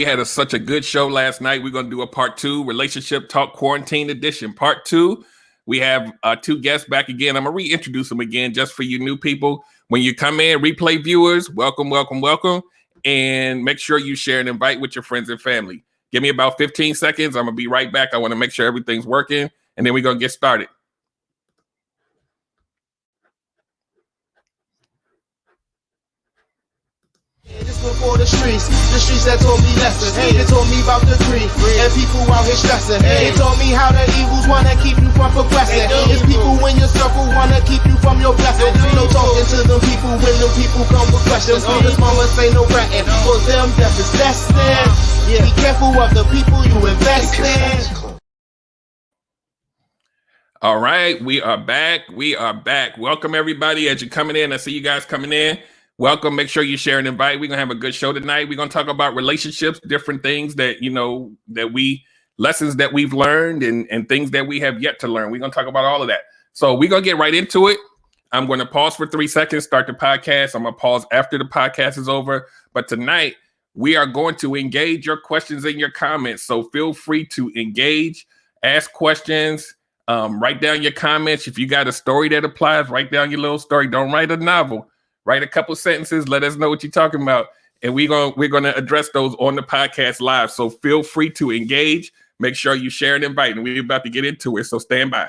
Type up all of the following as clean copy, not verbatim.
We had such a good show last night. We're going to do a part 2, Relationship Talk Quarantine Edition. Part 2, we have 2 guests back again. I'm going to reintroduce them again just for you new people. When you come in, replay viewers, welcome, welcome, welcome. And make sure you share and invite with your friends and family. Give me about 15 seconds. I'm going to be right back. I want to make sure everything's working, and then we're going to get started. This one for the streets that taught me lessons. Hey, they told me about the grief and people out here stressing. They told me how the evils wanna keep you from progressing. It's people in your circle wanna keep you from your blessing. No talking to them people when them people come with questions. This mama say no ratting. For them, death is destined. Yeah, be careful of the people you invest in. All right, we are back. Welcome everybody. As you're coming in, I see you guys coming in. Welcome. Make sure you share and invite. We're going to have a good show tonight. We're going to talk about relationships, different things that, lessons that we've learned and things that we have yet to learn. We're going to talk about all of that. So we're going to get right into it. I'm going to pause for 3 seconds, start the podcast. I'm going to pause after the podcast is over. But tonight, we are going to engage your questions and your comments. So feel free to engage, ask questions, write down your comments. If you got a story that applies, write down your little story. Don't write a novel. Write a couple sentences. Let us know what you're talking about. And we're going to address those on the podcast live. So feel free to engage. Make sure you share and invite. And we're about to get into it. So stand by.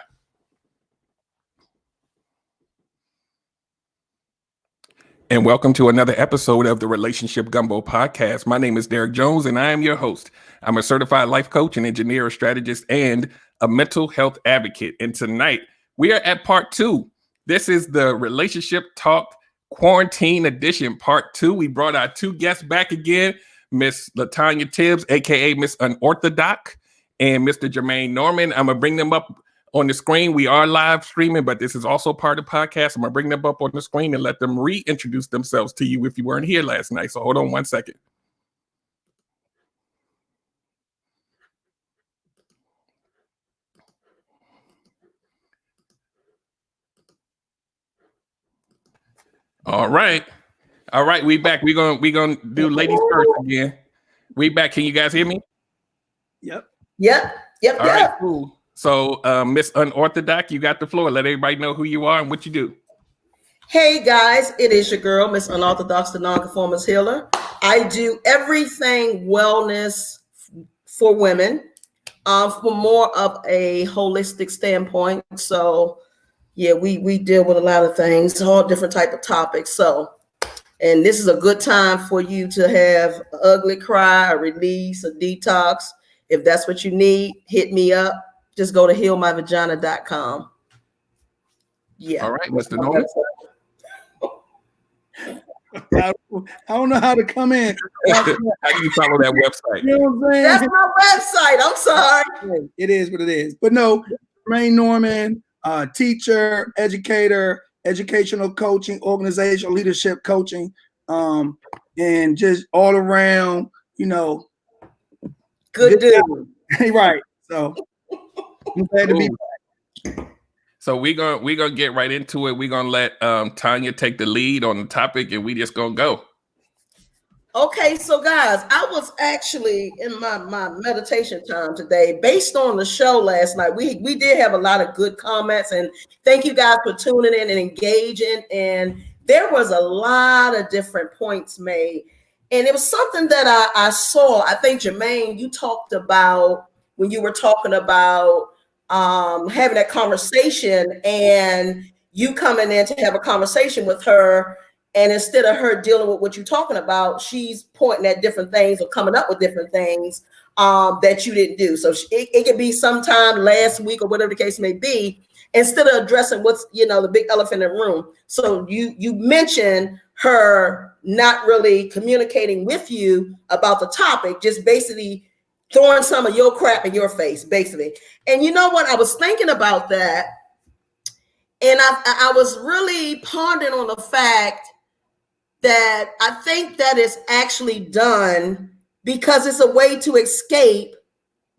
And welcome to another episode of the Relationship Gumbo Podcast. My name is Derek Jones, and I am your host. I'm a certified life coach, an engineer, a strategist, and a mental health advocate. And tonight, we are at part 2. This is the Relationship Talk Quarantine Edition, part 2. We brought our 2 guests back again, Miss LaTanya Tibbs, aka Miss Unorthodox, and Mr. Jermaine Norman. I'm gonna bring them up on the screen. We are live streaming, but this is also part of the podcast. I'm gonna bring them up on the screen and let them reintroduce themselves to you if you weren't here last night. So hold on 1 second. All right, we back. We gonna do ladies first again. We back. Can you guys hear me? Yep. All right, cool. So, Miss Unorthodox, you got the floor. Let everybody know who you are and what you do. Hey guys, it is your girl, Miss Unorthodox, the Nonconformist Healer. I do everything wellness for women, from more of a holistic standpoint. So, yeah, we deal with a lot of things, all different type of topics. So, and this is a good time for you to have an ugly cry, a release, a detox. If that's what you need, hit me up. Just go to healmyvagina.com. Yeah. All right, Mr. Norman. I don't know how to come in. How do you follow that website? You know what I'm saying? That's my website. I'm sorry. It is what it is. But no, Jermaine Norman, teacher, educator, educational coaching, organizational leadership coaching, and just all around, good dude. Right. So I'm glad to be back. So we're gonna get right into it. We're gonna let Tanya take the lead on the topic, and we just gonna go. Okay, so guys, I was actually in my meditation time today, based on the show last night. We did have a lot of good comments, and thank you guys for tuning in and engaging. And there was a lot of different points made, and it was something that I saw. I think Jermaine, you talked about when you were talking about having that conversation, and you coming in to have a conversation with her. And instead of her dealing with what you're talking about, she's pointing at different things or coming up with different things that you didn't do. So it could be sometime last week or whatever the case may be, instead of addressing what's, the big elephant in the room. So you mentioned her not really communicating with you about the topic, just basically throwing some of your crap in your face, basically. And you know what? I was thinking about that. And I was really pondering on the fact that I think that is actually done because it's a way to escape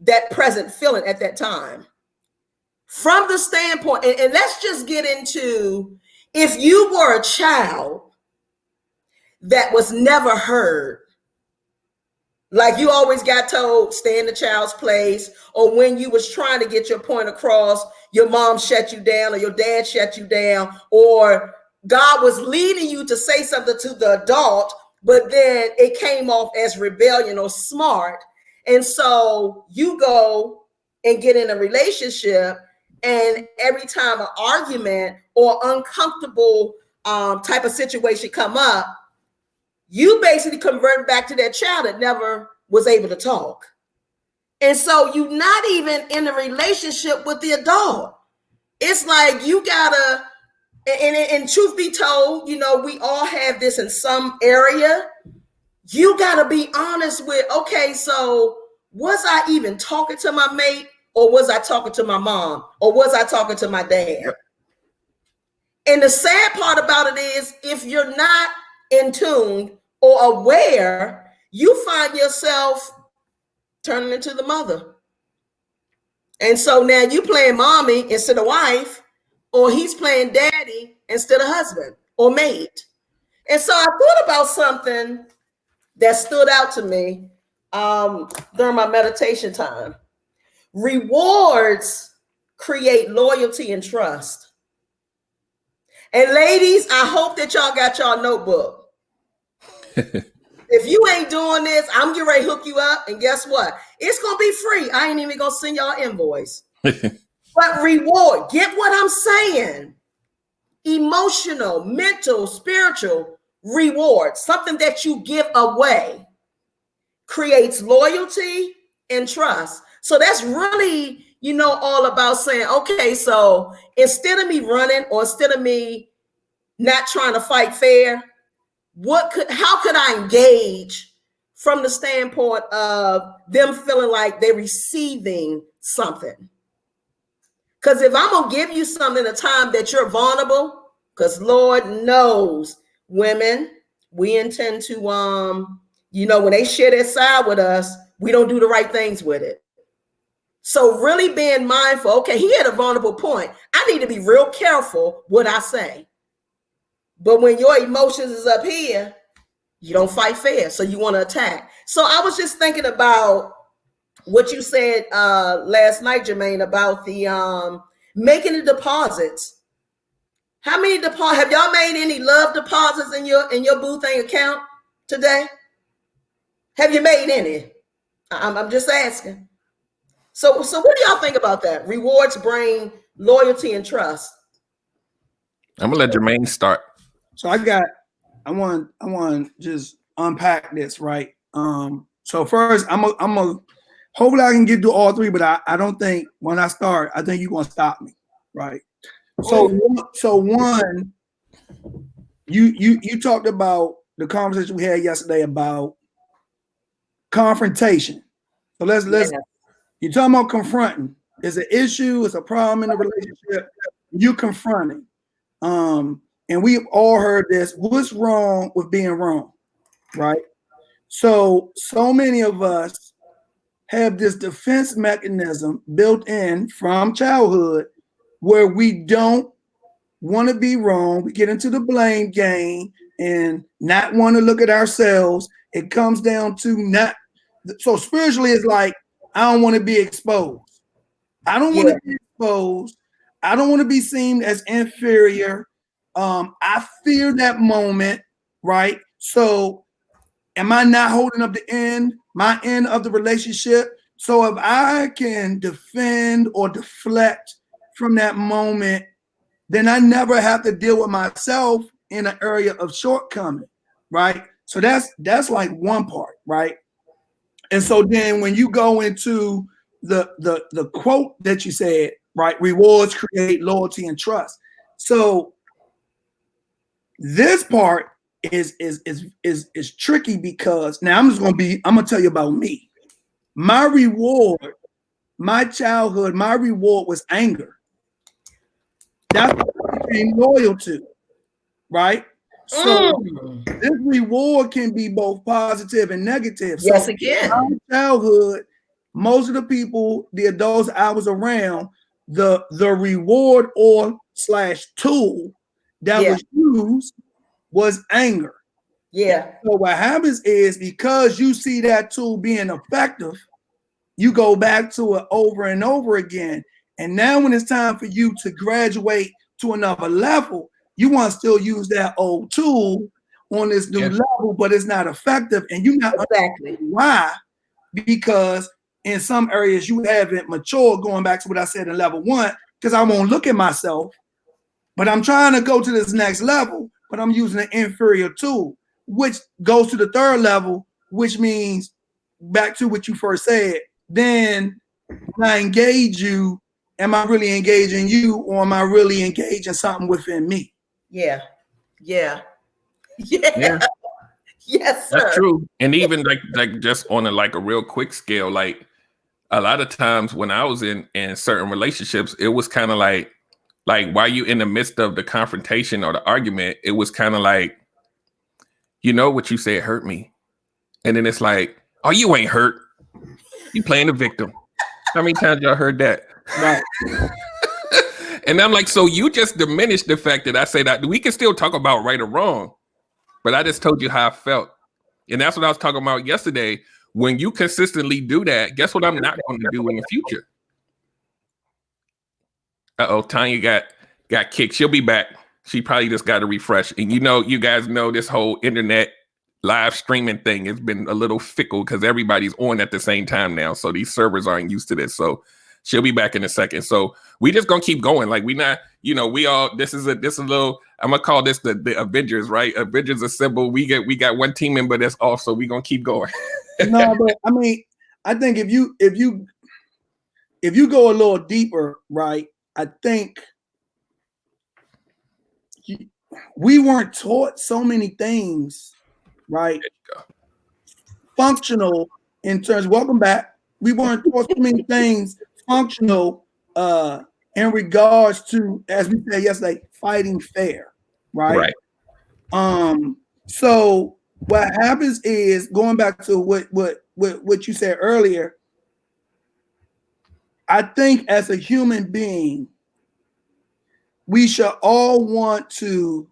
that present feeling at that time. From the standpoint, and let's just get into, if you were a child that was never heard, Like you always got told, stay in the child's place, or when you was trying to get your point across, your mom shut you down or your dad shut you down, or God was leading you to say something to the adult, but then it came off as rebellion or smart. And so you go and get in a relationship, and every time an argument or uncomfortable type of situation come up, you basically convert back to that child that never was able to talk. And so you're not even in a relationship with the adult. It's like you gotta, and truth be told, you know, we all have this in some area. You gotta be honest with, okay, so was I even talking to my mate, or was I talking to my mom, or was I talking to my dad? Yep. And the sad part about it is, if you're not in tune or aware, you find yourself turning into the mother. And so now you playing mommy instead of wife, or he's playing daddy instead of husband or mate. And so I thought about something that stood out to me during my meditation time. Rewards create loyalty and trust. And ladies, I hope that y'all got y'all notebook. If you ain't doing this, I'm getting ready to hook you up. And guess what? It's going to be free. I ain't even going to send y'all invoice. But reward, get what I'm saying. Emotional, mental, spiritual reward, something that you give away, creates loyalty and trust. So that's really, you know, all about saying, okay, so instead of me running, or instead of me not trying to fight fair, how could I engage from the standpoint of them feeling like they're receiving something? Because if I'm going to give you something at a time that you're vulnerable, because Lord knows women, we intend to, you know, when they share their side with us, we don't do the right things with it. So really being mindful, okay, he had a vulnerable point. I need to be real careful what I say. But when your emotions is up here, you don't fight fair. So you want to attack. So I was just thinking about what you said last night, Jermaine, about the making the deposits. How many have y'all made any love deposits in your boo thing account today? Have you made any? I'm just asking. So what do y'all think about that? Rewards bring loyalty and trust. I'm gonna let Jermaine start. So I want to just unpack this, right? So first, I'm a hopefully I can get to all three, but I don't think when I start, I think you're gonna stop me, right? So one, you talked about the conversation we had yesterday about confrontation. So let's you're talking about confronting. It's an issue, it's a problem in the relationship. You confronting. And we've all heard this. What's wrong with being wrong, right? So many of us have this defense mechanism built in from childhood where we don't want to be wrong. We get into the blame game and not want to look at ourselves. It comes down to not. So spiritually, it's like, I don't want to be exposed. I don't want to be exposed. I don't want to be seen as inferior. I fear that moment, right? So am I not holding up my end of the relationship? So if I can defend or deflect from that moment, then I never have to deal with myself in an area of shortcoming, right? So that's like one part, right? And so then when you go into the quote that you said, right? Rewards create loyalty and trust. So this part is tricky because now I'm gonna tell you about me. My reward, my childhood, my reward was anger. That's what I became loyal to, right? So this reward can be both positive and negative. Yes, so it can. In my childhood, most of the people, the adults I was around, the reward or / tool that was used was anger. Yeah. So what happens is because you see that tool being effective, you go back to it over and over again. And now when it's time for you to graduate to another level, you want to still use that old tool on this new level, but it's not effective. And you not exactly why? Because in some areas you haven't matured, going back to what I said in level 1, because I won't look at myself, but I'm trying to go to this next level, but I'm using an inferior tool, which goes to the 3rd level, which means back to what you first said. Then when I engage you, am I really engaging you, or am I really engaging something within me? Yeah. Yes, sir. That's true. And even like just on a real quick scale, like a lot of times when I was in certain relationships, it was kind of like while you in the midst of the confrontation or the argument, it was kind of like, you know, what you said hurt me. And then it's like, oh, you ain't hurt. You playing the victim. How many times y'all heard that? Right. And I'm like, so you just diminished the fact that I say that we can still talk about right or wrong, but I just told you how I felt. And that's what I was talking about yesterday. When you consistently do that, guess what I'm not going to do in the future? Tanya got kicked. She'll be back. She probably just got to refresh. And you guys know this whole internet live streaming thing has been a little fickle because everybody's on at the same time now. So these servers aren't used to this. So she'll be back in a second. So we just gonna keep going. Like we not, we all. This is a little. I'm gonna call this the Avengers, right? Avengers assemble. We got one team member that's off. So we gonna keep going. No, but I mean, I think if you go a little deeper, right? I think we weren't taught so many things, right? Functional in terms. Welcome back. We weren't taught so many things functional in regards to, as we said yesterday, fighting fair, right? So what happens is, going back to what you said earlier, I think as a human being, we should all want to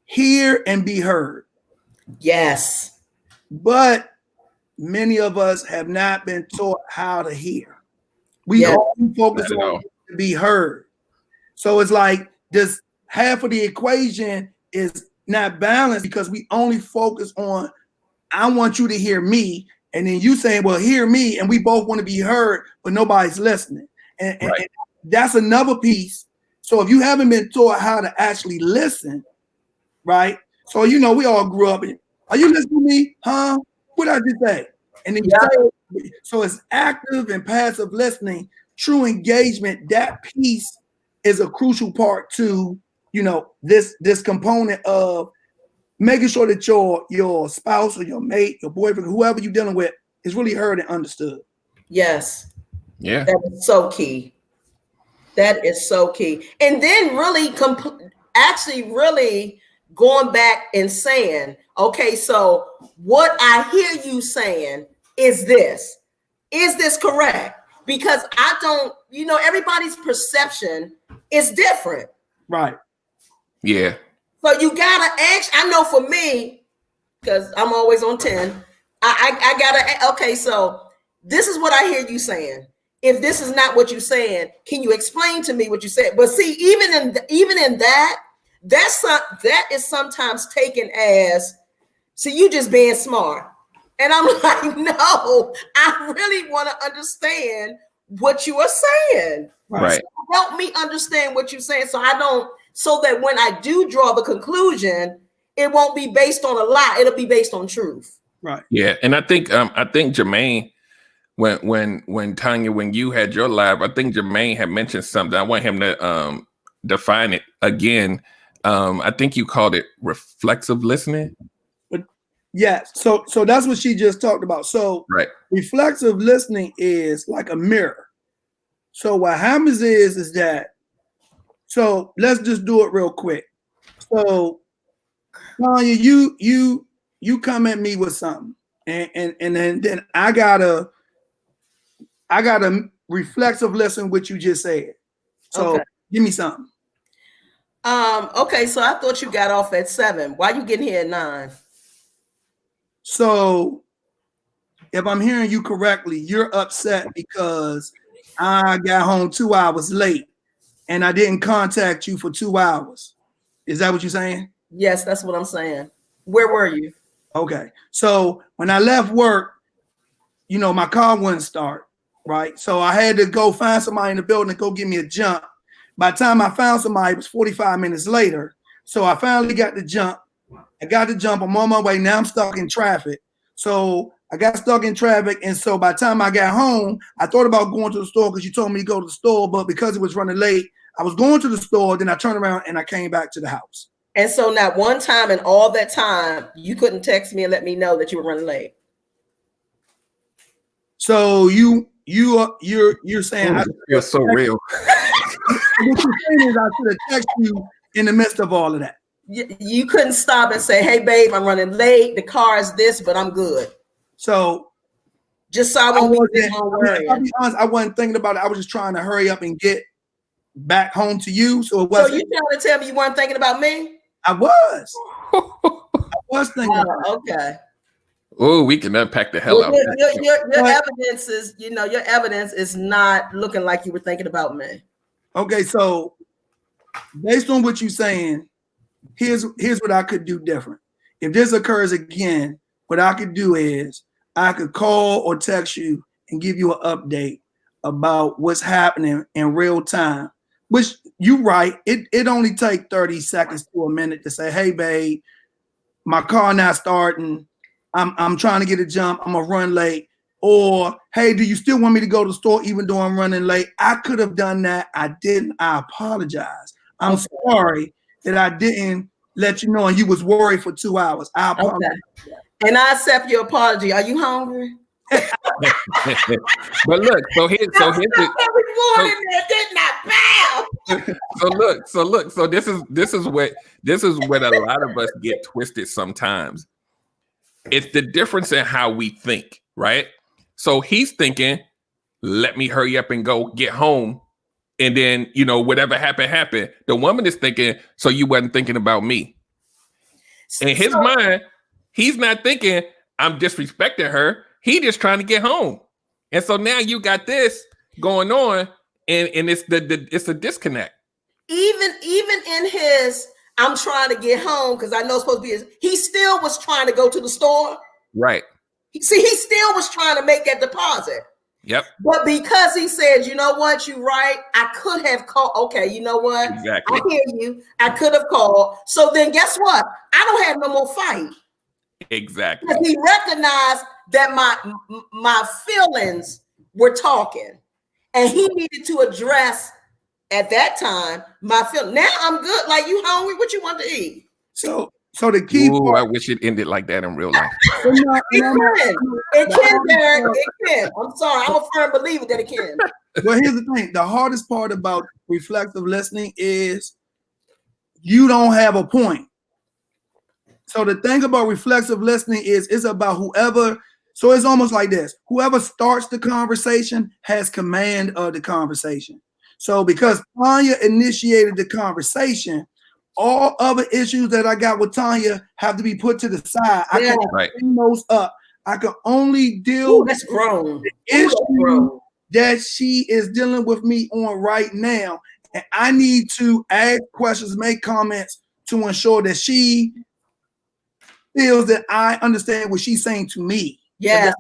hear and be heard. Yes. But many of us have not been taught how to hear. We all focus on to be heard. So it's like this half of the equation is not balanced because we only focus on, I want you to hear me. And then you saying, well, hear me. And we both want to be heard, but nobody's listening. And that's another piece. So if you haven't been taught how to actually listen, right? So, we all grew up in, are you listening to me? Huh? What did I just say? And then so it's active and passive listening, true engagement. That piece is a crucial part to, this component of making sure that your spouse or your mate, your boyfriend, whoever you're dealing with, is really heard and understood. Yes. Yeah. That is so key. That is so key. And then really going back and saying, okay, so what I hear you saying is this. Is this correct? Because I don't, everybody's perception is different. Right. Yeah. So you gotta ask. I know for me, because I'm always on 10, I gotta, okay, so this is what I hear you saying. If this is not what you're saying, can you explain to me what you said? But see, even in that is sometimes taken as, see, you just being smart. And I'm like, no, I really want to understand what you are saying. Right. So help me understand what you're saying, so that when I do draw the conclusion, it won't be based on a lie. It'll be based on truth. Right. Yeah. And I think Jermaine, when Tanya, when you had your live, I think Jermaine had mentioned something. I want him to define it again. I think you called it reflexive listening. Yes. So that's what she just talked about. So reflexive listening is like a mirror. So what happens is that, so let's just do it real quick. So Tanya, you come at me with something, and then I gotta reflexive listen what you just said. So give me something. Okay, so I thought you got off at 7. Why you getting here at 9? So if I'm hearing you correctly, you're upset because I got home 2 hours late and I didn't contact you for 2 hours. Is that what you're saying? Yes, that's what I'm saying. Where were you? Okay. So when I left work, you know, my car wouldn't start, right? So I had to go find somebody in the building to go give me a jump. By the time I found somebody, it was 45 minutes later. So I finally got the jump. I got the jump. I'm on my way. Now I'm stuck in traffic. So I got stuck in traffic. And so by the time I got home, I thought about going to the store because you told me to go to the store. But because it was running late, I was going to the store. Then I turned around and I came back to the house. And so not one time in all that time, you couldn't text me and let me know that you were running late. So you're saying you're so real. What you're saying is I should have texted you in the midst of all of that. You couldn't stop and say, "Hey, babe, I'm running late. The car is this, but I'm good." So just so I won't be worrying. I'll be honest, I wasn't thinking about it. I was just trying to hurry up and get back home to you. So it wasn't. So you trying to tell me you weren't thinking about me? I was. I was thinking. Okay. Oh, we can unpack the hell out of that. Your evidence is, your evidence is not looking like you were thinking about me. Okay, so based on what you're saying, here's what I could do different. If this occurs again, what I could do is I could call or text you and give you an update about what's happening in real time. Which you're right, it only take 30 seconds to a minute to say, "Hey, babe, my car not starting. I'm trying to get a jump. I'm gonna run late." Or, "Hey, do you still want me to go to the store even though I'm running late?" I could have done that. I didn't. I apologize. I'm sorry that I didn't let you know and you was worried for 2 hours. I apologize. Okay. And I accept your apology. Are you hungry? But look, so here's every morning there, didn't I? Bam! So this is what a lot of us get twisted sometimes. It's the difference in how we think, right? So he's thinking, "Let me hurry up and go get home, and then whatever happened." The woman is thinking, "So you wasn't thinking about me." In his mind, he's not thinking, "I'm disrespecting her." He just trying to get home, and so now you got this going on, and it's a disconnect. Even in his, "I'm trying to get home because I know it's supposed to be," he still was trying to go to the store. Right. See, he still was trying to make that deposit. Yep. But because he said, "You know what, you're right. I could have called." Okay, you know what? Exactly. I hear you. I could have called. So then guess what? I don't have no more fight. Exactly. Because he recognized that my feelings were talking. And he needed to address at that time my feelings. Now I'm good. Like, you hungry? What you want to eat? So the key part, I wish it ended like that in real life. It can, Derek. It can. I'm sorry. I'm a firm believer that it can. Well, here's the thing. The hardest part about reflective listening is you don't have a point. So the thing about reflexive listening is it's about whoever. So it's almost like this. Whoever starts the conversation has command of the conversation. So because Tanya initiated the conversation, all other issues that I got with Tanya have to be put to the side. I can't bring those up. I can only deal with the issue that she is dealing with me on right now. And I need to ask questions, make comments to ensure that she feels that I understand what she's saying to me. Yeah.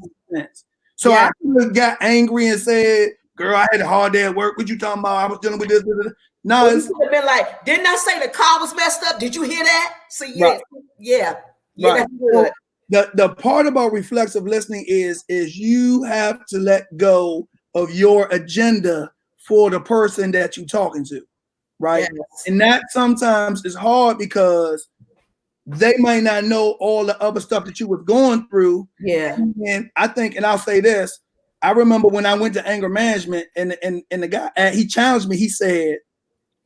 So I could have got angry and said, "Girl, I had a hard day at work. What you talking about? I was dealing with this." No, it's have been like, "Didn't I say the car was messed up? Did you hear that?" So yeah. Right. That's good. The part about reflexive listening is you have to let go of your agenda for the person that you're talking to, right? Yes. And that sometimes is hard because they might not know all the other stuff that you was going through. Yeah. And I think, and I'll say this, I remember when I went to anger management and the guy, he challenged me. He said,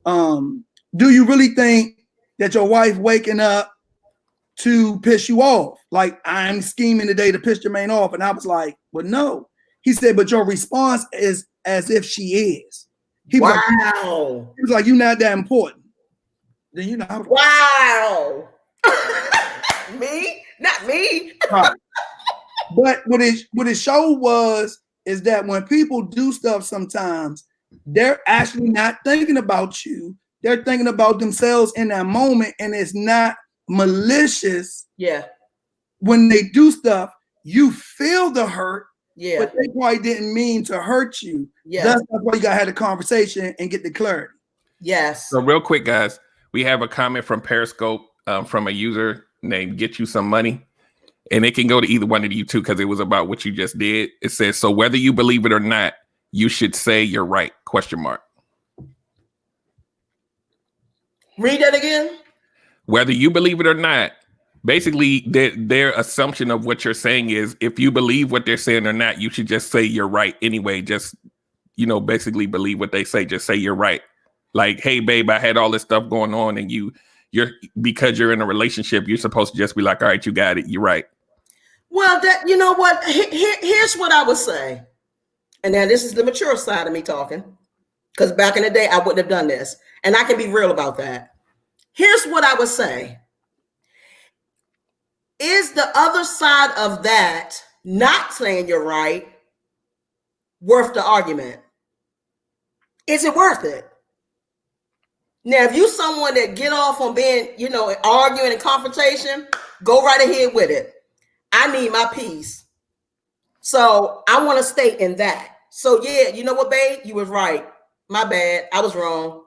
"Do you really think that your wife waking up to piss you off? Like, I'm scheming today to piss Jermaine off." And I was like, "Well, no." He said, "But your response is as if she is." He was like, "You're not that important." then you know how to. Wow. Me? Not me. Right. But what it showed is that when people do stuff sometimes, they're actually not thinking about you. They're thinking about themselves in that moment, and it's not malicious. Yeah. When they do stuff, you feel the hurt, yeah, but they probably didn't mean to hurt you. Yeah. That's why you gotta have the conversation and get the clarity. Yes. So real quick, guys, we have a comment from Periscope from a user named Get You Some Money. And it can go to either one of you two because it was about what you just did. It says, so whether you believe it or not, you should say you're right, ? Read that again. Whether you believe it or not, basically their assumption of what you're saying is if you believe what they're saying or not, you should just say you're right anyway. Just, basically believe what they say. Just say you're right. Like, hey, babe, I had all this stuff going on and you're because you're in a relationship, you're supposed to just be like, all right, you got it. You're right. Well, that you know what? Here's what I would say. And now this is the mature side of me talking. Because back in the day, I wouldn't have done this. And I can be real about that. Here's what I would say. Is the other side of that not saying you're right worth the argument? Is it worth it? Now, if you someone that get off on being, arguing and confrontation, go right ahead with it. I need my peace. So I want to stay in that. So yeah, you know what, babe? You was right. My bad. I was wrong.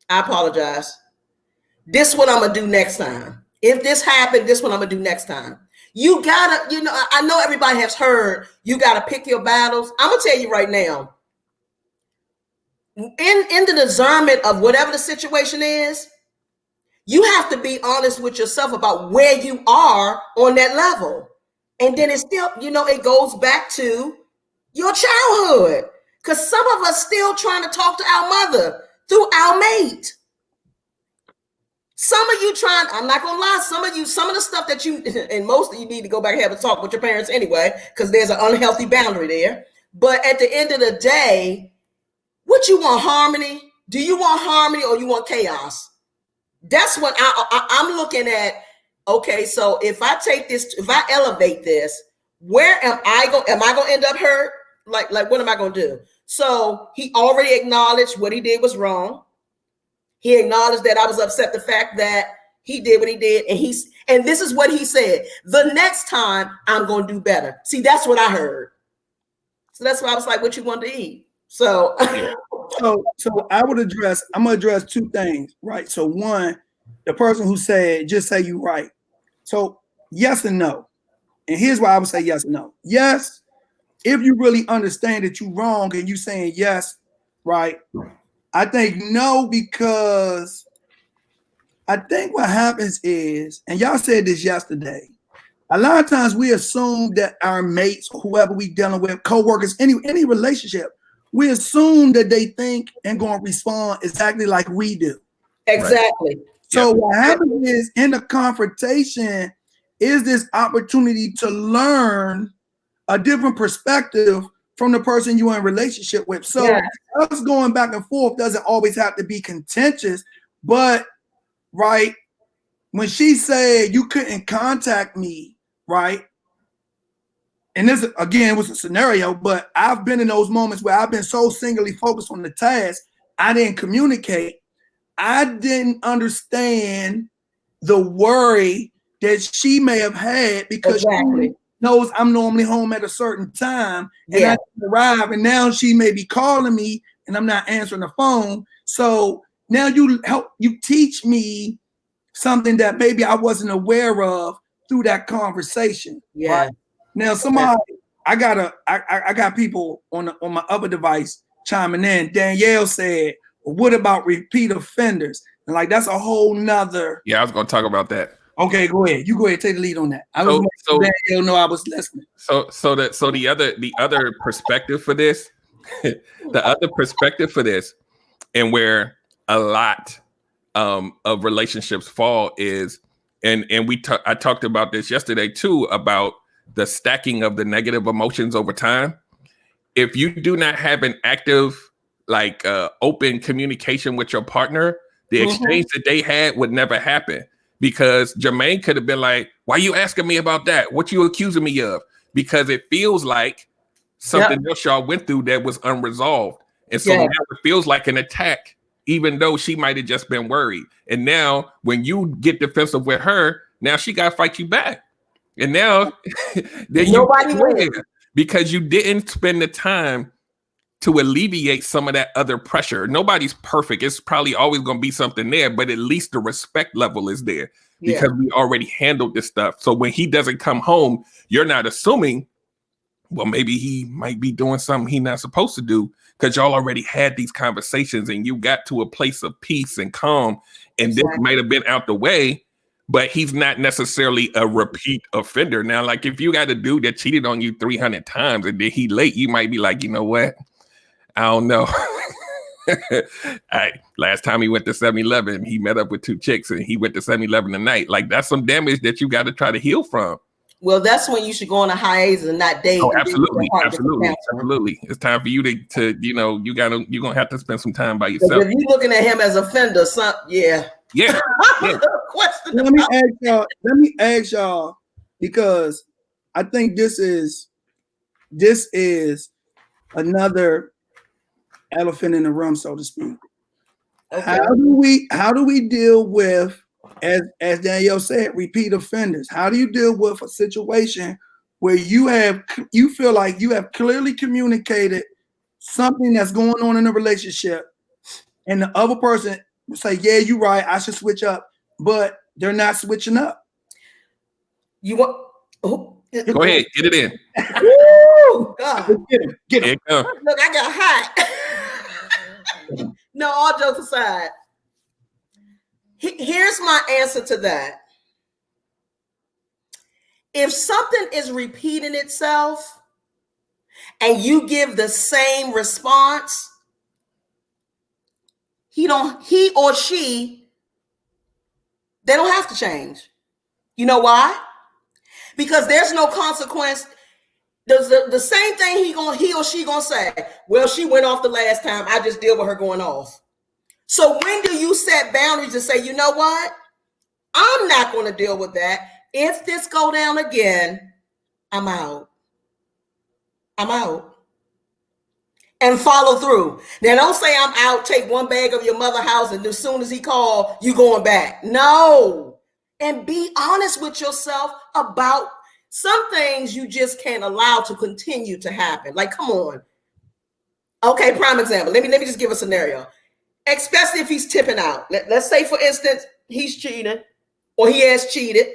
I apologize. This is what I'm going to do next time. If this happened, this is what I'm going to do next time. You got to, I know everybody has heard you got to pick your battles. I'm going to tell you right now. In the discernment of whatever the situation is, you have to be honest with yourself about where you are on that level. And then it's still, it goes back to your childhood. Because some of us still trying to talk to our mother through our mate. Some of you I'm not going to lie, some of the stuff that you, and most of you need to go back and have a talk with your parents anyway, because there's an unhealthy boundary there. But at the end of the day, what you want, harmony? Do you want harmony or you want chaos? That's what I'm looking at. Okay, so if I take this, if I elevate this, where am I going to end up hurt? Like what am I going to do? So he already acknowledged what he did was wrong. He acknowledged that I was upset the fact that he did what he did. And this is what he said. The next time I'm going to do better. See, that's what I heard. So that's why I was like, what you want to eat? So, so I'm going to address two things, right? So one, the person who said, just say you right. So yes and no. And here's why I would say yes and no. Yes, if you really understand that you're wrong and you saying yes, right? I think no, because I think what happens is, and y'all said this yesterday, a lot of times we assume that our mates, or whoever we dealing with, co-workers, any relationship, we assume that they think and going to respond exactly like we do. Exactly. Right? So what happens is in the confrontation is this opportunity to learn a different perspective from the person you're in a relationship with. So us going back and forth doesn't always have to be contentious, but right, when she said you couldn't contact me, right? And this again was a scenario, but I've been in those moments where I've been so singularly focused on the task, I didn't communicate. I didn't understand the worry that she may have had because she knows I'm normally home at a certain time and I arrive, and now she may be calling me and I'm not answering the phone. So now you teach me something that maybe I wasn't aware of through that conversation. Right? Now I got people on my other device chiming in. Danielle said, well, what about repeat offenders? And like that's a whole nother. Yeah, I was gonna talk about that. Okay, go ahead. You go ahead, take the lead on that. I was Danielle know I was listening. So the other perspective for this, and where a lot of relationships fall is, and I talked about this yesterday too, about the stacking of the negative emotions over time. If you do not have an active, open communication with your partner, the exchange that they had would never happen, because Jermaine could have been like, why you asking me about that? What you accusing me of? Because it feels like something else y'all went through that was unresolved. And so now it feels like an attack, even though she might have just been worried. And now when you get defensive with her, now she got to fight you back. And now then nobody wins, because you didn't spend the time to alleviate some of that other pressure. Nobody's perfect. It's probably always going to be something there, but at least the respect level is there because we already handled this stuff. So when he doesn't come home, you're not assuming, well, maybe he might be doing something he's not supposed to do, because y'all already had these conversations and you got to a place of peace and calm. And this might have been out the way, but he's not necessarily a repeat offender. Now, like if you got a dude that cheated on you 300 times and then he late, you might be like, you know what? I don't know. Last time he went to 7-Eleven, he met up with 2 chicks and he went to 7-Eleven tonight. Like that's some damage that you got to try to heal from. Well, that's when you should go on a hiatus and not date. Oh, absolutely. It's time for you to you're gonna have to spend some time by yourself. If you're looking at him as a offender, Yeah. Question. Let me ask y'all, because I think this is another elephant in the room, so to speak. Okay. How do we deal with, as Danielle said, repeat offenders? How do you deal with a situation where you feel like you have clearly communicated something that's going on in a relationship, and the other person say, yeah, you're right, I should switch up, but they're not switching up? You want? Go ahead, get it in. Woo, God. Get him. Look, I got hot. No, all jokes aside, here's my answer to that. If something is repeating itself and you give the same response, he or she, they don't have to change. You know why? Because there's no consequence. The same thing he or she gonna say, well, she went off the last time, I just deal with her going off. So when do you set boundaries and say, you know what? I'm not going to deal with that. If this go down again, I'm out. And follow through. Now don't say I'm out, take one bag of your mother's house, and as soon as he called, you going back. No. And be honest with yourself about some things you just can't allow to continue to happen. Like, come on. Okay, prime example. Let me just give a scenario. Especially if he's tipping out. Let's say, for instance, he's cheating or he has cheated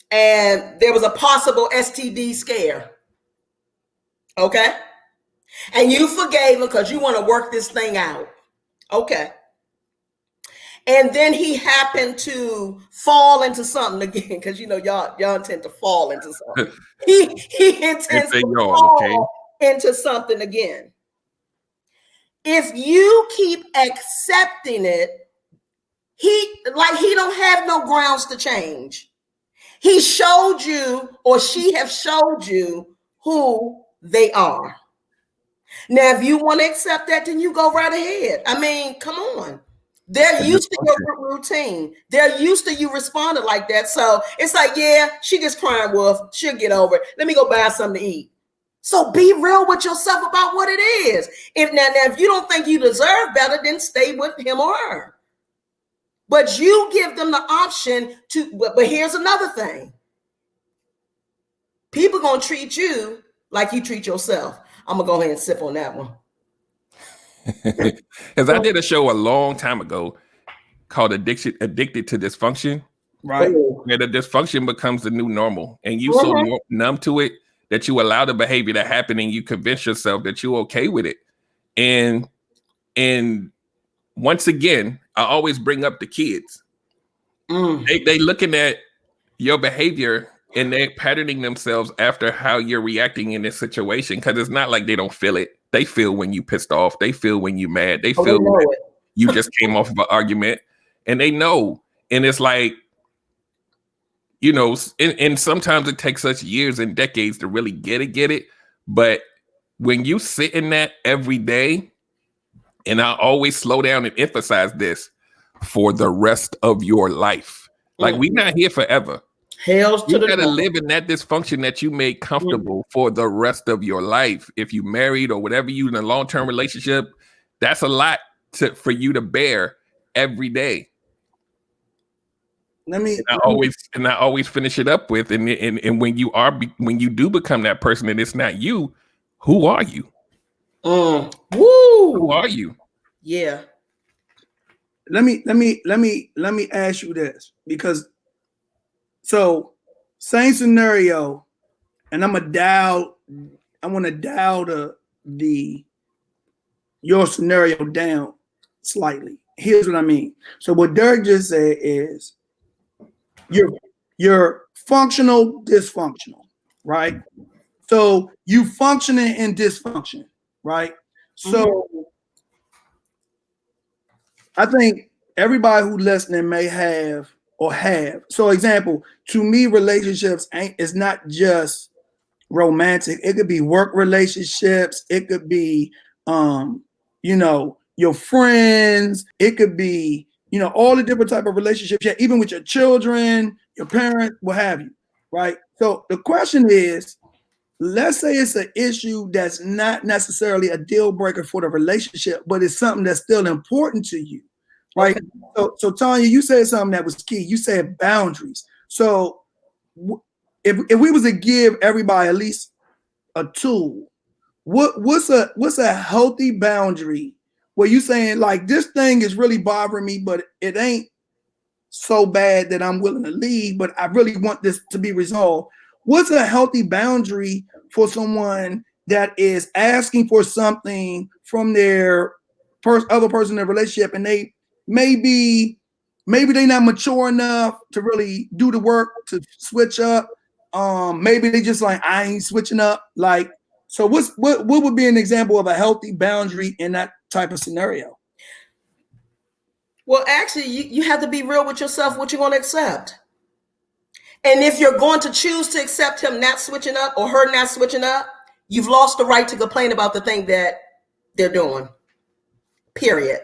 and there was a possible STD scare. Okay? And you forgave him because you want to work this thing out. Okay. And then he happened to fall into something again, because y'all tend to fall into something. He intends to fall into something again. If you keep accepting it, he don't have no grounds to change. He showed you, or she have showed you, who they are. Now, if you want to accept that, then you go right ahead. I mean, come on. They're used to your routine. They're used to you responding like that. So it's like, yeah, she just crying wolf. She'll get over it. Let me go buy something to eat. So be real with yourself about what it is. If you don't think you deserve better, then stay with him or her. But you give them the option to, but here's another thing. People going to treat you like you treat yourself. I'm going to go ahead and sip on that one. Because I did a show a long time ago called Addicted to Dysfunction. Right. Where the dysfunction becomes the new normal. And you so numb to it that you allow the behavior to happen and you convince yourself that you're okay with it. And once again, I always bring up the kids. They looking at your behavior and they're patterning themselves after how you're reacting in this situation, because it's not like they don't feel it. They feel when you pissed off. They feel when you mad. They feel when you just came off of an argument, and they know. And it's like, and sometimes it takes us years and decades to really get it. But when you sit in that every day, and I always slow down and emphasize this, for the rest of your life. Like, we're not here forever. Hells to You the gotta no. live in that dysfunction that you made comfortable for the rest of your life. If you married or whatever, you in a long-term relationship, that's a lot for you to bear every day. I always finish it up with, and when you do become that person and it's not you, who are you? Woo! Who are you? Yeah. Let me ask you this, because same scenario, and I want to dial your scenario down slightly. Here's what I mean. So what Derek just said is you're functional, dysfunctional, right? So you functioning in dysfunction, right? So I think everybody who listening may have or have. So example, to me, relationships it's not just romantic. It could be work relationships. It could be, your friends. It could be, all the different type of relationships. Yeah, even with your children, your parents, what have you, right? So the question is, let's say it's an issue that's not necessarily a deal breaker for the relationship, but it's something that's still important to you, right? Okay. So Tanya, you said something that was key. You said boundaries. So if we was to give everybody at least a tool, what's a healthy boundary where you saying, like, this thing is really bothering me, but it ain't so bad that I'm willing to leave, but I really want this to be resolved. What's a healthy boundary for someone that is asking for something from their other person in a relationship, and they maybe they're not mature enough to really do the work to switch up? Maybe they just like, I ain't switching up. Like, so what would be an example of a healthy boundary in that type of scenario? Well, actually, you have to be real with yourself, what you're going to accept. And if you're going to choose to accept him not switching up or her not switching up, you've lost the right to complain about the thing that they're doing. Period.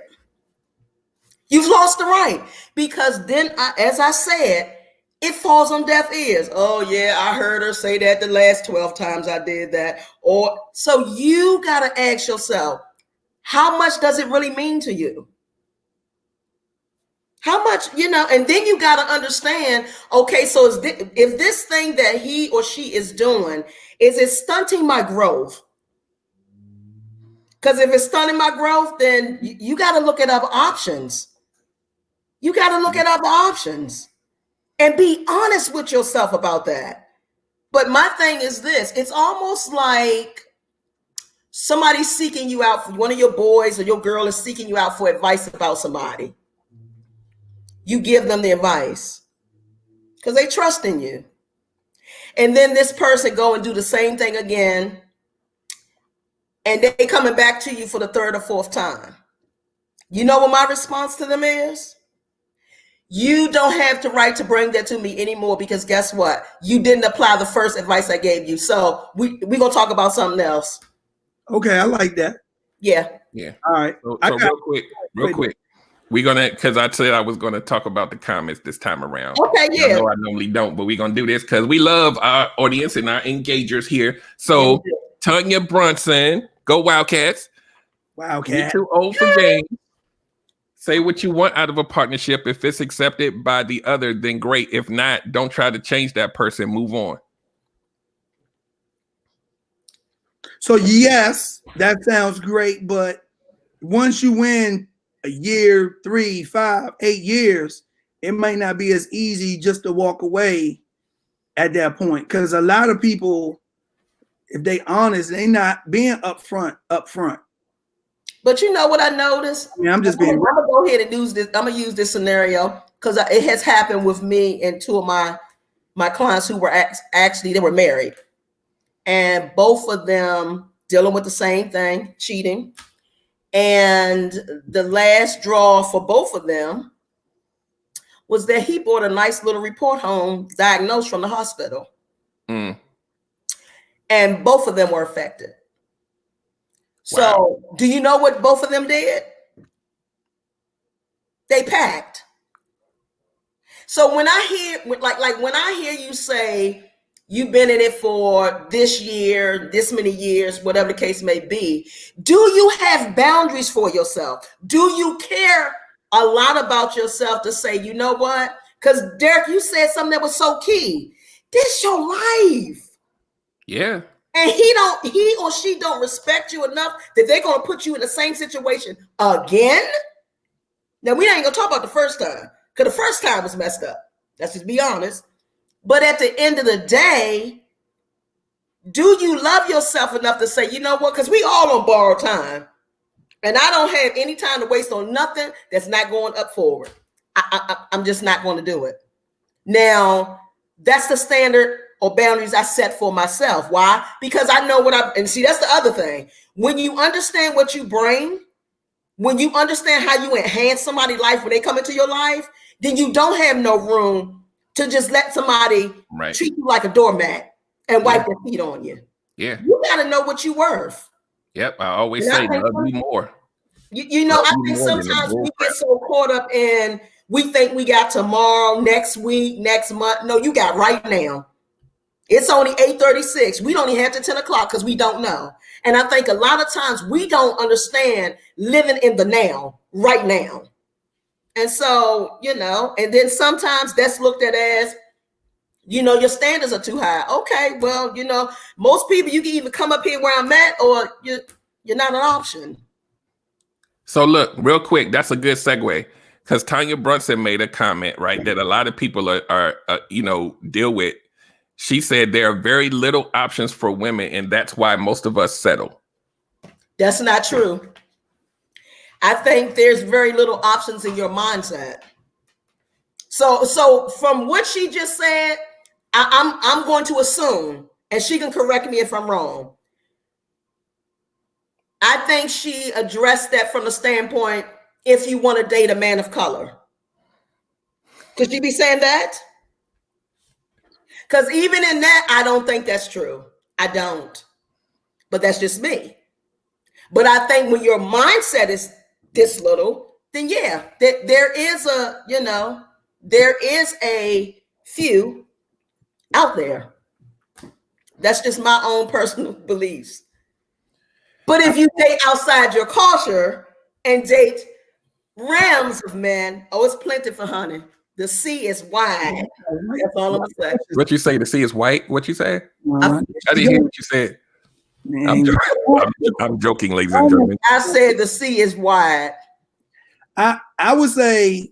You've lost the right, because then, as I said, it falls on deaf ears. Oh, yeah, I heard her say that the last 12 times I did that. So you got to ask yourself, how much does it really mean to you? How much, and then you got to understand, okay, so if this thing that he or she is doing, is it stunting my growth? Because if it's stunting my growth, then you got to look at other options. You got to look at other options and be honest with yourself about that. But my thing is this, it's almost like somebody's seeking you out, one of your boys or your girl is seeking you out for advice about somebody. You give them the advice because they trust in you. And then this person go and do the same thing again, and they coming back to you for the third or fourth time. You know what my response to them is? You don't have the right to bring that to me anymore, because guess what? You didn't apply the first advice I gave you. So we're going to talk about something else. Okay, I like that. Yeah. All right. So real quick. We're gonna, because I said I was gonna talk about the comments this time around. Okay, yeah. I know I normally don't, but we're gonna do this because we love our audience and our engagers here. So Tanya Brunson, go Wildcats. Wildcats. You're too old for games. Say what you want out of a partnership. If it's accepted by the other, then great. If not, don't try to change that person. Move on. So yes, that sounds great, but once you win a year, 3, 5, 8 years, it might not be as easy just to walk away at that point. Because a lot of people, if they honest, they not being upfront. But you know what I noticed? Yeah, I'm just being. I'm gonna go ahead and use this. I'm gonna use this scenario because it has happened with me and two of my clients who were actually they were married, and both of them dealing with the same thing, cheating. And the last draw for both of them was that he brought a nice little report home, diagnosed from the hospital. And both of them were affected. So do you know what both of them did? They packed. So when I hear when I hear you say you've been in it for this year, this many years, whatever the case may be, do you have boundaries for yourself? Do you care a lot about yourself to say, you know what? Because Derek, you said something that was so key. This your life. Yeah. And he or she don't respect you enough that they're gonna put you in the same situation again. Now we ain't gonna talk about the first time, because the first time was messed up. Let's just be honest. But at the end of the day, do you love yourself enough to say, you know what? Because we all on borrowed time. And I don't have any time to waste on nothing that's not going up forward. I'm just not going to do it. Now, that's the standard or boundaries I set for myself. Why? Because I know and see, that's the other thing. When you understand what you bring, when you understand how you enhance somebody's life when they come into your life, then you don't have no room to just let somebody treat you like a doormat and wipe their feet on you. Yeah. You got to know what you're worth. Yep. I always say love you more. You know, I think sometimes we get so caught up in, we think we got tomorrow, next week, next month. No, you got right now. It's only 8:36. We don't even have to 10 o'clock because we don't know. And I think a lot of times we don't understand living in the now, right now. And so, you know, and then sometimes that's looked at as, you know, your standards are too high. Okay, well, you know, most people, you can either come up here where I'm at or you're not an option. So look, real quick, that's a good segue, because Tanya Brunson made a comment, right, that a lot of people are you know, deal with. She said there are very little options for women, and that's why most of us settle. That's not true. I think there's very little options in your mindset. So from what she just said, I'm going to assume, and she can correct me if I'm wrong. I think she addressed that from the standpoint, if you want to date a man of color. Could she be saying that? Because even in that, I don't think that's true. I don't. But that's just me. But I think when your mindset is this little, then yeah, there is a, you know, there is a few out there. That's just my own personal beliefs. But if you date outside your culture and date realms of men, oh, it's plenty for honey. The sea is wide. That's all I'm saying. What you say? The sea is white? What you say? I didn't hear what you said. I'm joking, ladies and gentlemen. I said the sea is wide. I would say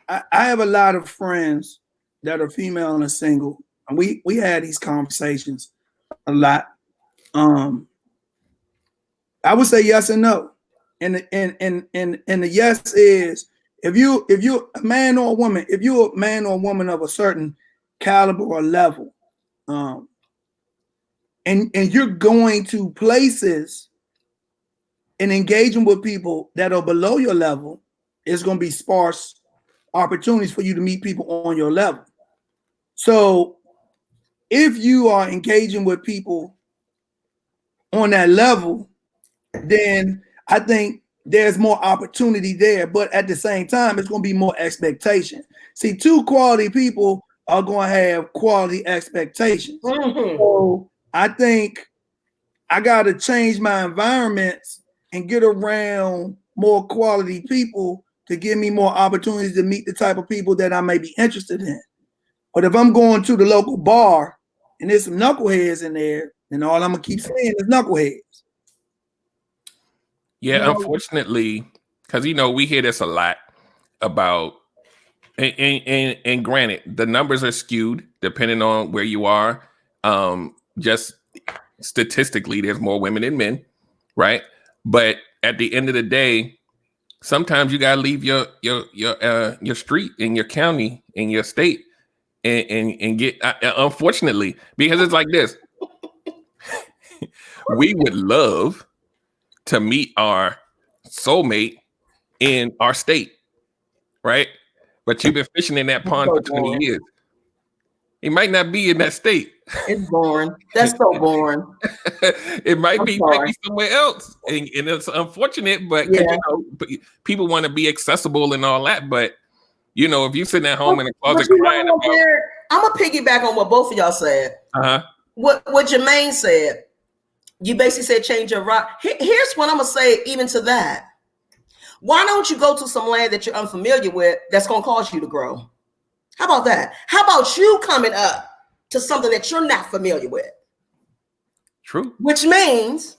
I have a lot of friends that are female and single, and we had these conversations a lot. I would say yes and no, and the yes is if you're a man or a woman, if you're a man or a woman of a certain caliber or level, and you're going to places and engaging with people that are below your level, it's going to be sparse opportunities for you to meet people on your level. So if you are engaging with people on that level, then I think there's more opportunity there. But at the same time, it's going to be more expectation. See, two quality people are going to have quality expectations. Mm-hmm. So I think I got to change my environments and get around more quality people to give me more opportunities to meet the type of people that I may be interested in. But if I'm going to the local bar and there's some knuckleheads in there, then all I'm going to keep saying is knuckleheads. Yeah, unfortunately, because, you know, we hear this a lot about, and granted, the numbers are skewed depending on where you are. Just statistically, there's more women than men, right? But at the end of the day, sometimes you gotta leave your street in your county, in your state, and get. Unfortunately, because it's like this, we would love to meet our soulmate in our state, right? But you've been fishing in that pond for 20 years. He might not be in that state. It's boring. That's so boring. It might I'm be sorry. maybe somewhere else, and it's unfortunate, but 'cause, Yeah. people want to be accessible and all that. But if you sitting at home in the But closet you know crying what, about, Derek? I'm gonna piggyback on what both of y'all said. What Jermaine said. You basically said change your rock. Here's what I'm gonna say, even to that. Why don't you go to some land that you're unfamiliar with that's gonna cause you to grow? How about that? How about you coming up to something that you're not familiar with? True. Which means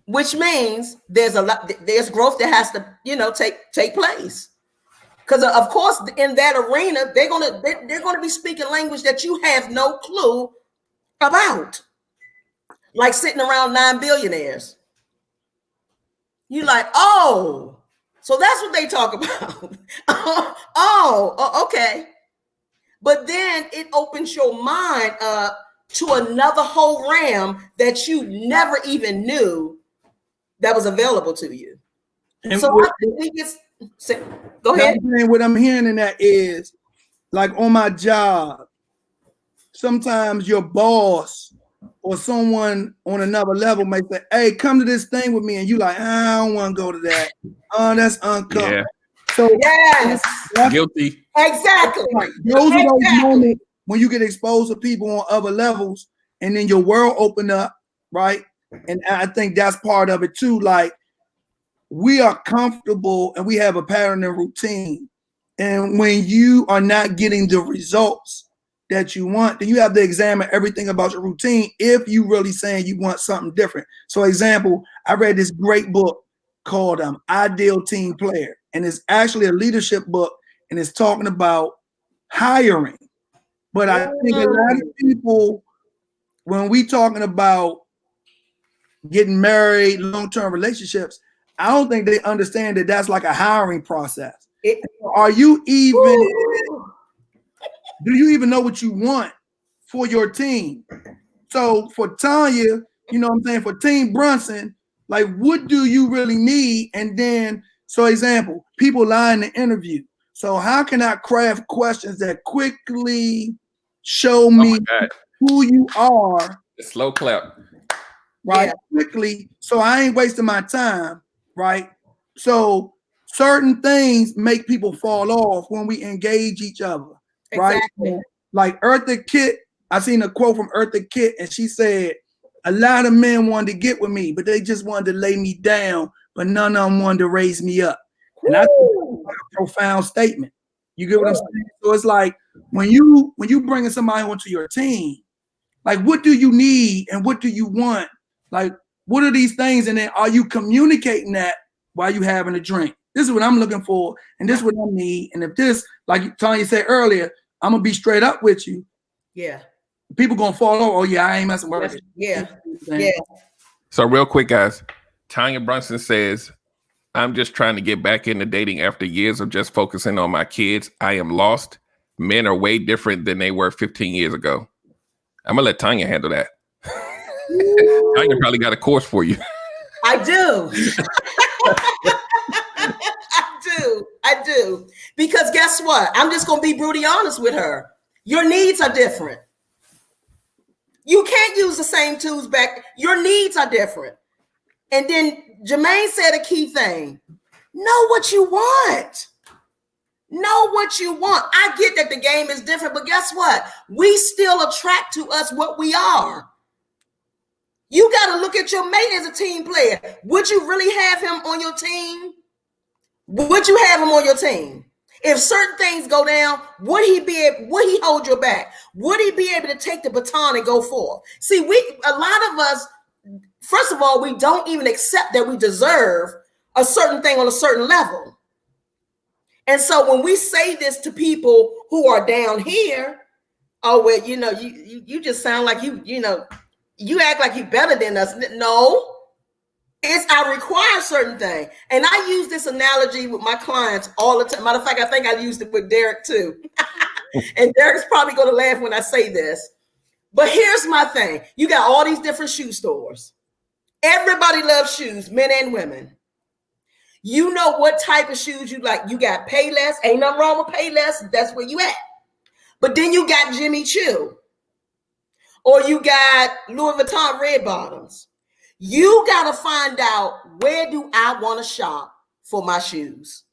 there's growth that has to, take place. Because of course, in that arena, they're gonna be speaking language that you have no clue about. Like sitting around 9 billionaires. You like, oh, so that's what they talk about. Okay. But then it opens your mind up to another whole realm that you never even knew that was available to you. And so I think go ahead. What I'm hearing in that is, like on my job, sometimes your boss or someone on another level may say, hey, come to this thing with me. And you like, I don't want to go to that. Oh, that's uncomfortable. Yeah. So yes. Guilty. Exactly. Those are those moments when you get exposed to people on other levels and then your world open up, right? And I think that's part of it too. Like, we are comfortable and we have a pattern and routine. And when you are not getting the results that you want, then you have to examine everything about your routine if you really saying you want something different. So example, I read this great book called Ideal Team Player. And it's actually a leadership book and it's talking about hiring. But I think a lot of people, when we talking about getting married, long-term relationships, I don't think they understand that that's like a hiring process. Do you even know what you want for your team? So for Tanya, you know what I'm saying, for Team Brunson, like what do you really need? And then, so example, people lie in the interview. So how can I craft questions that quickly show me who you are? Slow clap. Right? Yeah. Quickly, so I ain't wasting my time, right? So certain things make people fall off when we engage each other, right? Exactly. Like Eartha Kitt, I seen a quote from Eartha Kitt, and she said, a lot of men wanted to get with me, but they just wanted to lay me down, but none of them wanted to raise me up. And I think that's a profound statement. You get what I'm saying? So it's like when you bringing somebody onto your team, like what do you need and what do you want? Like, what are these things? And then are you communicating that while you having a drink? This is what I'm looking for, and this is what I need. And if this, like Tanya said earlier, I'm gonna be straight up with you. Yeah. People gonna fall over. Oh yeah, I ain't messing with it. Yeah. So real quick, guys, Tanya Brunson says, I'm just trying to get back into dating after years of just focusing on my kids. I am lost. Men are way different than they were 15 years ago. I'm gonna let Tanya handle that. Tanya probably got a course for you. I do. I do. Because guess what? I'm just going to be brutally honest with her. Your needs are different. You can't use the same tools back. Your needs are different. And then Jermaine said a key thing. Know what you want. Know what you want. I get that the game is different, but guess what? We still attract to us what we are. You got to look at your mate as a team player. Would you really have him on your team? Would you have him on your team? If certain things go down, would he hold your back? Would he be able to take the baton and go forth? See, a lot of us, first of all, we don't even accept that we deserve a certain thing on a certain level. And so when we say this to people who are down here, oh, well, you just sound like you act like you're better than us. No, I require certain things. And I use this analogy with my clients all the time. Matter of fact, I think I used it with Derek too. And Derek's probably going to laugh when I say this. But here's my thing. You got all these different shoe stores. Everybody loves shoes, men and women. You know what type of shoes you like. You got Payless. Ain't nothing wrong with Payless. That's where you at. But then you got Jimmy Choo, or you got Louis Vuitton red bottoms. You got to find out, where do I want to shop for my shoes?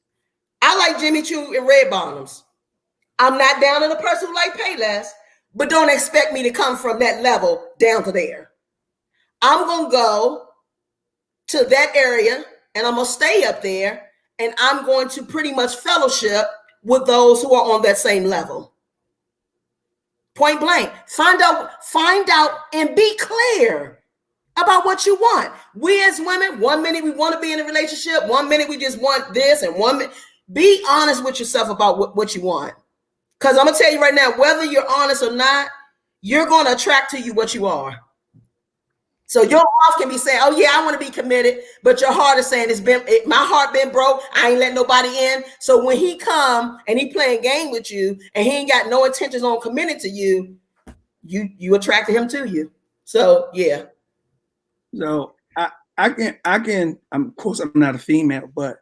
I like Jimmy Choo and red bottoms. I'm not down on the person who like Payless, but don't expect me to come from that level down to there. I'm going to go to that area and I'm going to stay up there, and I'm going to pretty much fellowship with those who are on that same level. Point blank. Find out and be clear about what you want. We as women, 1 minute we want to be in a relationship, 1 minute we just want this, and 1 minute. Be honest with yourself about what you want. Because I'm going to tell you right now, whether you're honest or not, you're going to attract to you what you are. So your mouth can be saying, oh yeah, I want to be committed, but your heart is saying, my heart been broke. I ain't letting nobody in. So when he come and he playing game with you and he ain't got no intentions on committing to you, you attracted him to you. So yeah. So I can. Of course, I'm not a female, but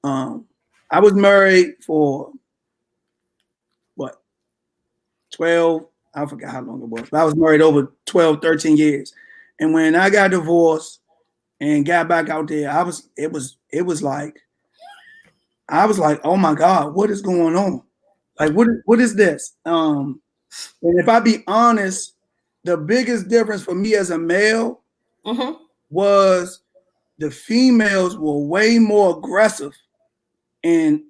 I was married for 12. I forgot how long it was, but I was married over 12, 13 years. And when I got divorced and got back out there, it was like, I was like, oh my God, what is going on? Like, what is this? And if I be honest, the biggest difference for me as a male was the females were way more aggressive and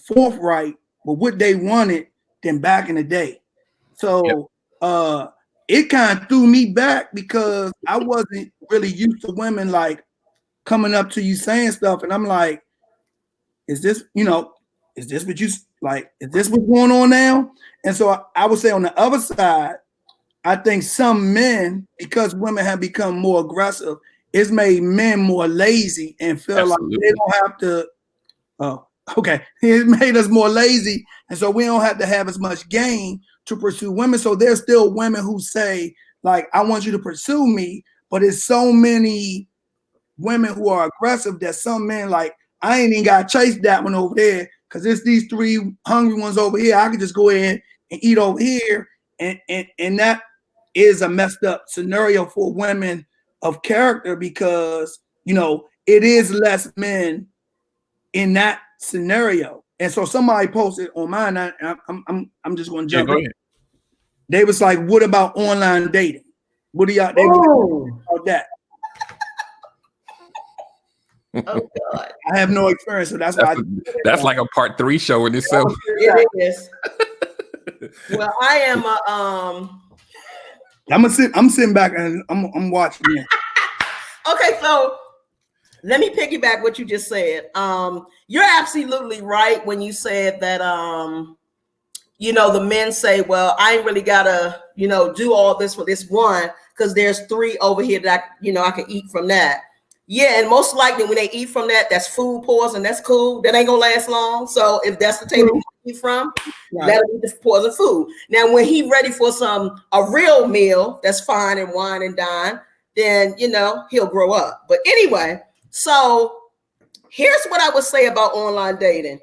forthright with what they wanted than back in the day. So it kind of threw me back because I wasn't really used to women like coming up to you saying stuff, and I'm like, is this what you like? Is this what's going on now? And so I would say on the other side, I think some men, because women have become more aggressive, it's made men more lazy and feel like they don't have to. Oh, okay. It made us more lazy, and so we don't have to have as much game to pursue women. So there's still women who say, like, I want you to pursue me, but it's so many women who are aggressive that some men like, I ain't even got to chase that one over there because it's these 3 hungry ones over here. I can just go in and eat over here. And that is a messed up scenario for women of character because, it is less men in that scenario. And so somebody posted on mine, I'm just going to jump in. They was like, what about online dating? What do y'all think about that? Oh God. I have no experience, so that's why that's like a part 3 show in itself. It is. Well, I am I'm sitting back and I'm watching it. Okay, so let me piggyback what you just said. You're absolutely right when you said that the men say, well, I ain't really gotta, do all this for this one, because there's 3 over here that I can eat from that. Yeah, and most likely when they eat from that, that's food poison. That's cool. That ain't gonna last long. So if that's the table you eat from, that'll be the poison food. Now, when he ready for a real meal, that's fine and wine and dine, then he'll grow up. But anyway, so here's what I would say about online dating.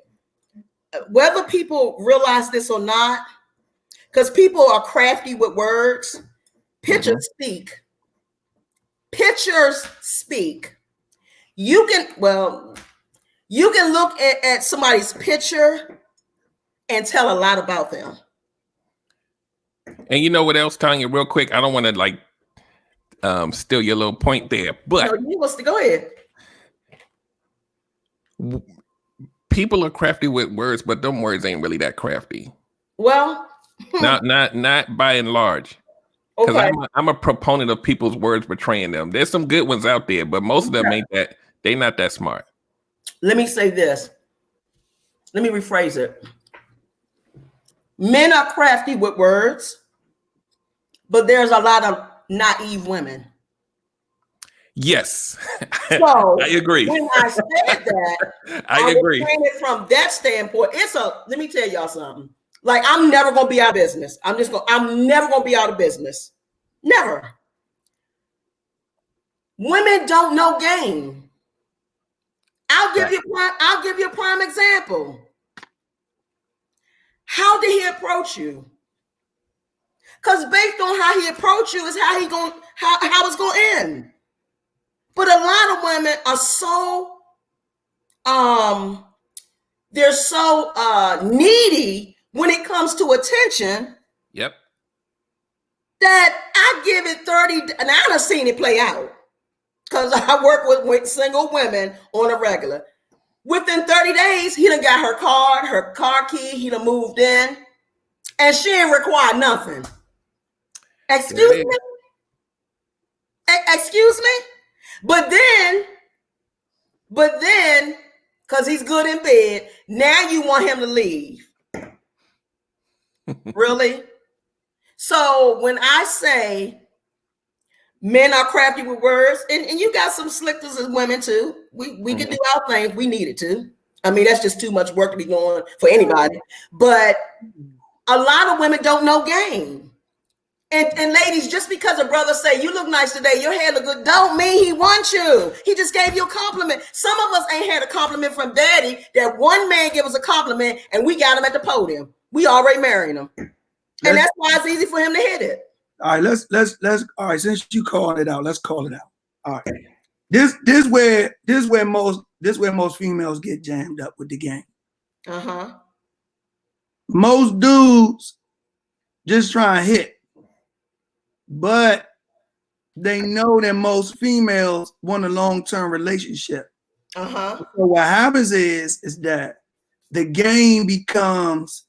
Whether people realize this or not, because people are crafty with words, pictures speak. Pictures speak. You can look at somebody's picture and tell a lot about them. And you know what else, Tanya, real quick? I don't want to steal your little point there, but no, you must go ahead. People are crafty with words, but them words ain't really that crafty. Well, not by and large. Because I'm a proponent of people's words betraying them. There's some good ones out there, but most of them ain't that. They not that smart. Let me say this. Let me rephrase it. Men are crafty with words, but there's a lot of naive women. Yes, so I agree. When I said that, I agree. It from that standpoint, let me tell y'all something. Like, I'm never gonna be out of business. I'm never gonna be out of business. Never. Women don't know game. I'll give you a prime example. How did he approach you? Because based on how he approached you is how it's gonna end. But a lot of women are so they're so needy when it comes to attention. Yep. That I give it 30, and I done seen it play out because I work with single women on a regular. Within 30 days, he done got her car key, he done moved in, and she ain't require nothing. Excuse me? Excuse me? But then, because he's good in bed, now you want him to leave. Really? So when I say men are crafty with words, and you got some slickers as women too. We can do our things. We need it to. I mean, that's just too much work to be going for anybody. But a lot of women don't know game. And ladies, just because a brother say you look nice today, your hair look good, don't mean he wants you. He just gave you a compliment. Some of us ain't had a compliment from daddy. That one man give us a compliment and we got him at the podium. We already married him. And that's why it's easy for him to hit it. All right, let's all right, since you called it out, let's call it out. All right. This where most females get jammed up with the game. Uh-huh. Most dudes just try and hit, but they know that most females want a long-term relationship. Uh-huh. So what happens is that the game becomes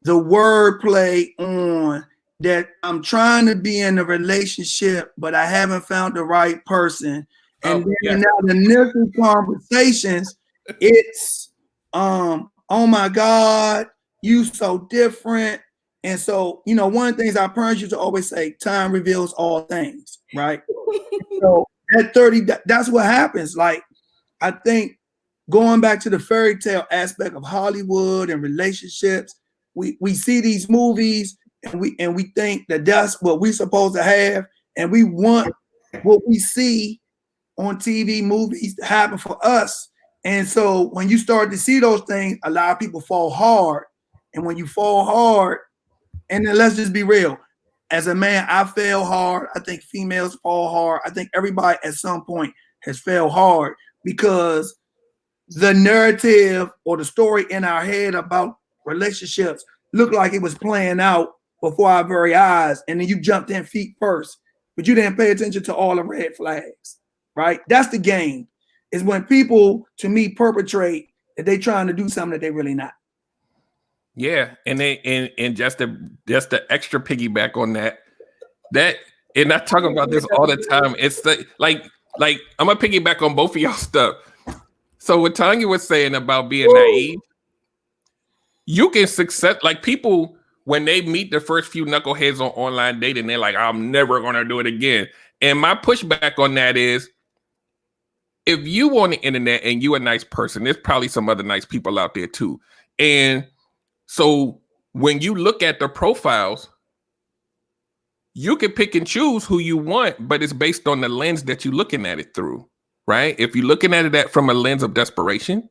the wordplay on that I'm trying to be in a relationship, but I haven't found the right person. And then now the initial conversations, it's oh my God, you so different. And so, you know, one of the things our parents used to always say, time reveals all things, right? So at 30, that's what happens. Like, I think going back to the fairy tale aspect of Hollywood and relationships, we see these movies and we think that that's what we're supposed to have, and we want what we see on TV movies to happen for us. And so when you start to see those things, a lot of people fall hard. And when you fall hard, and then let's just be real, as a man, I fell hard. I think females fall hard. I think everybody at some point has fell hard because the narrative or the story in our head about relationships looked like it was playing out before our very eyes, and then you jumped in feet first, but you didn't pay attention to all the red flags, right? That's the game. Is when people, to me, perpetrate that they trying to do something that they really not. Yeah, and just the extra piggyback on that, and I talk about this all the time. It's the like I'm gonna piggyback on both of y'all stuff. So what Tanya was saying about being naive, you can success like people when they meet the first few knuckleheads on online dating, they're like, I'm never gonna do it again. And my pushback on that is, if you on the internet and you a nice person, there's probably some other nice people out there too. And so when you look at the profiles, you can pick and choose who you want, but it's based on the lens that you're looking at it through, right? If you're looking at it from a lens of desperation,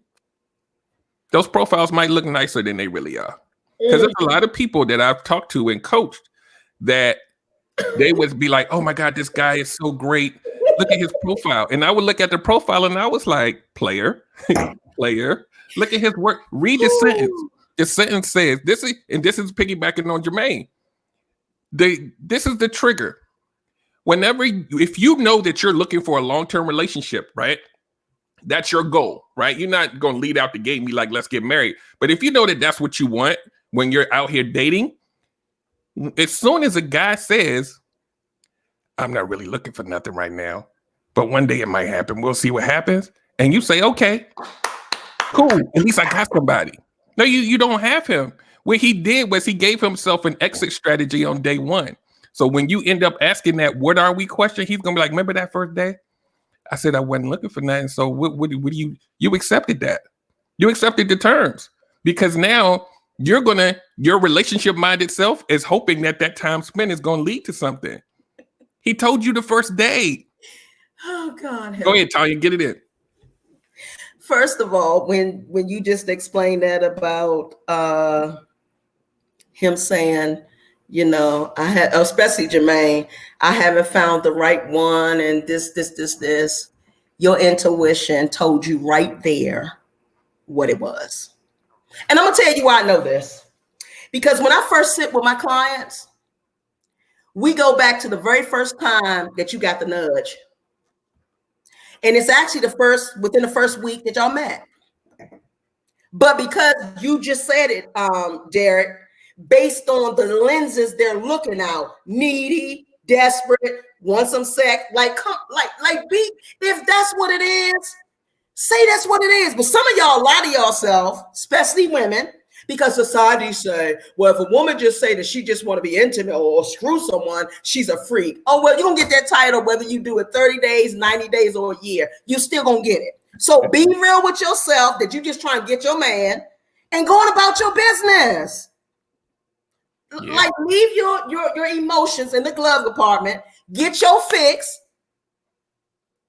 those profiles might look nicer than they really are. Because there's a lot of people that I've talked to and coached that they would be like, oh my God, this guy is so great. Look at his profile. And I would look at the profile and I was like, player, look at his work. Read the sentence. The sentence says, this is piggybacking on Jermaine. This is the trigger. If you know that you're looking for a long-term relationship, right? That's your goal, right? You're not going to lead out the gate and be like, let's get married. But if you know that that's what you want when you're out here dating, as soon as a guy says, I'm not really looking for nothing right now, but one day it might happen. We'll see what happens. And you say, okay, cool. At least I got somebody. No, you don't have him. What he did was he gave himself an exit strategy on day one. So when you end up asking that what are we question, he's going to be like, remember that first day? I said I wasn't looking for nothing. So what do you accepted that? You accepted the terms because now your relationship minded self is hoping that time spent is going to lead to something. He told you the first day. Oh God. Go ahead, Tanya, get it in. First of all, when you just explained that about him saying you know, I had, especially Jermaine, I haven't found the right one, and this. Your intuition told you right there what it was. And I'm gonna tell you why I know this. Because when I first sit with my clients, we go back to the very first time that you got the nudge. And it's actually within the first week that y'all met. But because you just said it, Derek, based on the lenses they're looking out, needy, desperate, want some sex, be, if that's what it is, say that's what it is. But some of y'all lie to yourself, especially women, because society say, well, if a woman just say that she just want to be intimate or screw someone, she's a freak. Oh, well, you're going to get that title whether you do it 30 days, 90 days, or a year. You still going to get it. So be real with yourself that you just trying to get your man and going about your business. Yeah. Like, leave your emotions in the glove compartment, get your fix.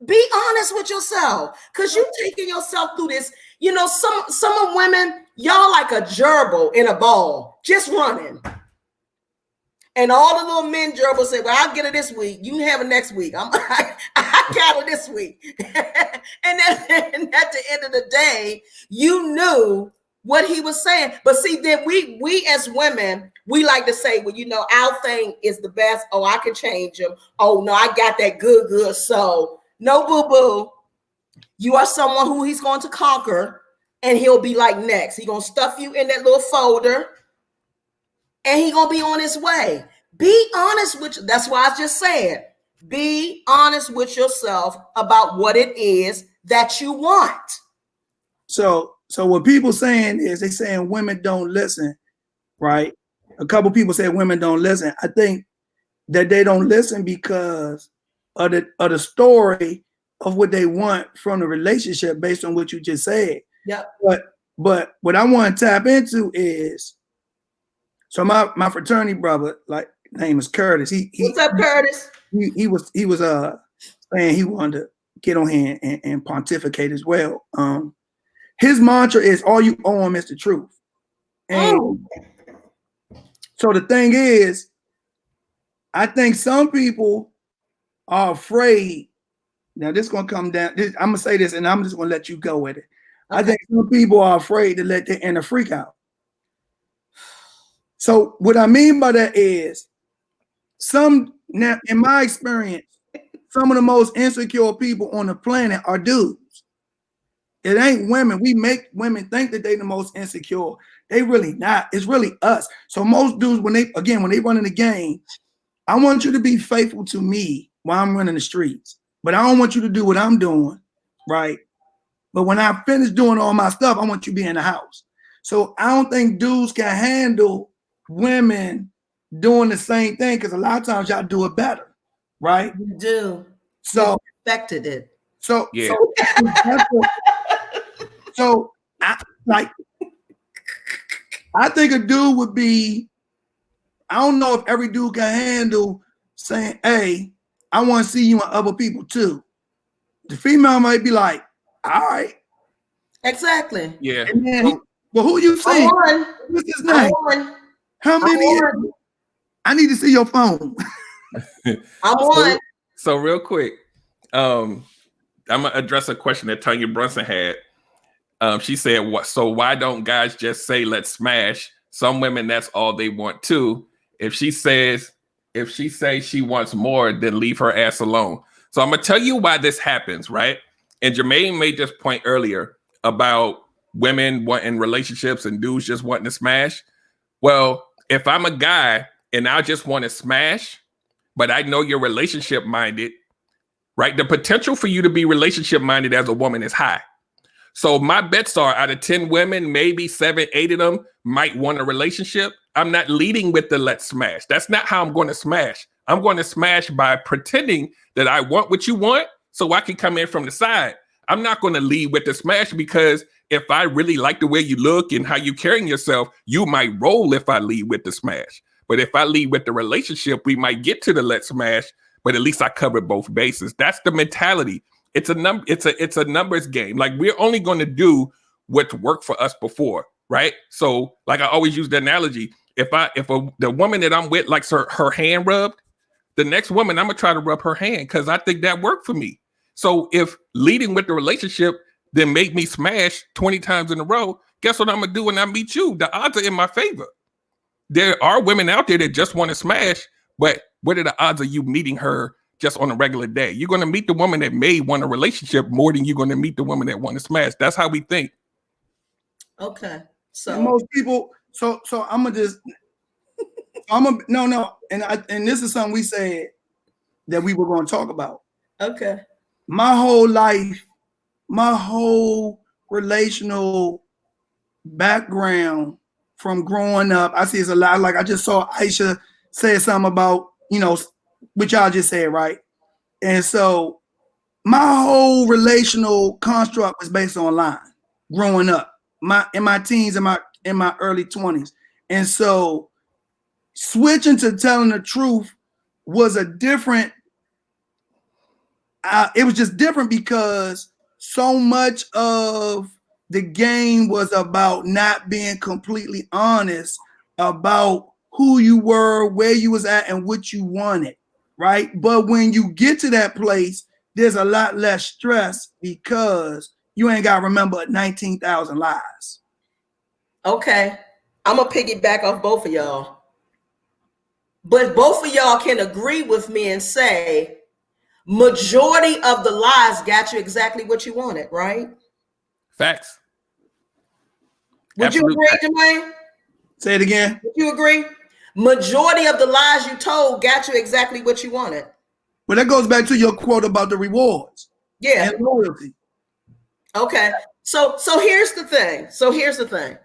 Be honest with yourself, because you're taking yourself through this. You know, some of women, y'all like a gerbil in a ball, just running. And all the little men gerbils say, well, I'll get it this week. You can have it next week. I got it this week. and at the end of the day, you knew what he was saying. But see, then we as women, we like to say, well, you know, our thing is the best. Oh, I can change him. Oh, no, I got that good soul. No, boo-boo. You are someone who he's going to conquer, and he'll be like next. He's going to stuff you in that little folder, and he's going to be on his way. Be honest with you. That's why I just said, be honest with yourself about what it is that you want. So what people saying is they saying women don't listen, right? A couple people say women don't listen. I think that they don't listen because of the story of what they want from the relationship based on what you just said. Yeah. But what I want to tap into is, so my fraternity brother, like, name is Curtis. What's up, Curtis? He was saying he wanted to get on here and pontificate as well. His mantra is, all you owe him is the truth. And so the thing is, I think some people are afraid. Now this is gonna come down. I'm gonna say this, and I'm just gonna let you go with it. Okay. I think some people are afraid to let their inner freak out. So what I mean by that is, now in my experience, some of the most insecure people on the planet are dudes. It ain't women. We make women think that they the most insecure. They really not. It's really us. So most dudes, when they run in the game, I want you to be faithful to me while I'm running the streets. But I don't want you to do what I'm doing, right? But when I finish doing all my stuff, I want you to be in the house. So I don't think dudes can handle women doing the same thing, because a lot of times y'all do it better, right? You do. So you expected it. So yeah. I think a dude would be, I don't know if every dude can handle saying, hey, I want to see you and other people too. The female might be like, all right. Exactly. Yeah. And then well, who you saying? What's his name? How many? I need to see your phone. I'm on. So real quick, I'm gonna address a question that Tanya Brunson had. She said, "What? So why don't guys just say let's smash?" Some women, that's all they want too. If she says she wants more, then leave her ass alone. So I'm gonna tell you why this happens, right? And Jermaine made this point earlier about women wanting relationships and dudes just wanting to smash. Well, if I'm a guy and I just want to smash, but I know you're relationship minded, right? The potential for you to be relationship minded as a woman is high. So my bets are, out of 10 women, maybe 7, 8 of them might want a relationship. I'm not leading with the let's smash. That's not how I'm going to smash. I'm going to smash by pretending that I want what you want so I can come in from the side. I'm not going to lead with the smash, because if I really like the way you look and how you carrying yourself, you might roll if I lead with the smash. But if I lead with the relationship, we might get to the let's smash, but at least I covered both bases. That's the mentality. It's a numbers game. Like, we're only going to do what's worked for us before, right? So like I always use the analogy, if the woman that I'm with likes her hand rubbed, the next woman I'm gonna try to rub her hand because I think that worked for me. So if leading with the relationship then make me smash 20 times in a row, guess what I'm gonna do when I meet you? The odds are in my favor. There are women out there that just want to smash, but what are the odds of you meeting her just on a regular day? You're gonna meet the woman that may want a relationship more than you're gonna meet the woman that want to smash. That's how we think. Okay. So and most people, so I'm gonna just no, and this is something we said that we were going to talk about. Okay. My whole life, my whole relational background from growing up, I see it's a lot. Like I just saw Aisha say something about, what y'all just said, right? And so my whole relational construct was based on line growing up, in my teens and in my early 20s. And so switching to telling the truth was a different, it was just different because so much of the game was about not being completely honest about who you were, where you was at, and what you wanted, right? But when you get to that place, there's a lot less stress because you ain't got to remember 19,000 lies. Okay. I'm going to piggyback off both of y'all. But both of y'all can agree with me and say, majority of the lies got you exactly what you wanted, right? Facts. Would Absolute you agree, fact. Jermaine? Say it again. Would you agree? Majority of the lies you told got you exactly what you wanted. Well, that goes back to your quote about the rewards. Yeah. And loyalty. Okay. So here's the thing.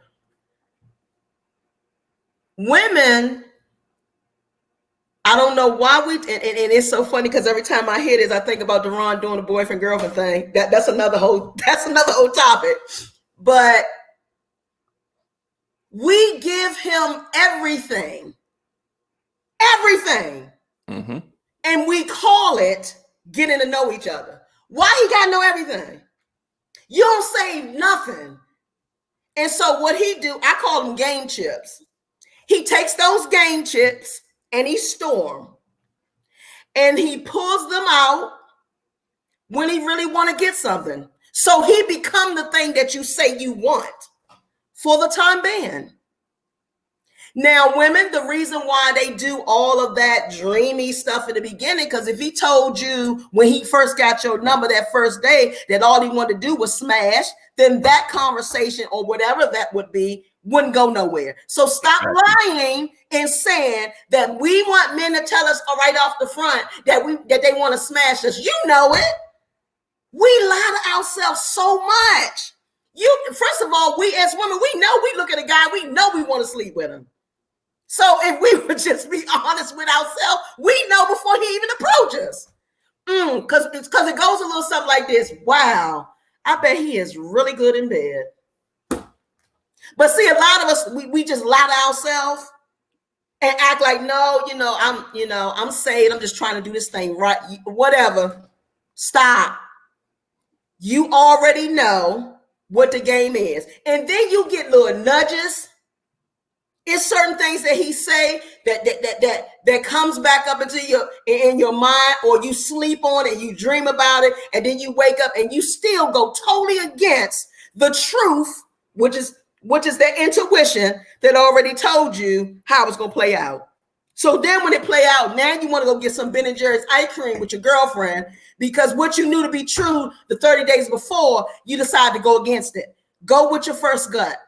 Women, I don't know why and it's so funny because every time I hear this, I think about Deron doing the boyfriend girlfriend thing. That's another whole topic. But we give him everything, Mm-hmm. and we call it getting to know each other. Why you gotta know everything? You don't save nothing. And so what he do, I call them game chips. He takes those game chips and he store them. And he pulls them out when he really want to get something. So he become the thing that you say you want for the time being. Now, women, the reason why they do all of that dreamy stuff in the beginning, because if he told you when he first got your number that first day that all he wanted to do was smash, then that conversation or whatever that would be wouldn't go nowhere. So stop lying and saying that we want men to tell us right off the front that they want to smash us. You know it. We lie to ourselves so much. First of all, we as women, we know we look at a guy, we know we want to sleep with him. So if we would just be honest with ourselves, we know before he even approaches us. Because it goes a little something like this. Wow, I bet he is really good in bed. But see, a lot of us, we just lie to ourselves and act like, no, I'm saved. I'm just trying to do this thing right. Whatever. Stop. You already know what the game is. And then you get little nudges. It's certain things that he say that comes back up into in your mind, or you sleep on it, you dream about it, and then you wake up and you still go totally against the truth, which is that intuition that already told you how it's gonna play out. So then when it play out, now you want to go get some Ben & Jerry's ice cream with your girlfriend because what you knew to be true the 30 days before, you decide to go against it. Go with your first gut.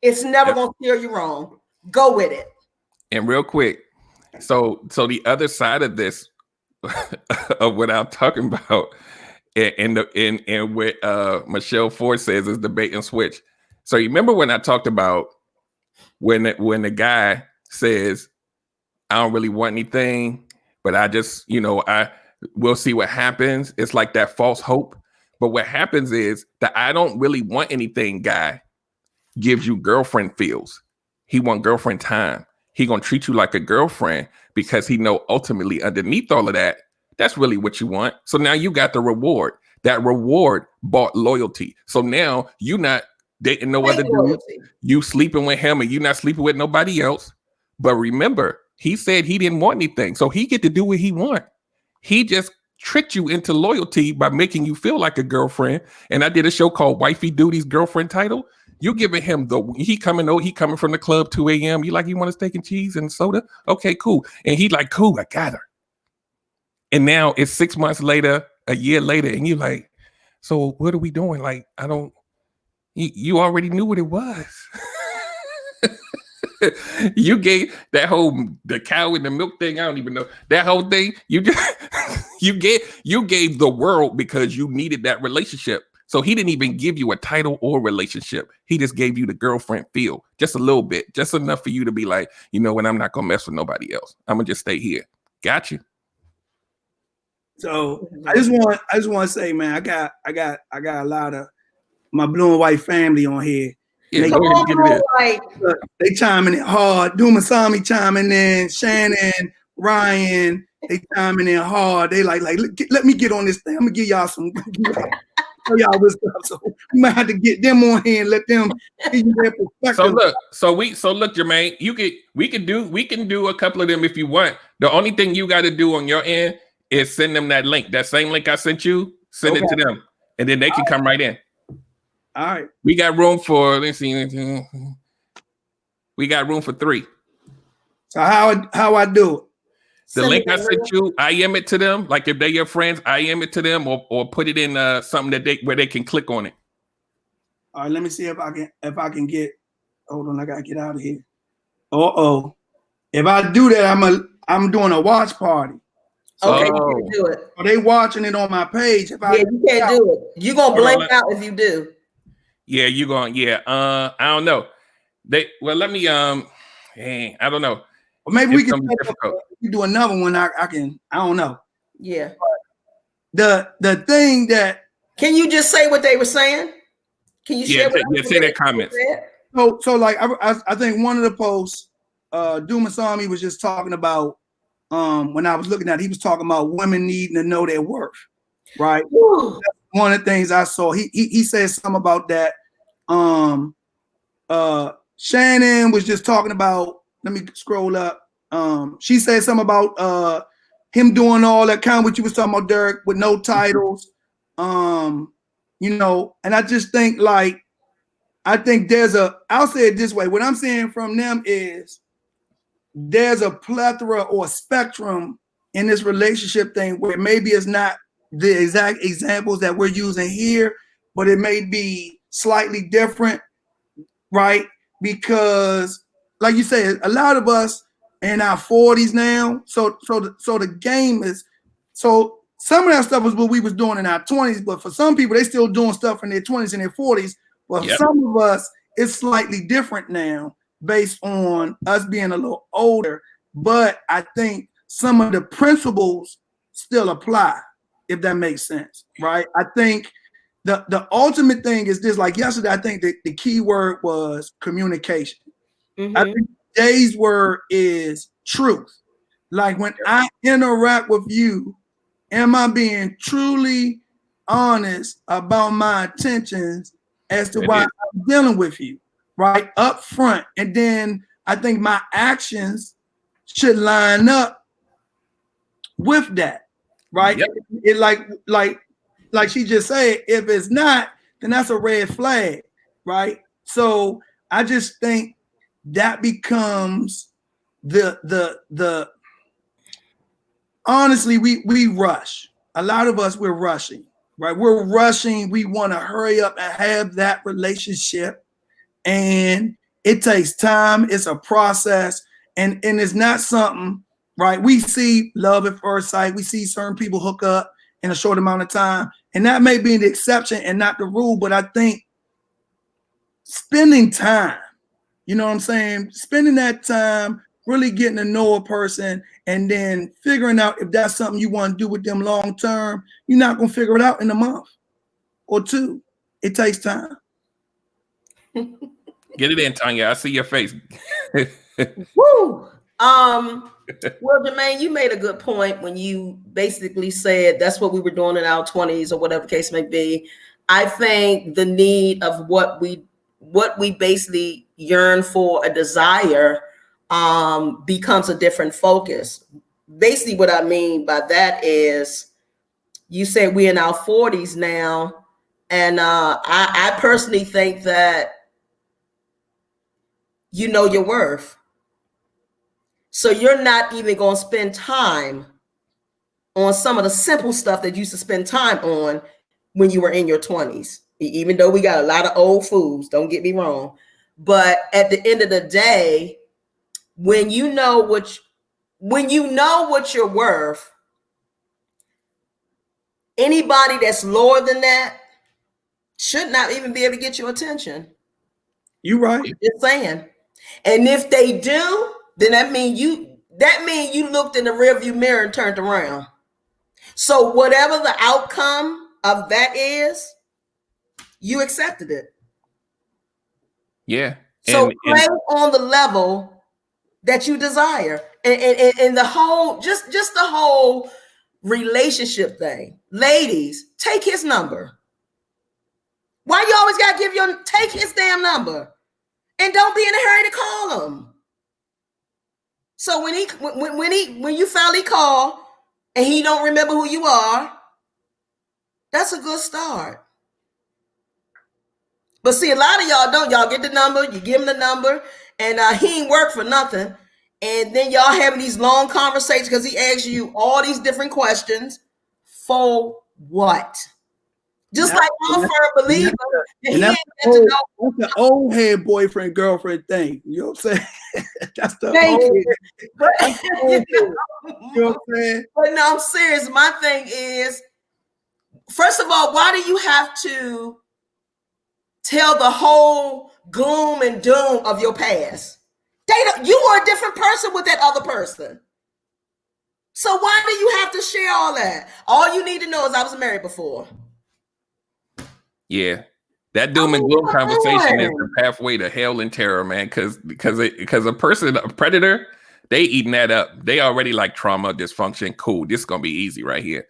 It's never gonna steer you wrong. Go with it. And real quick, so the other side of this, of what I'm talking about, and what Michelle Ford says is the bait and switch. So you remember when I talked about when the guy says, "I don't really want anything, but I just, we'll see what happens." It's like that false hope. But what happens is that I don't really want anything guy gives you girlfriend feels. He want girlfriend time. He gonna treat you like a girlfriend because he know ultimately underneath all of that, that's really what you want. So now you got the reward. That reward bought loyalty. So now you not dating no other dude. You sleeping with him and you not sleeping with nobody else. But remember, he said he didn't want anything, so he get to do what he want. He just tricked you into loyalty by making you feel like a girlfriend. And I did a show called Wifey Duty's Girlfriend Title. You're giving him he coming from the club 2 a.m. You like, you want a steak and cheese and soda? Okay, cool. And he like, cool, I got her. And now it's 6 months later, a year later, and you like, so what are we doing? Like, you already knew what it was. You gave that the cow and the milk thing. I don't even know that whole thing. You gave the world because you needed that relationship. So he didn't even give you a title or relationship. He just gave you the girlfriend feel, just a little bit, just enough for you to be like, you know what, I'm not gonna mess with nobody else. I'm gonna just stay here. Got you. So I just want to say, man, I got a lot of my blue and white family on here. Yeah, they chiming in hard. Dumasami chiming in. Shannon, Ryan, they chiming in hard. They like let me get on this thing. I'm gonna give y'all some. Tell y'all this stuff. So we might have to get them on here and let them give you their perspective. So look, Jermaine, we can do a couple of them if you want. The only thing you got to do on your end is send them that link. That same link I sent you, send it to them, and then they can come right in. All right. We got room for, let's see. We got room for 3. So how I do it? The link I sent you, IM it to them. Like if they're your friends, IM it to them or put it in something where they can click on it. All right, let me see if I can get. Hold on, I gotta get out of here. If I do that, I'm doing a watch party. Okay, you can do it. Are they watching it on my page? You can't do it. You're gonna blank out if you do. Yeah, you're going. Yeah, I don't know. Let me. I don't know. Or maybe we can do another one. I don't know. Yeah. The thing that. Can you just say what they were saying? Can you share? Say their comments. So like I think one of the posts, Dumasami was just talking about. When I was looking at it, he was talking about women needing to know their worth, right? That's one of the things I saw. He said something about that. Shannon was just talking about, let me scroll up. She said something about him doing all that kind of what you was talking about, Derek, with no titles. And I just think I'll say it this way. What I'm saying from them is there's a plethora or spectrum in this relationship thing where maybe it's not the exact examples that we're using here, but it may be slightly different, right? Because like you said, a lot of us in our 40s now, so the game is, so some of that stuff was what we was doing in our 20s, but for some people, they still doing stuff in their 20s and their 40s. But for some of us, it's slightly different now based on us being a little older. But I think some of the principles still apply, if that makes sense, right? I think the ultimate thing is this, like yesterday, I think the key word was communication. Mm-hmm. I think today's word is truth. Like when I interact with you, am I being truly honest about my intentions as to why I'm dealing with you, right? Up front. And then I think my actions should line up with that, right? Yep. It like she just said, if it's not, then that's a red flag, right? So I just think that becomes the honestly, we rush. A lot of us, we're rushing, right? We're rushing. We want to hurry up and have that relationship. And it takes time. It's a process. And it's not something, right? We see love at first sight. We see certain people hook up in a short amount of time. And that may be the exception and not the rule. But I think spending time, you know what I'm saying? Spending that time, really getting to know a person and then figuring out if that's something you want to do with them long term. You're not going to figure it out in a month or two. It takes time. Get it in, Tanya. I see your face. Woo! Well, Jermaine, you made a good point when you basically said that's what we were doing in our 20s or whatever case may be. I think the need of what we basically yearn for, a desire, becomes a different focus. Basically, what I mean by that is, you said we're in our 40s now, and I personally think that you know your worth. So you're not even going to spend time on some of the simple stuff that you used to spend time on when you were in your 20s. Even though we got a lot of old fools, don't get me wrong. But at the end of the day, when you know what you're worth, anybody that's lower than that should not even be able to get your attention. You right. Just saying. And if they do, then that means you looked in the rearview mirror and turned around. So whatever the outcome of that is, you accepted it. Yeah. So play on the level that you desire. And the whole, just the whole relationship thing. Ladies, take his number. Why you always gotta take his damn number? And don't be in a hurry to call him. So when you finally call and he don't remember who you are, that's a good start. But see, a lot of y'all don't. Y'all get the number, you give him the number, and he ain't work for nothing. And then y'all having these long conversations because he asks you all these different questions. For what? Just like I'm a firm believer. That's the old head boyfriend girlfriend thing. You know what I'm saying? That's the old. You know what I'm saying? But no, I'm serious. My thing is, first of all, why do you have to tell the whole gloom and doom of your past? You were a different person with that other person. So why do you have to share all that? All you need to know is I was married before. Yeah, that doom and gloom conversation is the pathway to hell and terror, man. Because a predator, they eating that up. They already like trauma, dysfunction. Cool, this is gonna be easy right here.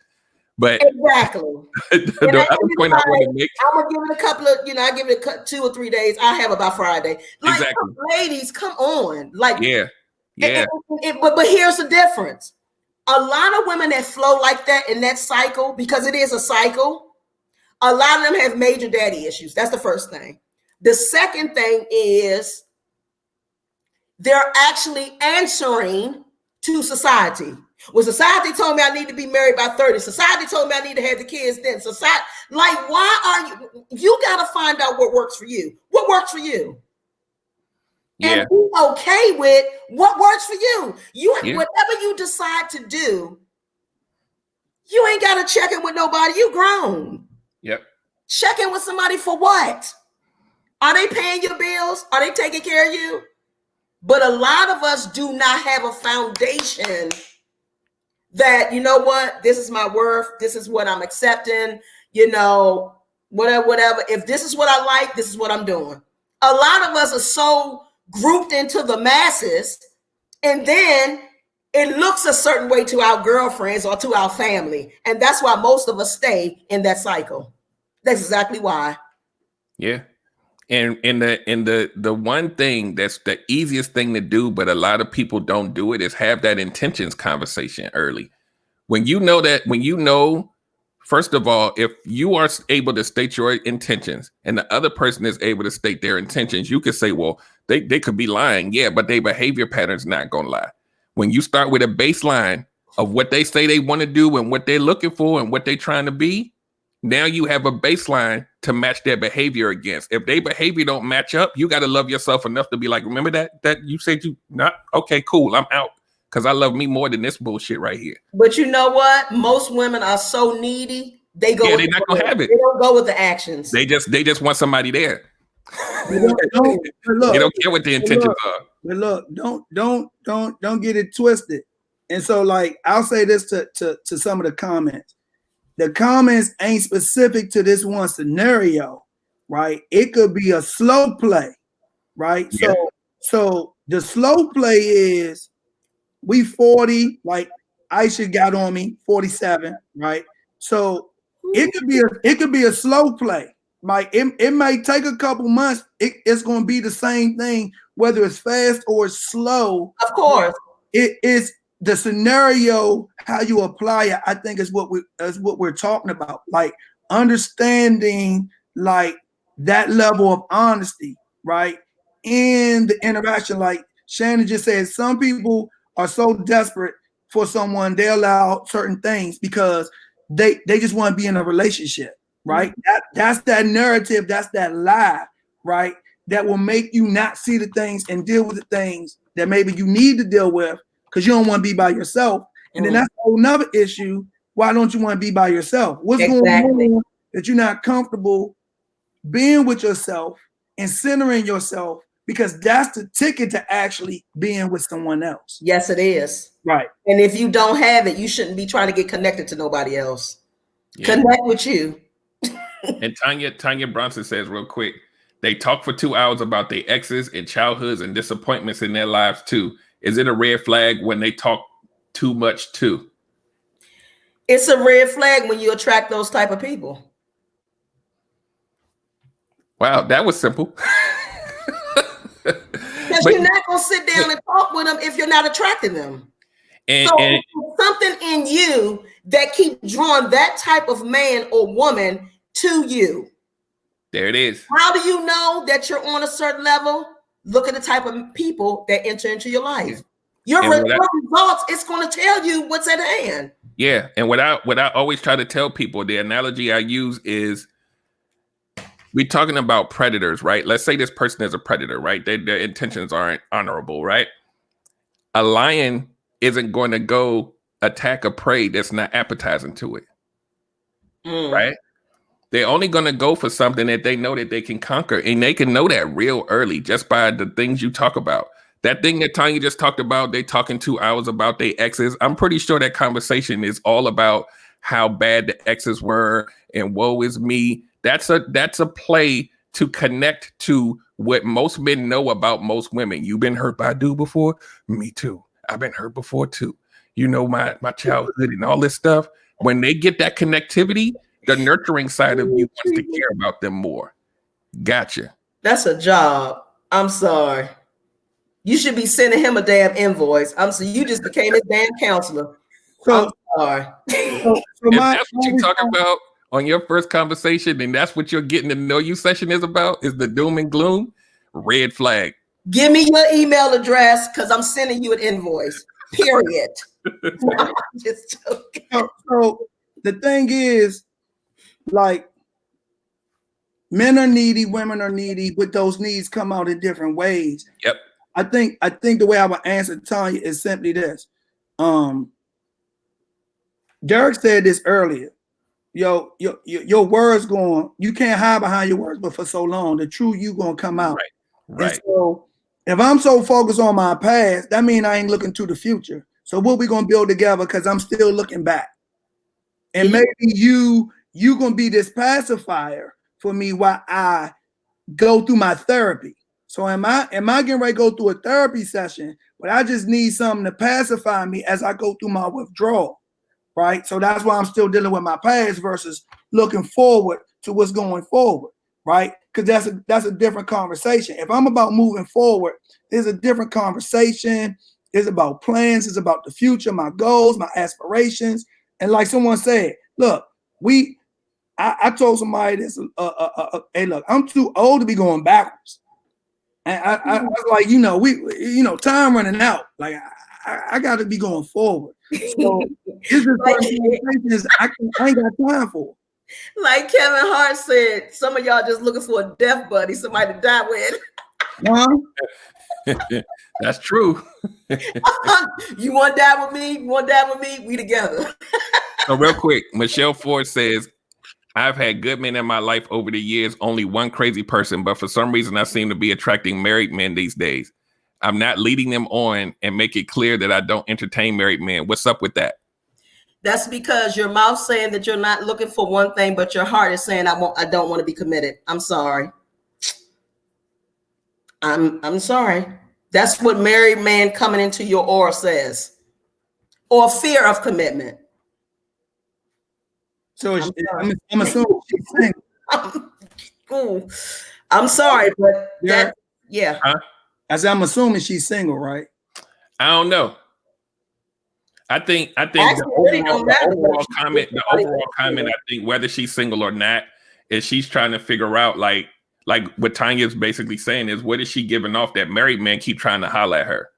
But exactly. the other point I want to make, I'm gonna give it a couple of, I give it 2 or 3 days. I have about Friday. Like, exactly. Ladies, come on. Like, yeah. But here's the difference. A lot of women that flow like that in that cycle, because it is a cycle, a lot of them have major daddy issues. That's the first thing. The second thing is they're actually answering to society. Well, society told me I need to be married by 30. Society told me I need to have the kids then. Society, like, why are you got to find out what works for you. What works for you? Yeah. And be okay with what works for you. Whatever you decide to do, you ain't got to check in with nobody. You grown. Yep. Check in with somebody for what? Are they paying your bills? Are they taking care of you? But a lot of us do not have a foundation that, you know what, this is my worth. This is what I'm accepting, whatever. If this is what I like, this is what I'm doing. A lot of us are so grouped into the masses, and then it looks a certain way to our girlfriends or to our family. And that's why most of us stay in that cycle. That's exactly why. Yeah. And the one thing that's the easiest thing to do, but a lot of people don't do it, is have that intentions conversation early. When you know, first of all, if you are able to state your intentions and the other person is able to state their intentions, you could say, well, they could be lying. Yeah, but their behavior pattern's not going to lie. When you start with a baseline of what they say they want to do and what they're looking for and what they're trying to be, now you have a baseline to match their behavior against. If their behavior don't match up, you got to love yourself enough to be like, remember that you said you not okay, cool, I'm out, because I love me more than this bullshit right here. But you know what? Most women are so needy. They go. Yeah, they're not gonna have it. They don't go with the actions. They just want somebody there. They don't care what the intentions are. But look, don't get it twisted. And so, like, I'll say this to some of the comments. The comments ain't specific to this one scenario, right? It could be a slow play, right? Yeah. So the slow play is we 40, like Aisha got on me, 47, right? So it could be a slow play. Like it may take a couple months. It's going to be the same thing whether it's fast or slow. Of course. It is the scenario, how you apply it, I think is what we're talking about. Like understanding like that level of honesty, right? In the interaction. Like Shannon just said, some people are so desperate for someone, they allow certain things because they just want to be in a relationship, right? That's that narrative, that's that lie, right? That will make you not see the things and deal with the things that maybe you need to deal with because you don't want to be by yourself. And then that's a whole nother issue. Why don't you want to be by yourself? What's going on that you're not comfortable being with yourself and centering yourself? Because that's the ticket to actually being with someone else. Yes, it is. Right. And if you don't have it, you shouldn't be trying to get connected to nobody else. Yeah. Connect with you. And Tanya Bronson says real quick, they talk for 2 hours about their exes and childhoods and disappointments in their lives too. Is it a red flag when they talk too much too? It's a red flag when you attract those type of people. Wow, that was simple. Because you're not going to sit down and talk with them if you're not attracting them. And something in you that keeps drawing that type of man or woman to you. There it is. How do you know that you're on a certain level? Look at the type of people that enter into your life. Your results, it's going to tell you what's at hand. Yeah. And what I always try to tell people, the analogy I use is, we're talking about predators, right? Let's say this person is a predator, right? Their intentions aren't honorable, right? A lion isn't going to go attack a prey that's not appetizing to it, right? They're only going to go for something that they know that they can conquer. And they can know that real early just by the things you talk about. That thing that Tanya just talked about, they talking 2 hours about their exes. I'm pretty sure that conversation is all about how bad the exes were and woe is me. That's a play to connect to what most men know about most women. You've been hurt by a dude before? Me too. I've been hurt before too. You know, my childhood and all this stuff. When they get that connectivity, the nurturing side of you wants to care about them more. Gotcha. That's a job. I'm sorry. You should be sending him a damn invoice. You just became his damn counselor. I'm sorry. If that's what you're talking about on your first conversation, and that's what your getting to know you session is about, is the doom and gloom, red flag. Give me your email address because I'm sending you an invoice. Period. I'm just joking. So the thing is, like, men are needy, women are needy, but those needs come out in different ways. Yep. I think the way I would answer Tanya is simply this. Derek said this earlier. Your words you can't hide behind your words, but for so long, the true you gonna come out. Right. And so if I'm so focused on my past, that means I ain't looking to the future. So what we gonna build together? Because I'm still looking back. And maybe you gonna be this pacifier for me while I go through my therapy. So am I getting ready to go through a therapy session, but I just need something to pacify me as I go through my withdrawal, right? So that's why I'm still dealing with my past versus looking forward to what's going forward, right? Because that's a different conversation. If I'm about moving forward, there's a different conversation. It's about plans. It's about the future, my goals, my aspirations. And like someone said, look, I told somebody this, hey, look, I'm too old to be going backwards. And I was like, time running out. Like I got to be going forward. So this is I ain't got time for. Like Kevin Hart said, some of y'all just looking for a death buddy, somebody to die with. That's true. You want to die with me? You want to die with me? We together. So real quick, Michelle Ford says, I've had good men in my life over the years, only one crazy person, but for some reason I seem to be attracting married men these days. I'm not leading them on and make it clear that I don't entertain married men. What's up with that? That's because your mouth saying that you're not looking for one thing, but your heart is saying, I don't want to be committed. I'm sorry. I'm sorry. That's what married man coming into your aura says. Or fear of commitment. So I'm assuming she's saying. I'm sorry, but yeah. Huh? I said, I'm assuming she's single, right? I don't know. I think Actually, the overall comment, I think whether she's single or not, is she's trying to figure out like what Tanya's basically saying is, what is she giving off that married men keep trying to holler at her?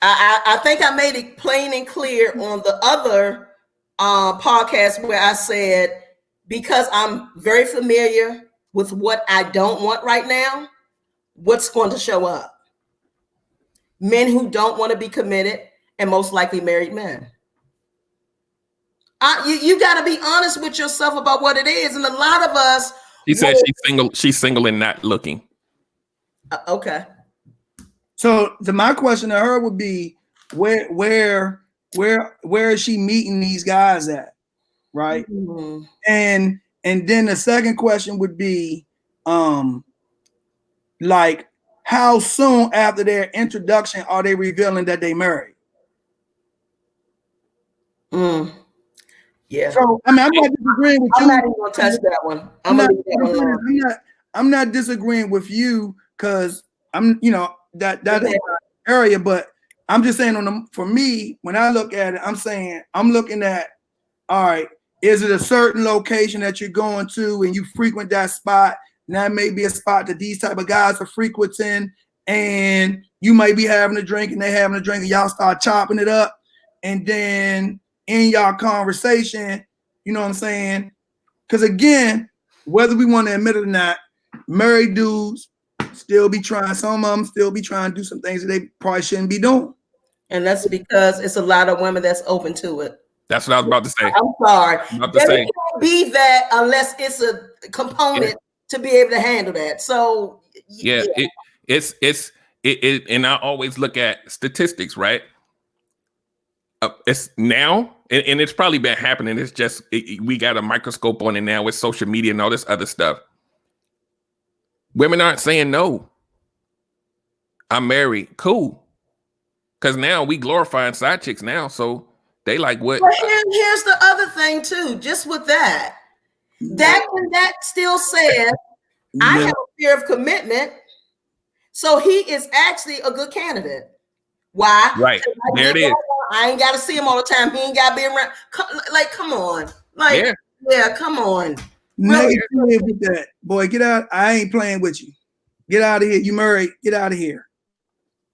I think I made it plain and clear on the other podcast where I said, because I'm very familiar with what I don't want right now, what's going to show up? Men who don't want to be committed, and most likely married men. You got to be honest with yourself about what it is. And a lot of us. She said she's single and not looking. Okay. So my question to her would be, where is she meeting these guys at? Right. Mm-hmm. And then the second question would be, like, how soon after their introduction are they revealing that they married? Yeah. So I'm not disagreeing with you. I'm not even gonna touch that one. I'm not disagreeing with you because I'm, that area, but I'm just saying for me, when I look at it, I'm looking at, all right, is it a certain location that you're going to and you frequent that spot? And that may be a spot that these type of guys are frequenting, and you might be having a drink and they having a drink and y'all start chopping it up. And then in y'all conversation, you know what I'm saying? Because again, whether we want to admit it or not, married dudes still be trying, some of them still be trying to do some things that they probably shouldn't be doing. And that's because it's a lot of women that's open to it. That's what I was about to say. I'm sorry. It can't be that unless it's a component to be able to handle that. So it's and I always look at statistics, right? It's now, and it's probably been happening. It's just we got a microscope on it now with social media and all this other stuff. Women aren't saying no. I'm married, cool, because now we glorifying side chicks now, so they like what? But here's the other thing too. Just with that still says I have a fear of commitment, so he is actually a good candidate. Why? Right. There it is. I ain't got to see him all the time. He ain't got to be around. Like, come on. Like, yeah, come on. Really? With that. Boy, get out. I ain't playing with you. Get out of here. You married. Get out of here.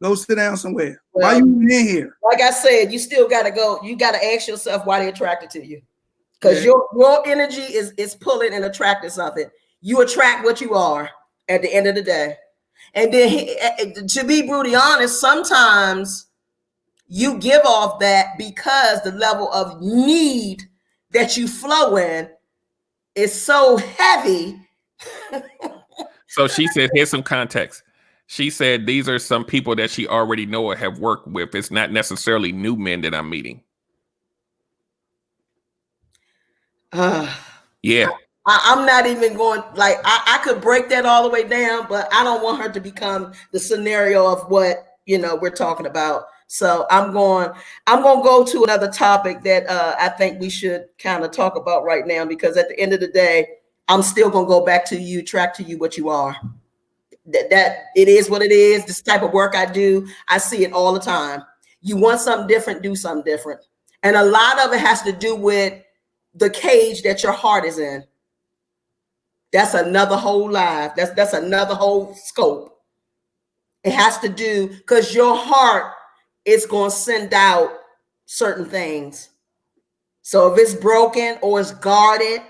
Go sit down somewhere. Well, why you in here? Like I said, you still got to go. You got to ask yourself why they're attracted to you. Because your energy is pulling and attracting something. You attract what you are at the end of the day. And then, to be brutally honest, sometimes you give off that because the level of need that you flow in is so heavy. So she said, here's some context. She said these are some people that she already know or have worked with. It's not necessarily new men that I'm meeting. Yeah. I'm not even going, like, I could break that all the way down, but I don't want her to become the scenario of what, we're talking about. So I'm going to go to another topic that I think we should kind of talk about right now, because at the end of the day, I'm still going to go back to you, track to you what you are. That it is what it is. This type of work I do, I see it all the time. You want something different, do something different. And a lot of it has to do with the cage that your heart is in. That's another whole life. That's another whole scope. It has to do because your heart is going to send out certain things. So if it's broken or it's guarded,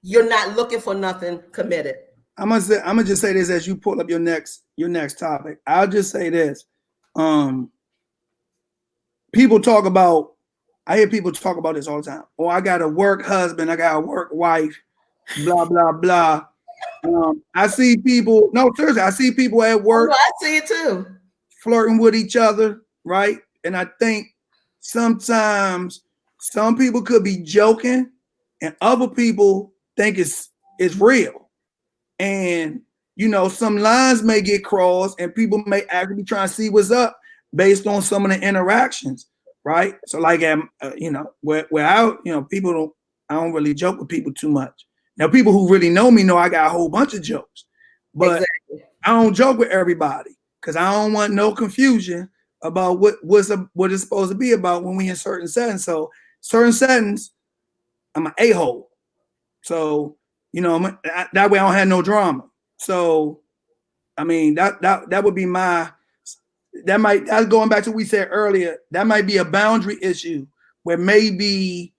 you're not looking for nothing committed. I'm gonna just say this as you pull up your next topic. I'll just say this. People talk about, I hear people talk about this all the time. Oh, I got a work husband, I got a work wife, blah, blah, blah. I see people, no, seriously, I see people at work. I see it too. Flirting with each other, right? And I think sometimes some people could be joking and other people think it's real. And, some lines may get crossed and people may actually be trying to see what's up based on some of the interactions, right? So like, where I, people I don't really joke with people too much. Now, people who really know me know I got a whole bunch of jokes, but exactly. I don't joke with everybody because I don't want no confusion about what it's supposed to be about when we in certain settings. So certain settings, I'm an a-hole. So, you know, that way I don't have no drama. So, I mean, that would be that's going back to what we said earlier. That might be a boundary issue where maybe,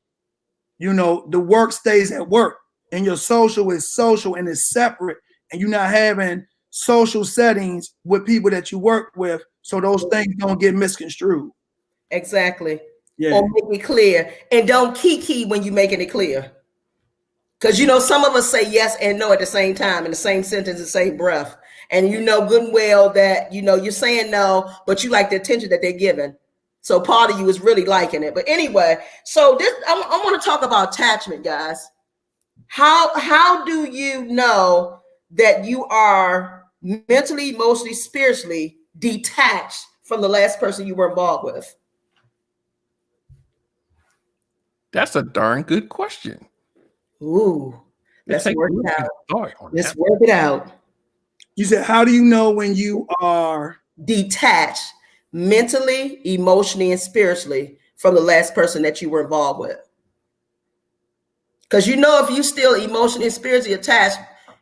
you know, the work stays at work and your social is social and it's separate, and you're not having social settings with people that you work with, so those things don't get misconstrued. Exactly. Yeah. Or make it clear, and don't kiki when you're making it clear. Because, you know, some of us say yes and no at the same time, in the same sentence, the same breath. And you know good and well that, you know, you're saying no, but you like the attention that they're giving. So part of you is really liking it. But anyway, so this I want to talk about attachment, guys. How do you know that you are mentally, emotionally, spiritually detached from the last person you were involved with? That's a darn good question. Ooh, let's work it out. Let's work it out. You said, how do you know when you are detached mentally, emotionally, and spiritually from the last person that you were involved with? Because you know, if you still emotionally and spiritually attached,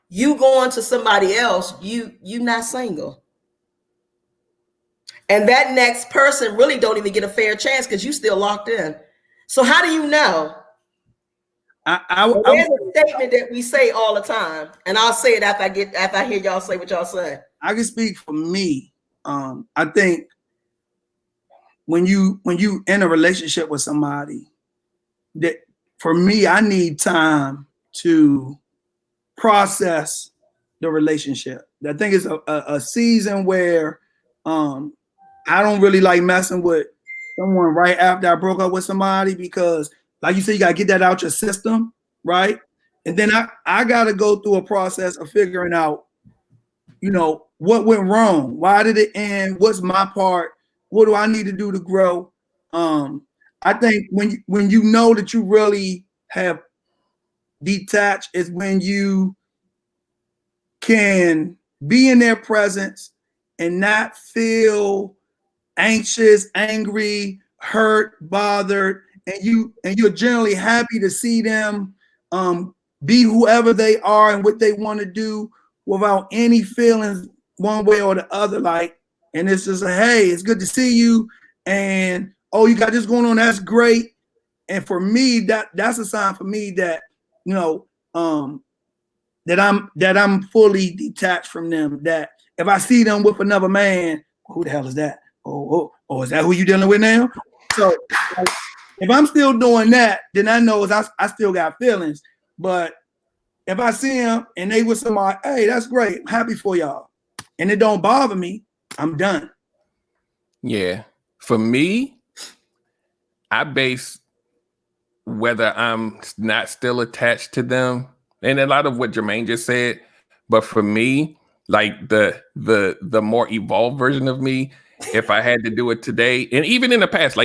you going to somebody else, you not single. And that next person really don't even get a fair chance because you still locked in. So how do you know? There's a statement that we say all the time, and I'll say it after I hear y'all say what y'all say. I can speak for me. I think when you in a relationship with somebody, that for me, I need time to process the relationship. I think it's a season where I don't really like messing with someone right after I broke up with somebody, because like you said, you gotta get that out your system, right? And then I gotta go through a process of figuring out, you know, what went wrong? Why did it end? What's my part? What do I need to do to grow? I think when you know that you really have detached is when you can be in their presence and not feel anxious, angry, hurt, bothered, and you're generally happy to see them be whoever they are and what they want to do without any feelings one way or the other. Like, and it's just like, hey, it's good to see you, and oh, you got this going on, that's great. And for me, that's a sign for me that, you know, that I'm fully detached from them. That if I see them with another man, who the hell is that? Oh, is that who you dealing with now? So if I'm still doing that, then I know I still got feelings. But if I see them and they with somebody, hey, that's great, I'm happy for y'all, and it don't bother me, I'm done. Yeah. For me, I base whether I'm not still attached to them, and a lot of what Jermaine just said. But for me, like the more evolved version of me, if I had to do it today, and even in the past,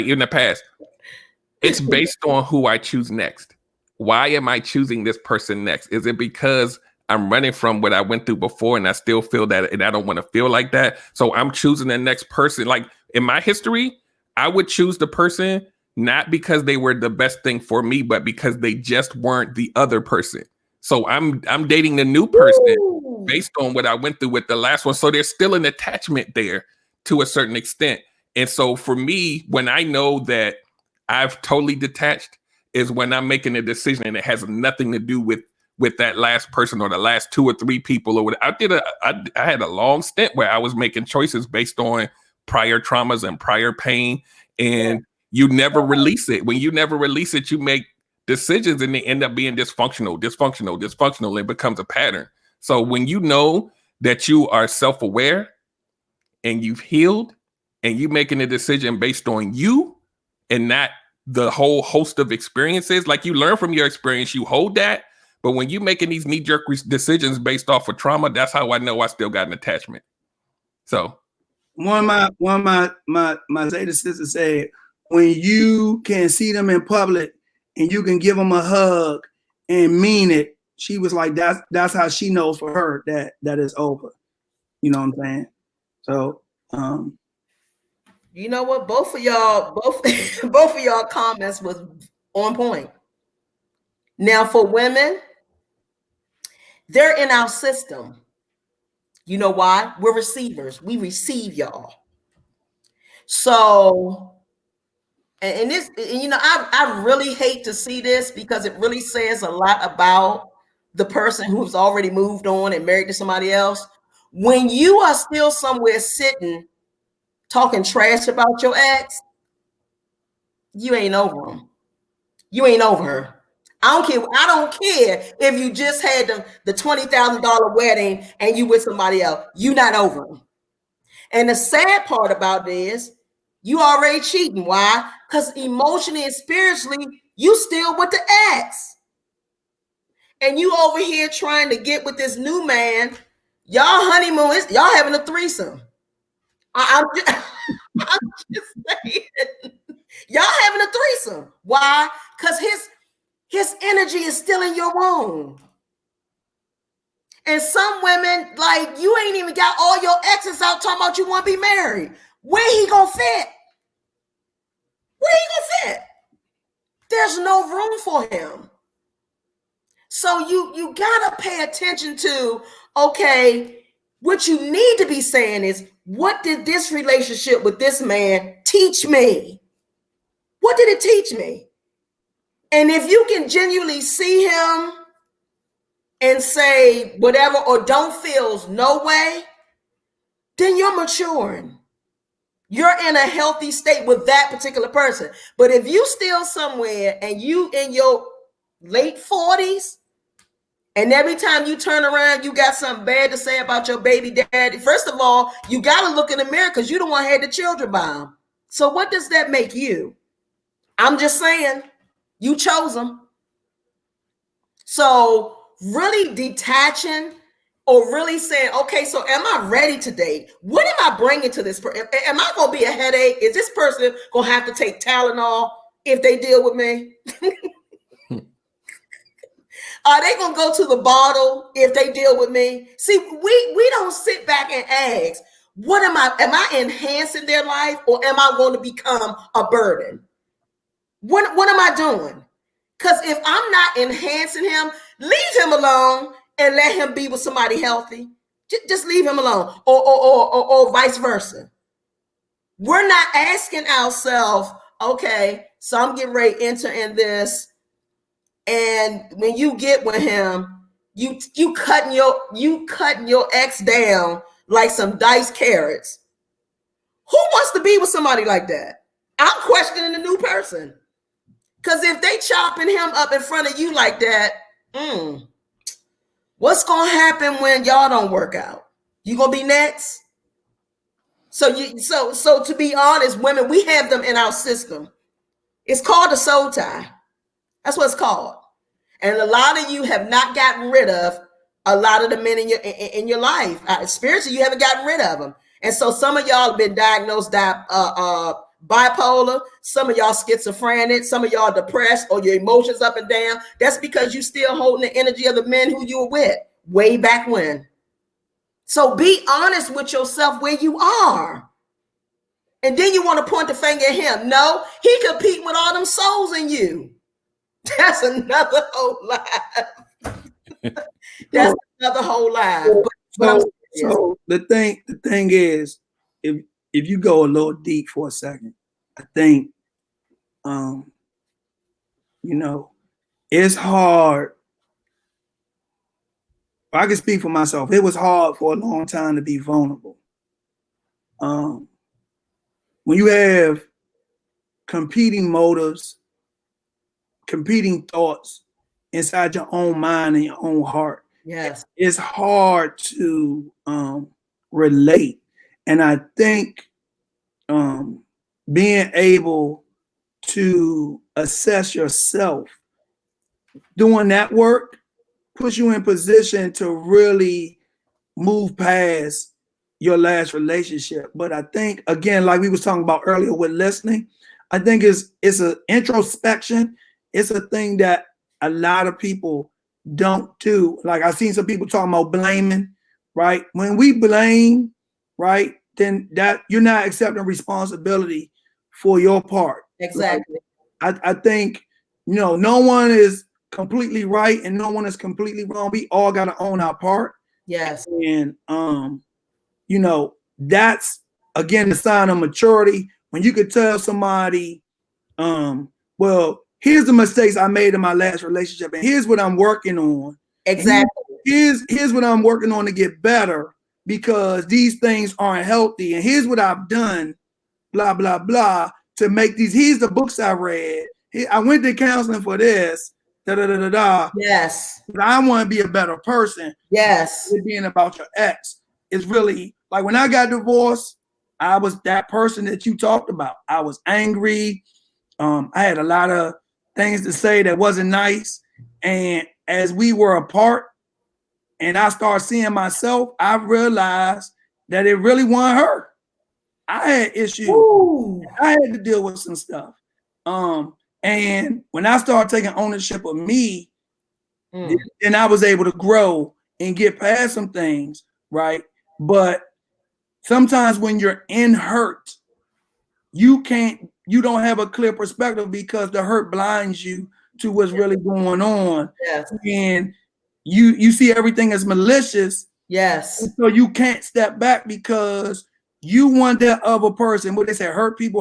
it's based on who I choose next. Why am I choosing this person next? Is it because I'm running from what I went through before and I still feel that and I don't want to feel like that? So I'm choosing the next person. Like in my history, I would choose the person not because they were the best thing for me, but because they just weren't the other person. So I'm dating the new person based on what I went through with the last one. So there's still an attachment there to a certain extent. And so for me, when I know that I've totally detached is when I'm making a decision and it has nothing to do with that last person or the last 2 or 3 people or what. I had a long stint where I was making choices based on prior traumas and prior pain, and you never release it. When you never release it, you make decisions and they end up being dysfunctional. It becomes a pattern. So when you know that you are self-aware and you've healed and you making a decision based on you and not the whole host of experiences, like you learn from your experience, you hold that. But when you're making these knee-jerk decisions based off of trauma, that's how I know I still got an attachment. So one of my Zeta sisters said, when you can see them in public and you can give them a hug and mean it, she was like, that's how she knows for her that is over. You know what I'm saying? So you know what? Both of y'all, both of y'all comments was on point. Now for women, they're in our system. You know why? We're receivers. We receive y'all. So, and this, you know, I really hate to see this because it really says a lot about the person who's already moved on and married to somebody else. When you are still somewhere sitting talking trash about your ex, you ain't over them. You ain't over her. I don't care if you just had the $20,000 wedding and you with somebody else. You not over them. And the sad part about this, you already cheating. Why? Because emotionally and spiritually, you still with the ex. And you over here trying to get with this new man. Y'all honeymoon, y'all having a threesome. I'm just saying. Y'all having a threesome. Why? Because his energy is still in your womb. And some women, like, you ain't even got all your exes out talking about you want to be married. Where he gonna fit? Where he gonna fit? There's no room for him. So you gotta pay attention to, okay, what you need to be saying is, what did this relationship with this man teach me? What did it teach me? And if you can genuinely see him and say whatever, or don't feel no way, then you're maturing. You're in a healthy state with that particular person. But if you still somewhere and you in your late 40s, and every time you turn around, you got something bad to say about your baby daddy, first of all, you got to look in the mirror because you don't want to have the children by him. So what does that make you? I'm just saying, you chose them. So really detaching, or really saying, okay, so am I ready to date? What am I bringing to this person? Am I going to be a headache? Is this person going to have to take Tylenol if they deal with me? Are they going to go to the bottle if they deal with me? See, we don't sit back and ask, what am I enhancing their life, or am I going to become a burden? What am I doing? Because if I'm not enhancing him, leave him alone and let him be with somebody healthy. Just leave him alone, or vice versa. We're not asking ourselves, okay, so I'm getting ready to enter in this, and when you get with him, you cutting your ex down like some diced carrots. Who wants to be with somebody like that? I'm questioning the new person. Because if they chopping him up in front of you like that, what's going to happen when y'all don't work out? You going to be next? So to be honest, women, we have them in our system. It's called a soul tie. That's what it's called. And a lot of you have not gotten rid of a lot of the men in your life. Spiritually, you haven't gotten rid of them. And so some of y'all have been diagnosed bipolar, some of y'all schizophrenic, some of y'all depressed, or your emotions up and down. That's because you still holding the energy of the men who you were with way back when. So be honest with yourself where you are. And then you want to point the finger at him. No, he competing with all them souls in you. That's another whole lie. That's another whole lie. So the thing is, if you go a little deep for a second, I think, you know, it's hard. I can speak for myself. It was hard for a long time to be vulnerable. When you have competing motives, competing thoughts inside your own mind and your own heart, yes, it's hard to relate. And I think being able to assess yourself, doing that work, puts you in position to really move past your last relationship. But I think, again, like we was talking about earlier with listening, I think it's an introspection. It's a thing that a lot of people don't do. Like I've seen some people talking about blaming, right? When we blame, right, then that you're not accepting responsibility for your part. Exactly. Right? I think, no one is completely right and no one is completely wrong. We all got to own our part. Yes. And that's again the sign of maturity when you could tell somebody, well, here's the mistakes I made in my last relationship, and here's what I'm working on. Exactly. Here's what I'm working on to get better because these things aren't healthy. And here's what I've done, blah, blah, blah, to make these. Here's the books I read. I went to counseling for this, da da da da da. Yes. But I want to be a better person. Yes. It being about your ex. It's really like when I got divorced, I was that person that you talked about. I was angry. I had a lot of things to say that wasn't nice. And as we were apart and I started seeing myself, I realized that it really wasn't her. I had issues. Ooh. I had to deal with some stuff. And when I started taking ownership of me, then I was able to grow and get past some things, right? But sometimes when you're in hurt, you don't have a clear perspective because the hurt blinds you to what's really going on. Yes. And you see everything as malicious. Yes. So you can't step back because you want that other person. What they say, hurt people.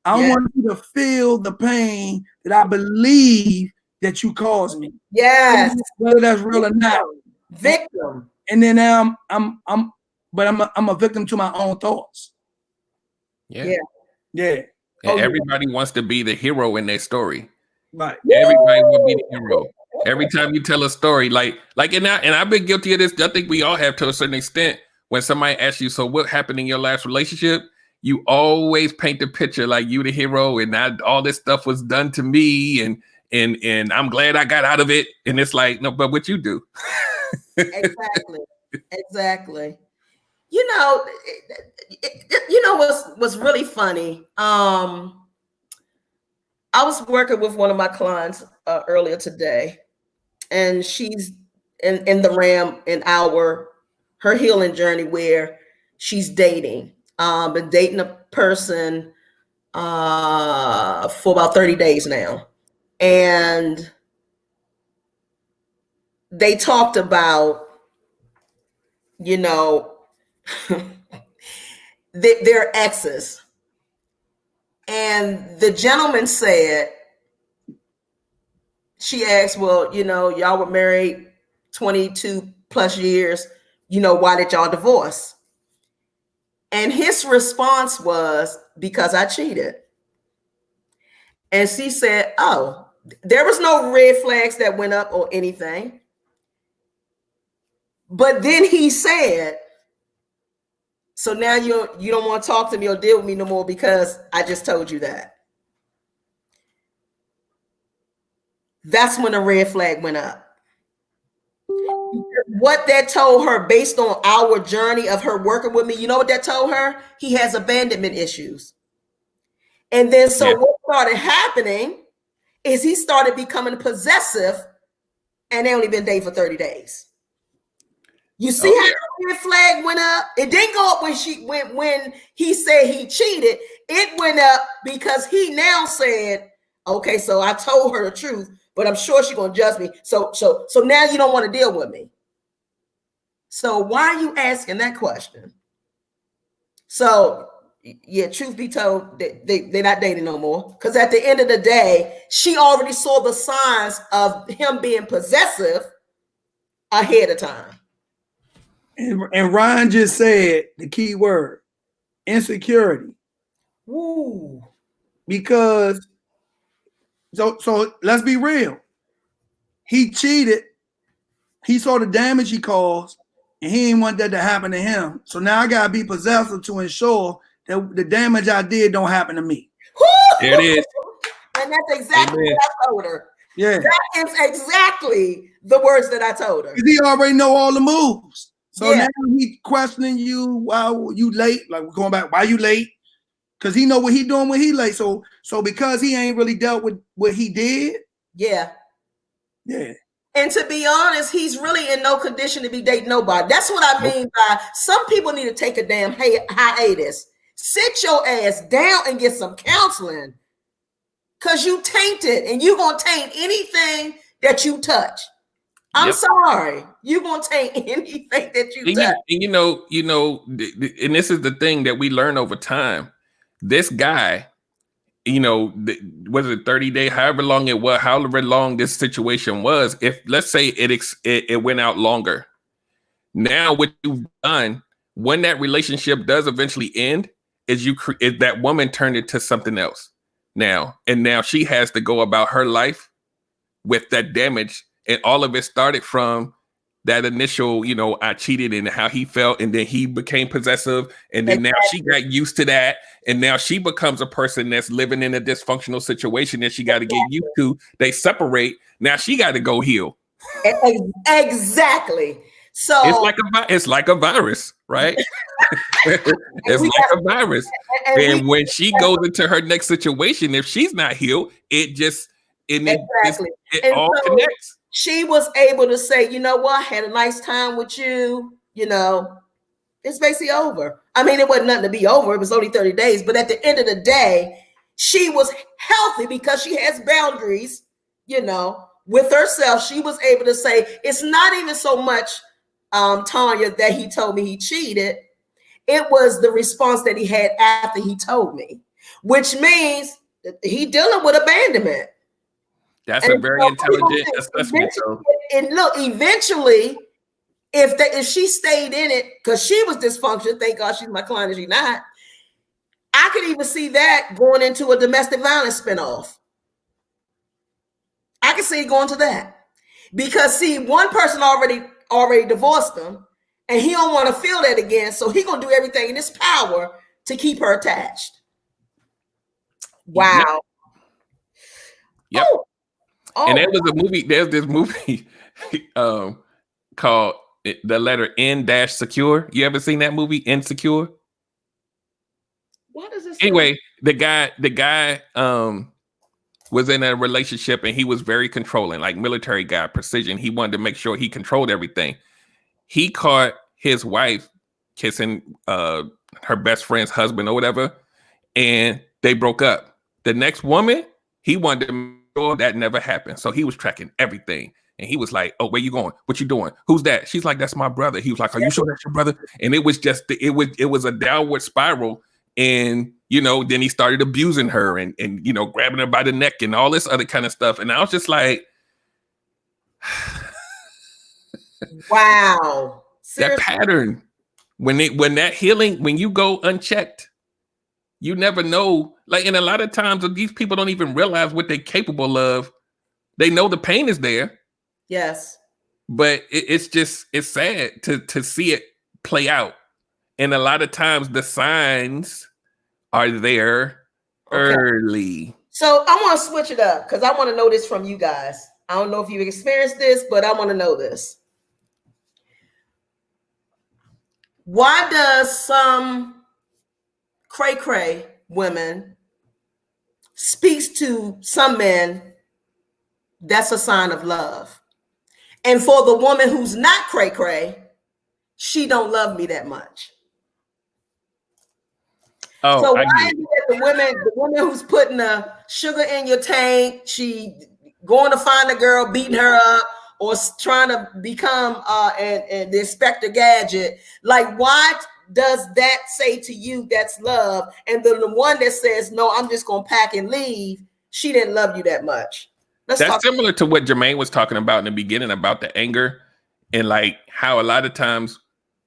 I want you to feel the pain that I believe that you caused me. Yes. Whether that's real or not. Victim. And then now I'm a victim to my own thoughts. Yeah. And everybody wants to be the hero in their story. Right. Everybody will be the hero. Every time you tell a story, and I've been guilty of this. I think we all have to a certain extent. When somebody asks you, so what happened in your last relationship? You always paint the picture like you the hero, and all this stuff was done to me, and I'm glad I got out of it. And it's like, no, but what you do? Exactly. What's really funny. I was working with one of my clients earlier today, and she's in the RAM in her healing journey where she's been dating a person for about 30 days now. And they talked about, their exes. And the gentleman said, she asked, well, y'all were married 22 plus years, why did y'all divorce? And his response was, because I cheated. And she said, oh, there was no red flags that went up or anything. But then he said, so now you don't want to talk to me or deal with me no more because I just told you that. That's when a red flag went up. What that told her, based on our journey of her working with me, you know what that told her? He has abandonment issues. And then what started happening is he started becoming possessive, and they only been dating for 30 days. You see how the red flag went up? It didn't go up when he said he cheated. It went up because he now said, okay, so I told her the truth, but I'm sure she's gonna judge me. So now you don't want to deal with me. So why are you asking that question? So yeah, truth be told, they're not dating no more. Because at the end of the day, she already saw the signs of him being possessive ahead of time. And Ryan just said the key word, insecurity. Ooh. Because so let's be real. He cheated. He saw the damage he caused, and he didn't want that to happen to him. So now I gotta be possessive to ensure that the damage I did don't happen to me. There it is. And that's exactly what I told her. Yeah. That is exactly the words that I told her. He already know all the moves. So now he questioning you, why you late? Like, we're going back, why you late? Because he know what he doing when he late. So because he ain't really dealt with what he did. Yeah. Yeah. And to be honest, he's really in no condition to be dating nobody. That's what I mean by some people need to take a damn hiatus. Sit your ass down and get some counseling. Because you tainted, and you're going to taint anything that you touch. I'm sorry. You're going to taint anything that you touch. And this is the thing that we learn over time. This guy, was it 30 days, however long it was, however long this situation was, if let's say it went out longer. Now what you've done, when that relationship does eventually end, is that woman turned it to something else. Now she has to go about her life with that damage, and all of it started from that initial, I cheated and how he felt, and then he became possessive, and then now she got used to that, and now she becomes a person that's living in a dysfunctional situation that she got to get used to. They separate. Now she got to go heal. Exactly. So it's like a virus, right? It's like a virus. And when she goes into her next situation, if she's not healed, it all connects. She was able to say, you know what, I had a nice time with you, it's basically over. I mean, it wasn't nothing to be over. It was only 30 days. But at the end of the day, she was healthy because she has boundaries, with herself. She was able to say, it's not even so much Tanya that he told me he cheated. It was the response that he had after he told me, which means that he dealing with abandonment. That's a very intelligent assessment. And look, eventually, if she stayed in it, because she was dysfunctional, thank God she's my client, and she's not. I could even see that going into a domestic violence spinoff. I could see it going to that. Because see, one person already divorced him, and he don't want to feel that again, so he gonna do everything in his power to keep her attached. Wow. Yep. And there was a movie. There's this movie called the letter N-Secure. You ever seen that movie, Insecure? What is this? Anyway, the guy was in a relationship, and he was very controlling, like military guy, precision. He wanted to make sure he controlled everything. He caught his wife kissing her best friend's husband or whatever, and they broke up. The next woman, he wanted to make sure that never happened. So he was tracking everything. And he was like, oh, where you going? What you doing? Who's that? She's like, that's my brother. He was like, are you sure that's your brother? And it was just, it was a downward spiral. And, then he started abusing her and grabbing her by the neck and all this other kind of stuff. And I was just like, wow. Seriously? That pattern, when that healing, when you go unchecked, you never know. Like, and a lot of times these people don't even realize what they're capable of. They know the pain is there. Yes. But it's sad to see it play out. And a lot of times the signs are there early. So I want to switch it up because I want to know this from you guys. I don't know if you've experienced this, but I want to know this. Why does some cray-cray women speaks to some men that's a sign of love? And for the woman who's not cray-cray, she don't love me that much. Oh, so why is it that the woman who's putting the sugar in your tank, she going to find a girl, beating her up, or trying to become the Inspector Gadget? Like, why does that say to you that's love? And the one that says, no, I'm just going to pack and leave, she didn't love you that much. That's similar to what Jermaine was talking about in the beginning about the anger and like how a lot of times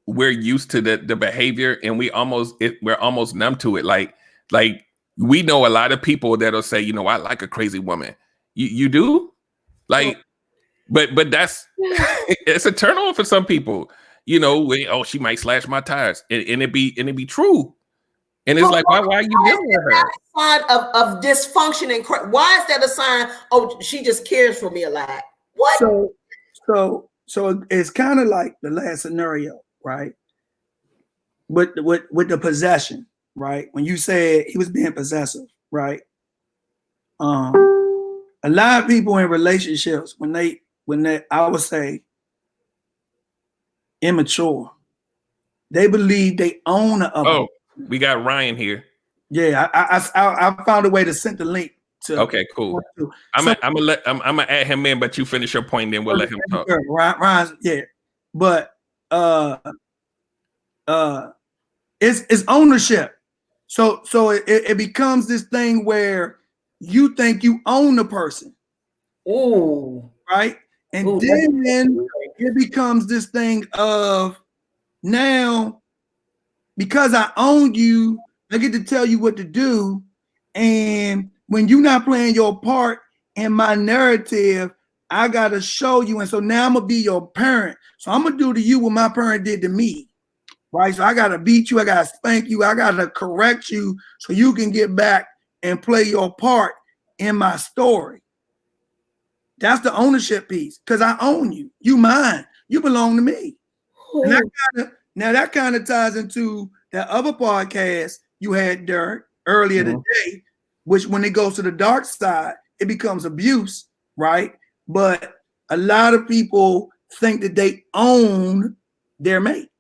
we're used to the behavior and we're almost numb to it. Like we know a lot of people that'll say, I like a crazy woman. You do? Like, but that's it's a turn on for some people. She might slash my tires, and it be true. And it's like, why are you dealing with her? Sign of dysfunction and why is that a sign? Oh, she just cares for me a lot. What? So it's kind of like the last scenario, right? With the possession, right? When you said he was being possessive, right? A lot of people in relationships, when they when I would say immature. They believe they own the other. Oh, we got Ryan here. Yeah, I found a way to send the link to. Okay, cool. I'm gonna add him in, but you finish your point, then we'll let him talk. Ryan's, yeah, but it's ownership. So it becomes this thing where you think you own the person. Ooh. Right? And then it becomes this thing of now, because I own you, I get to tell you what to do. And when you're not playing your part in my narrative, I got to show you. And so now I'm going to be your parent. So I'm going to do to you what my parent did to me. Right? So I got to beat you. I got to spank you. I got to correct you so you can get back and play your part in my story. That's the ownership piece, because I own you. You mine. You belong to me. And that kind of ties into that other podcast you had, Derek, earlier today, which when it goes to the dark side, it becomes abuse, right? But a lot of people think that they own their mate.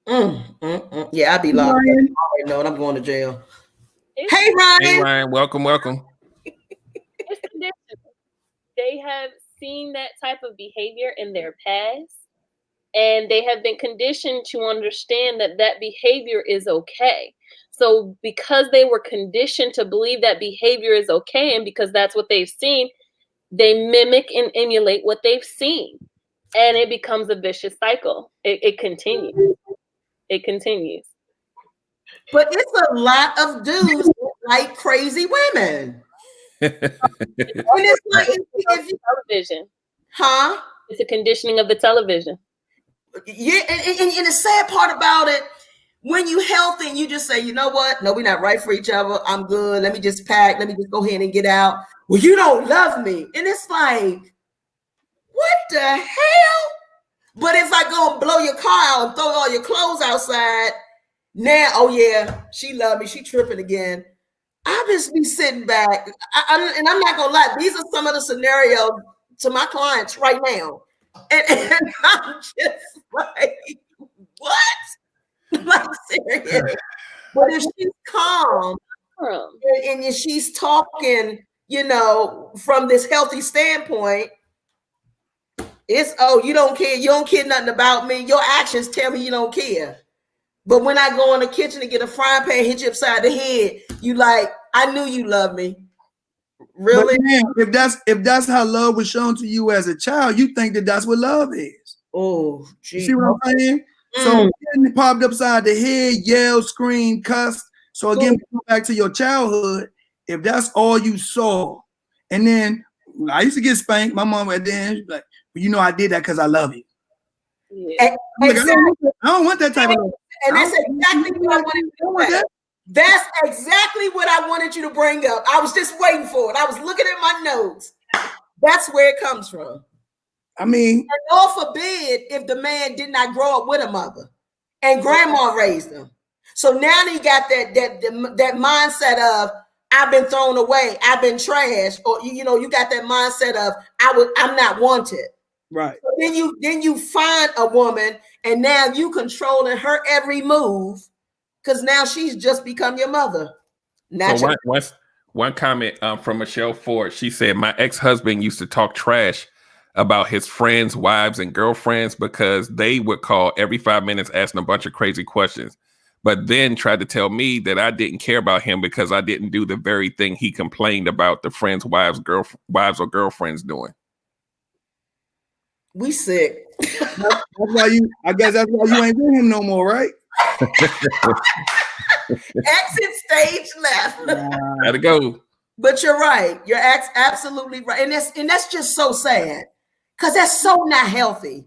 Yeah, I'd be locked up. I know, and I'm going to jail. Hey, Ryan. Hey, Ryan. Welcome. It's conditioned. They have seen that type of behavior in their past, and they have been conditioned to understand that that behavior is okay. So because they were conditioned to believe that behavior is okay, and because that's what they've seen, they mimic and emulate what they've seen. And it becomes a vicious cycle. It continues. It continues. But it's a lot of dudes that like crazy women. And it's like if you, television. Huh? It's a conditioning of the television. Yeah, and the sad part about it, when you healthy and you just say, you know what? No, we're not right for each other. I'm good. Let me just pack. Let me just go ahead and get out. Well, you don't love me. And it's like, what the hell? But if I go and blow your car out and throw all your clothes outside, now, oh yeah, she love me. She tripping again. I'll just be sitting back. And I'm not gonna lie, these are some of the scenarios to my clients right now. And I'm just like, what? Like, serious. But if she's calm and if she's talking, you know, from this healthy standpoint, it's, oh, you don't care. You don't care nothing about me. Your actions tell me you don't care. But when I go in the kitchen and get a frying pan, hit you upside the head, you like, I knew you loved me. Really? But man, if that's how love was shown to you as a child, you think that that's what love is. Oh, geez. You see what I'm saying? So getting popped upside the head, yelled, screamed, cussed. So again, back to your childhood, if that's all you saw, and then I used to get spanked. My mom at the end, she'd be like, well, you know, I did that because I love you. Yeah. Like, I don't want that type of love. And that's exactly what I wanted you to say. That's exactly what I wanted you to bring up. I was just waiting for it. I was looking at my notes. That's where it comes from. I mean, and Lord forbid if the man did not grow up with a mother and grandma raised him. So now he got that mindset of I've been thrown away, I've been trashed, or you know, you got that mindset of I'm not wanted. Right. So then you find a woman and now you controlling her every move because now she's just become your mother. So one comment from Michelle Ford, she said, my ex-husband used to talk trash about his friends' wives and girlfriends because they would call every 5 minutes asking a bunch of crazy questions, but then tried to tell me that I didn't care about him because I didn't do the very thing he complained about the friends' wives or girlfriends doing. We sick. That's why I guess that's why you ain't with him no more, right? Exit stage left. Gotta go. But you're right. You're absolutely right. And that's just so sad. Because that's so not healthy.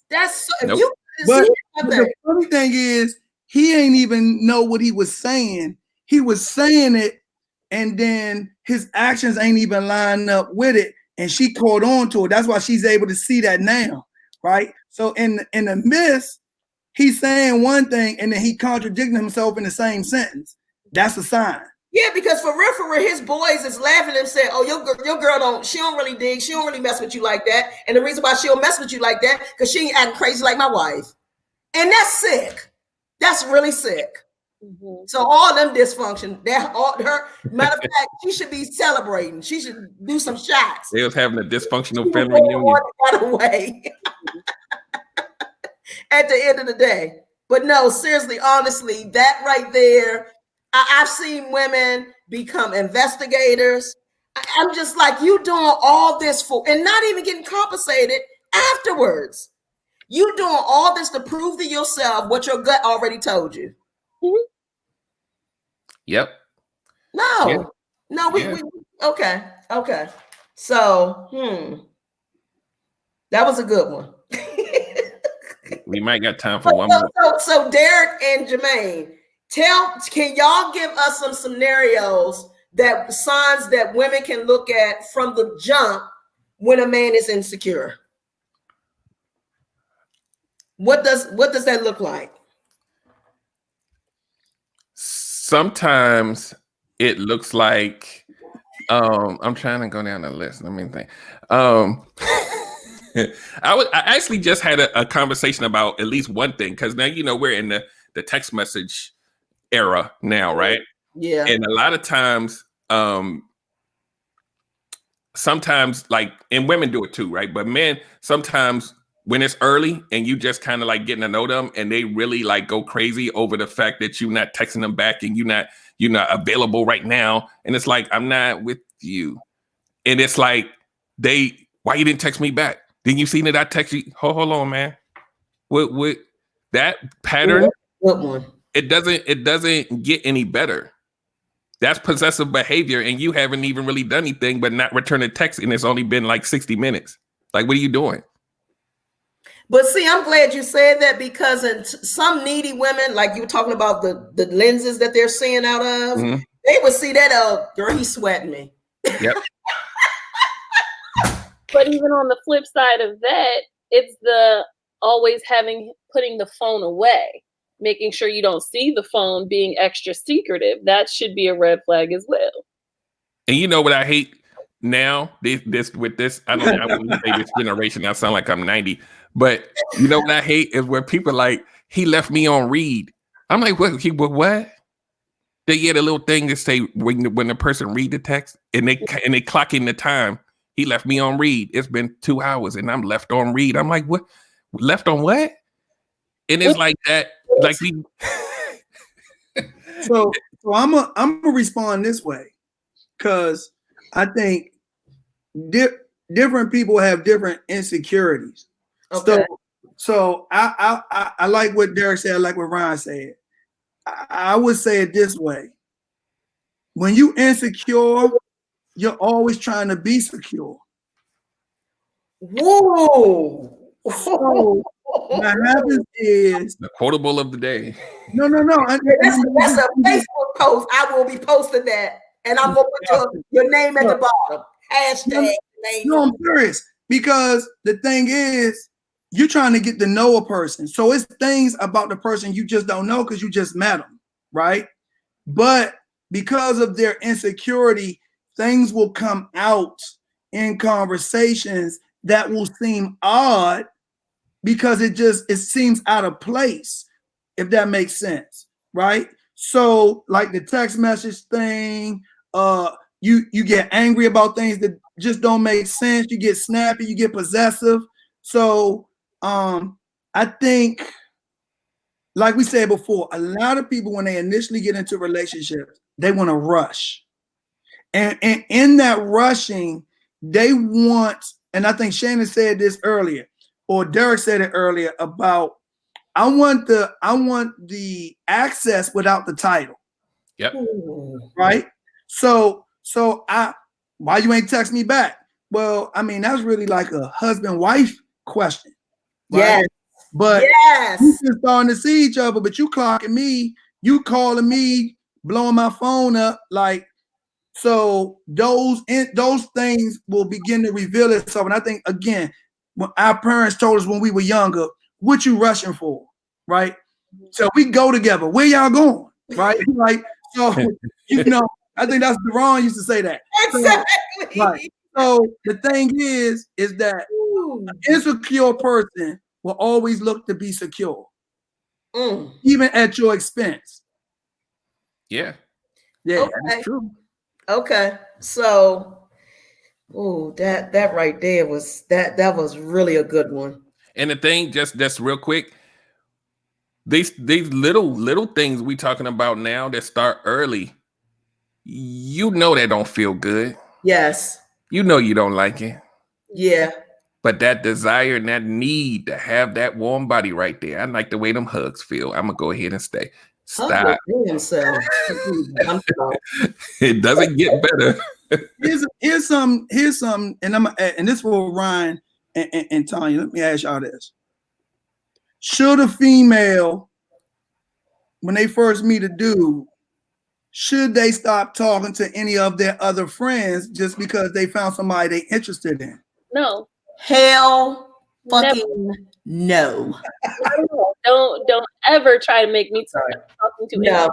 That's so, nope. But the funny thing is, he ain't even know what he was saying. He was saying it, and then his actions ain't even lining up with it. And she caught on to it. That's why she's able to see that now, right? So in the midst, he's saying one thing, and then he contradicting himself in the same sentence. That's a sign. Yeah, because for real, his boys is laughing and saying, "Oh, your girl don't really dig. She don't really mess with you like that." And the reason why she don't mess with you like that because she ain't acting crazy like my wife, and that's sick. That's really sick. Mm-hmm. So all them dysfunction, her matter of fact, she should be celebrating. She should do some shots. They was having a dysfunctional family reunion. Away. At the end of the day. But no, seriously, honestly, that right there, I've seen women become investigators. I'm just like, you doing all this for, and not even getting compensated afterwards. You doing all this to prove to yourself what your gut already told you. Mm-hmm. Yep. No, we okay. So, that was a good one. We might got time for one more. So Derek and Jermaine, can y'all give us some scenarios signs that women can look at from the jump when a man is insecure? What does that look like? Sometimes it looks like I'm trying to go down the list. Let me think. I actually just had a conversation about at least one thing because now we're in the text message era now, right? Yeah. And a lot of times, sometimes and women do it too, right? But men sometimes when it's early and you just kind of like getting to know them and they really like go crazy over the fact that you're not texting them back and you're not available right now. And it's like, I'm not with you. And it's like, why you didn't text me back? Didn't you see that I text you? Hold on, man. What that pattern? What one? It doesn't get any better. That's possessive behavior. And you haven't even really done anything but not return a text. And it's only been like 60 minutes. Like, what are you doing? But see, I'm glad you said that because in some needy women, like you were talking about the lenses that they're seeing out of, they would see that, girl, he's sweating me. Yep. But even on the flip side of that, it's the always putting the phone away, making sure you don't see the phone, being extra secretive. That should be a red flag as well. And you know what I hate now? This I wouldn't say this generation. I sound like I'm 90. But you know what I hate is where people like, he left me on read. I'm like, what? They get a little thing to say when the person read the text and they clock in the time. He left me on read. It's been 2 hours and I'm left on read. I'm like, what? Left on what? And it's like that. Like So I'm gonna respond this way because I think different people have different insecurities. Okay. So I like what Derek said. I like what Ryan said. I would say it this way: when you insecure, you're always trying to be secure. Whoa! So what happens is the quotable of the day. No. That's a Facebook post. I will be posting that, and I'm gonna put your name at the bottom. Hashtag. No, I'm serious because the thing is, you're trying to get to know a person. So it's things about the person you just don't know because you just met them, right? But because of their insecurity, things will come out in conversations that will seem odd because it seems out of place, if that makes sense, right? So like the text message thing, you get angry about things that just don't make sense. You get snappy, you get possessive. So I think, like we said before, a lot of people, when they initially get into relationships, they want to rush. And in that rushing, they want, and I think Shannon said this earlier, or Derek said it earlier about, I want the access without the title. Yep. Right? So why you ain't text me back? Well, I mean, that's really like a husband-wife question. Right? Yes. But we just starting to see each other, but you clocking me, you calling me, blowing my phone up, like, so those things will begin to reveal itself. And I think, again, when our parents told us when we were younger, what you rushing for, right? So we go together. Where y'all going, right? Like, so, I think that's Deron used to say that. Exactly. Right. So the thing is that an insecure person will always look to be secure, even at your expense. Yeah. Yeah, Okay. that's true. Okay. So, that right there was that was really a good one. And the thing, just real quick, these little things we talking about now that start early, you know that don't feel good. Yes. You know you don't like it. Yeah. But that desire and that need to have that warm body right there. I like the way them hugs feel. I'm gonna go ahead and stay. Stop. Himself. It doesn't get better. Here's some, and this will Ryan and Tanya. Let me ask y'all this. Should a female, when they first meet a dude, should they stop talking to any of their other friends just because they found somebody they interested in? No. Hell fucking no. Don't ever try to make me talking to individuals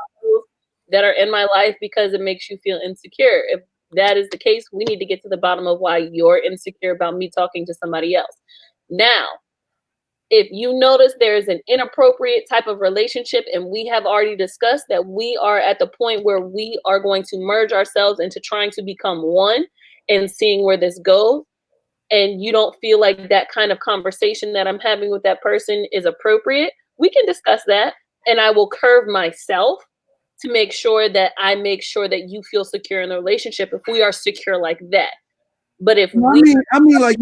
that are in my life because it makes you feel insecure. If that is the case, we need to get to the bottom of why you're insecure about me talking to somebody else. Now, if you notice there's an inappropriate type of relationship, and we have already discussed that we are at the point where we are going to merge ourselves into trying to become one and seeing where this goes, and you don't feel like that kind of conversation that I'm having with that person is appropriate, we can discuss that, and I will curve myself to make sure that you feel secure in the relationship if we are secure like that. But if I mean, like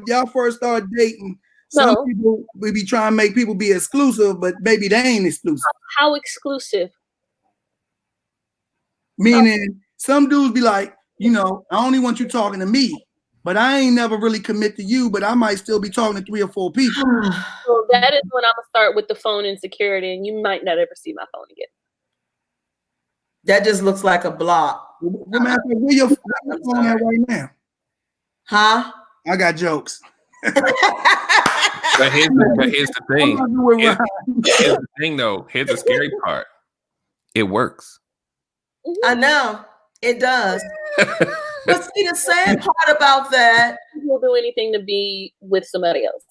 y'all first start dating. Some people we be trying to make people be exclusive, but maybe they ain't exclusive. How exclusive? Meaning some dudes be like, I only want you talking to me, but I ain't never really commit to you, but I might still be talking to 3 or 4 people. So that is when I'm gonna start with the phone insecurity, and you might not ever see my phone again. That just looks like a block. Where your phone at right now? Huh? I got jokes. But here's the thing. Here's the thing, though. Here's the scary part. It works. I know it does. But see, the sad part about that, will do anything to be with somebody else.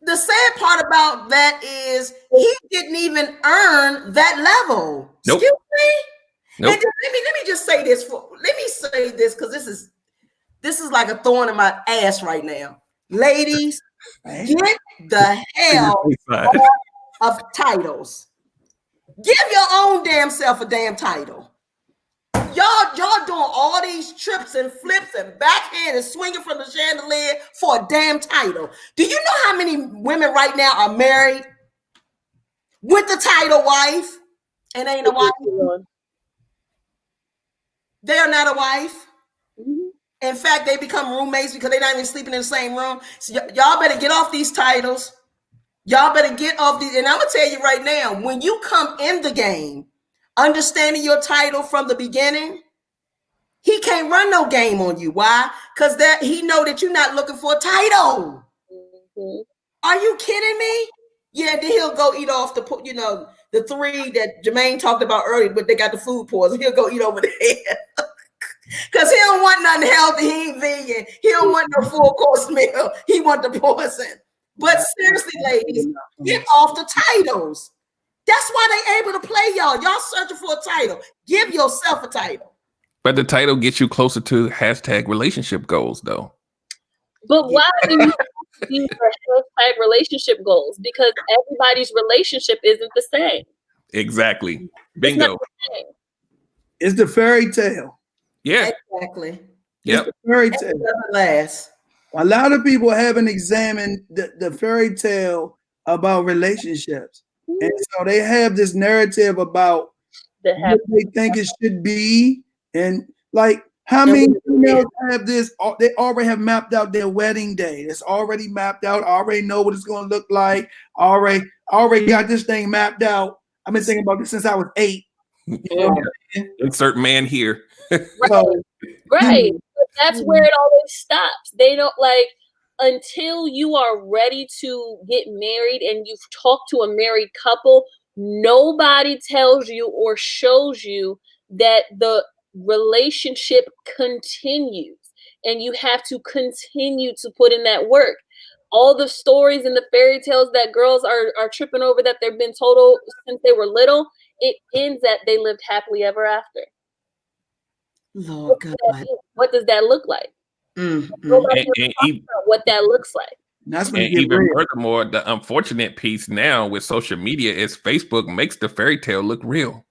The sad part about that is he didn't even earn that level. Nope. Excuse me. Nope. And let me just say this. Let me say this because this is like a thorn in my ass right now. Ladies, get the hell off of titles. Give your own damn self a damn title. Y'all doing all these trips and flips and backhand and swinging from the chandelier for a damn title. Do you know how many women right now are married with the title wife and ain't a wife? They are not a wife. In fact, they become roommates because they're not even sleeping in the same room. So y'all better get off these titles. Y'all better get off these. And I'm going to tell you right now, when you come in the game, understanding your title from the beginning, he can't run no game on you. Why? Because he know that you're not looking for a title. Are you kidding me? Yeah, then he'll go eat off the 3 that Jermaine talked about earlier, but they got the food poison. He'll go eat over there. Because he don't want nothing healthy. He ain't vegan. He don't want no full course meal. He want the poison. But seriously, ladies, get off the titles. That's why they able to play y'all. Y'all searching for a title. Give yourself a title. But the title gets you closer to #relationship goals, though. But why do you these are relationship goals? Because everybody's relationship isn't the same. Exactly. Bingo. It's the fairy tale. Yeah. Exactly. Yep. It's the fairy tale. It doesn't last. A lot of people haven't examined the fairy tale about relationships. And so they have this narrative about what they think it should be. And like, how many females have this? They already have mapped out their wedding day. It's already mapped out. Already know what it's going to look like. Already got this thing mapped out. I've been thinking about this since I was 8. Insert man here. Right. But that's where it always stops. They don't until you are ready to get married and you've talked to a married couple, nobody tells you or shows you that the relationship continues, and you have to continue to put in that work. All the stories and the fairy tales that girls are tripping over that they've been told since they were little, it ends that they lived happily ever after. Lord God. What does that look like? What that looks like. That's and even furthermore, the unfortunate piece now with social media is Facebook makes the fairy tale look real.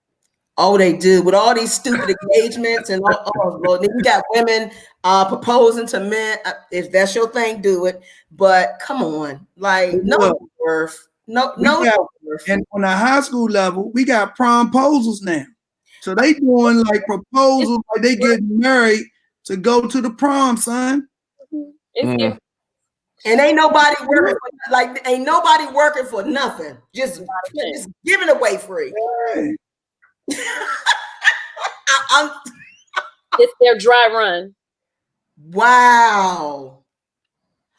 Oh, they do, with all these stupid engagements and Lord, then you got women proposing to men. If that's your thing, do it. But come on, like no worth, no worth. And on a high school level, we got promposals now. So they doing like proposals, like they getting married to go to the prom, son. And ain't nobody working for nothing. Just giving away free. Right. It's their dry run. Wow.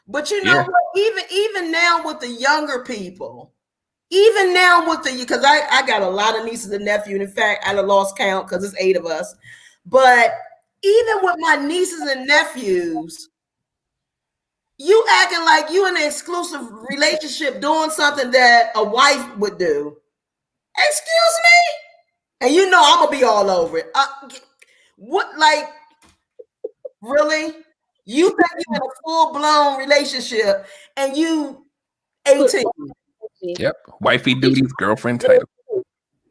But you know what? Even now with the younger people, because I got a lot of nieces and nephews. In fact, I lost count because it's 8 of us. But even with my nieces and nephews, you acting like you in an exclusive relationship doing something that a wife would do. Excuse me? And you know I'm gonna be all over it. What, like, really? You think you're in a full-blown relationship and you 18? Yep. Wifey duties, girlfriend title.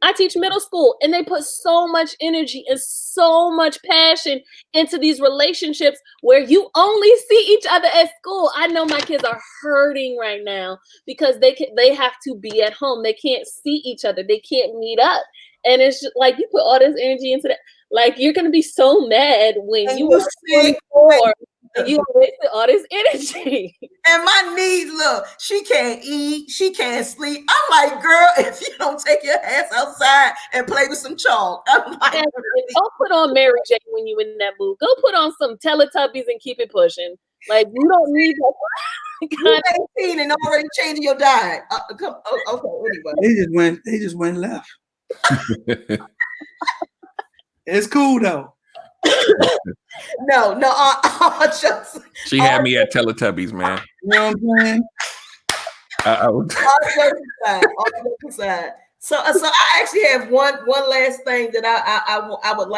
I teach middle school, and they put so much energy and so much passion into these relationships where you only see each other at school. I know my kids are hurting right now because they have to be at home. They can't see each other. They can't meet up. And it's just like you put all this energy into that. Like, you're going to be so mad when you are 24 and you wasted all this energy. And my knees, look, she can't eat, she can't sleep. I'm like, girl, if you don't take your ass outside and play with some chalk. I'm like, go put on Mary J when you in that mood. Go put on some Teletubbies and keep it pushing. Like, you don't need that. You're 18 and already changing your diet. Okay, anyway. They just went left. It's cool though. No, she had me at Teletubbies, man. You know what I'm saying? All jokes aside. So I actually have one last thing that I would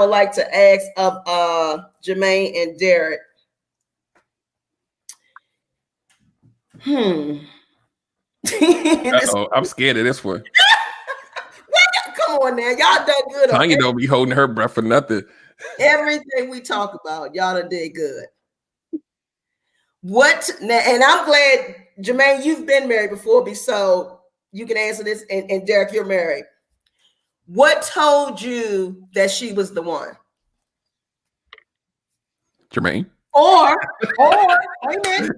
like to ask of Jermaine and Derek. I'm scared of this one. Come on now, y'all done good. Tanya don't be holding her breath for nothing. Everything we talk about, y'all done did good. What now? And I'm glad, Jermaine, you've been married before, so you can answer this. And Derek, you're married. What told you that she was the one? Jermaine. Or wait a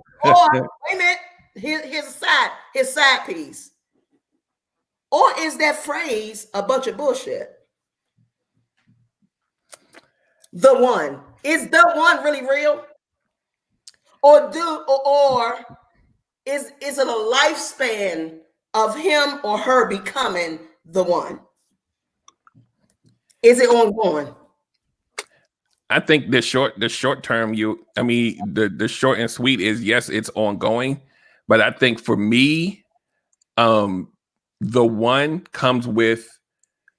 minute. His side piece. Or is that phrase a bunch of bullshit? The one. Is the one really real? Or is it a lifespan of him or her becoming the one? Is it ongoing? I think the short term, the short and sweet is yes, it's ongoing. But I think for me, the one comes with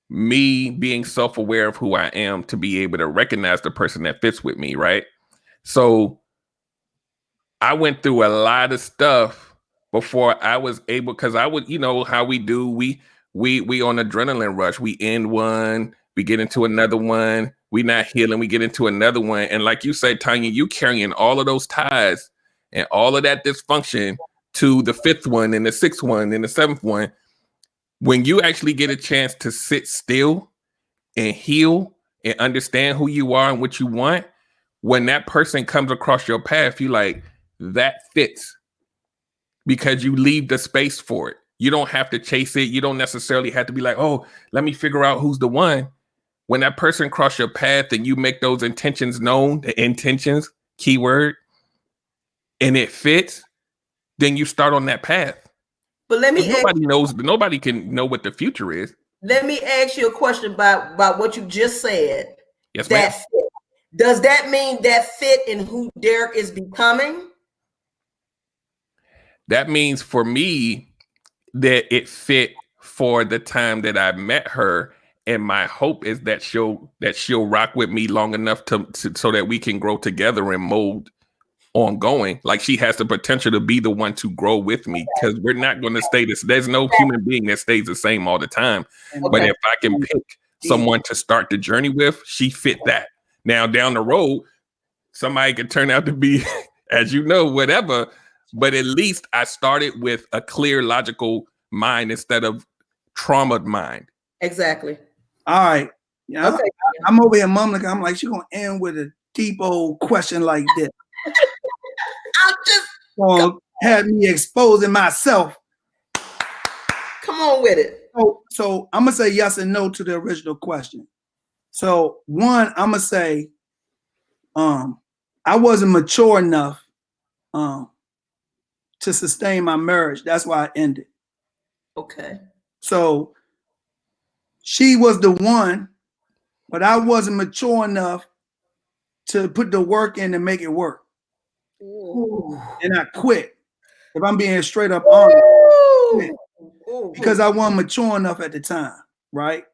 me being self-aware of who I am to be able to recognize the person that fits with me, right? So I went through a lot of stuff before I was able, because I would, how we do, we on adrenaline rush. We end one, we get into another one, we not healing, we get into another one. And like you said, Tanya, you carrying all of those ties and all of that dysfunction to the 5th one and the 6th one and the 7th one. When you actually get a chance to sit still and heal and understand who you are and what you want, when that person comes across your path, you like, that fits, because you leave the space for it. You don't have to chase it. You don't necessarily have to be like, oh, let me figure out who's the one. When that person cross your path and you make those intentions known, the intentions, keyword, and it fits, then you start on that path. But let me nobody can know what the future is. let me ask you a question about what you just said. Yes, ma'am. Fit. Does that mean that fit in who Derek is becoming? That means for me that it fit for the time that I met her. And my hope is that she'll rock with me long enough to so that we can grow together and mold ongoing. Like she has the potential to be the one to grow with me, because we're not going to stay this. There's no human being that stays the same all the time. Okay. But if I can pick someone to start the journey with, she fit that. Now down the road, somebody could turn out to be, as you know, whatever. But at least I started with a clear, logical mind instead of trauma mind. Exactly. All right. Yeah, okay. I'm over here mumbling. I'm like, she's gonna end with a deep old question like this. I'm just gonna have me exposing myself. Come on with it. So I'm gonna say yes and no to the original question. So one, I'm gonna say, I wasn't mature enough to sustain my marriage. That's why I ended. Okay. So she was the one, but I wasn't mature enough to put the work in to make it work. Ooh. And I quit. If I'm being straight up honest, because I wasn't mature enough at the time, right?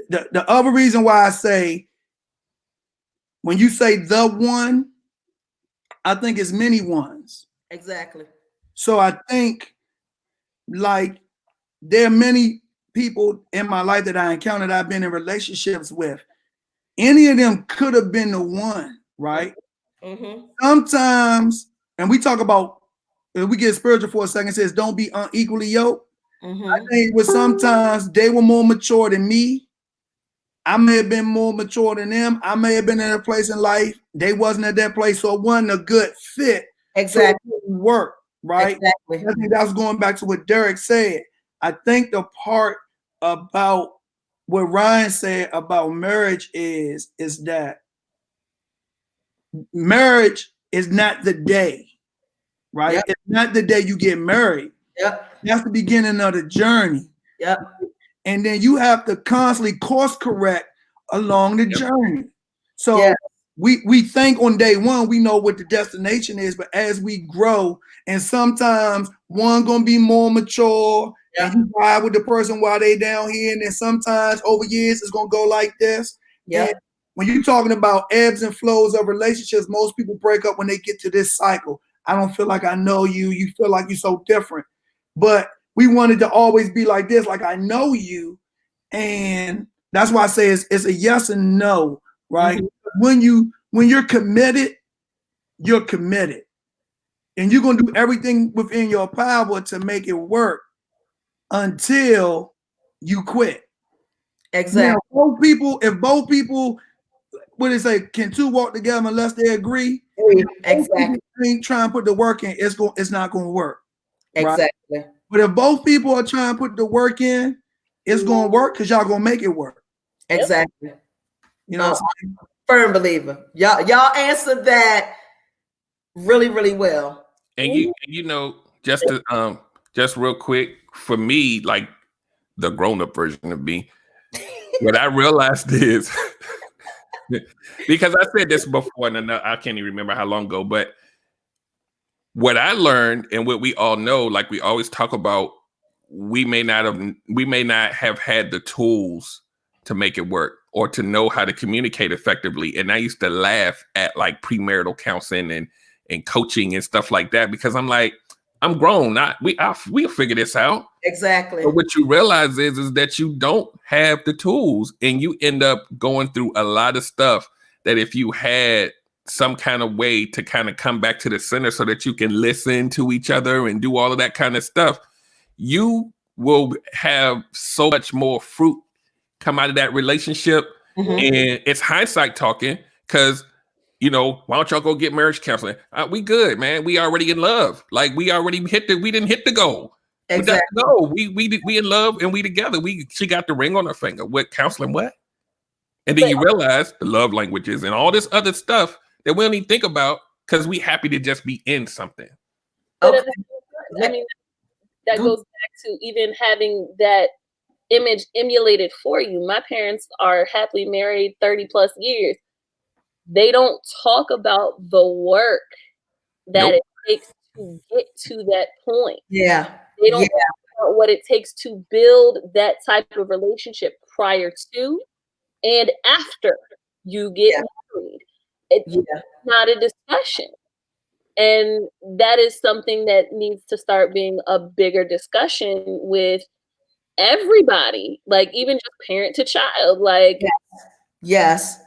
The other reason why I say, when you say the one, I think it's many ones. Exactly. So I think, like, there are many people in my life that I encountered, I've been in relationships with. Any of them could have been the one, right? Mm-hmm. Sometimes, and we talk about, if we get spiritual for a second, says don't be unequally yoked. Mm-hmm. I think it was sometimes they were more mature than me. I may have been more mature than them. I may have been in a place in life they wasn't at that place, so it wasn't a good fit. Exactly. So it didn't work, right? Exactly. I think that's going back to what Derek said. I think the part about what Ryan said about marriage is that marriage is not the day, right? Yep. It's not the day you get married. Yep. That's the beginning of the journey. Yep. And then you have to constantly course correct along the journey. So we think on day one, we know what the destination is, but as we grow, and sometimes one gonna be more mature, and you ride with the person while they down here, and then sometimes over years it's gonna go like this. And when you're talking about ebbs and flows of relationships, most people break up when they get to this cycle. I don't feel like I know you. You feel like you're so different. But we wanted to always be like this, like I know you. And that's why I say it's a yes and no, right? Mm-hmm. When you're committed, you're committed. And you're gonna do everything within your power to make it work until you quit. Exactly. Now, if both people, what they say, can two walk together unless they agree? Exactly. Try and put the work in, it's not gonna work. Exactly. Right? But if both people are trying to put the work in, it's gonna work because y'all gonna make it work. Exactly. You know what I'm saying? Firm believer. Y'all answered that really, really well. And you know, just to, just real quick, for me, like the grown-up version of me, what I realized is, because I said this before, and I can't even remember how long ago, but what I learned and what we all know, like we always talk about, we may not have had the tools to make it work or to know how to communicate effectively. And I used to laugh at like premarital counseling and coaching and stuff like that, because I'm like, I'm grown. We'll figure this out. Exactly. But what you realize is that you don't have the tools, and you end up going through a lot of stuff that if you had some kind of way to kind of come back to the center so that you can listen to each other and do all of that kind of stuff, you will have so much more fruit come out of that relationship. Mm-hmm. And it's hindsight talking, because, you know, why don't y'all go get marriage counseling? We good, man. We already in love. Like we didn't hit the goal. Exactly. No, we in love and we together. She got the ring on her finger. What counseling? What? And then you realize the love languages and all this other stuff that we don't even think about because we happy to just be in something. Okay. I mean, that goes back to even having that image emulated for you. My parents are happily married 30 plus years. They don't talk about the work that it takes to get to that point. Yeah. They don't talk about what it takes to build that type of relationship prior to and after you get married. It's not a discussion. And that is something that needs to start being a bigger discussion with everybody, like even just parent to child. Like, yes.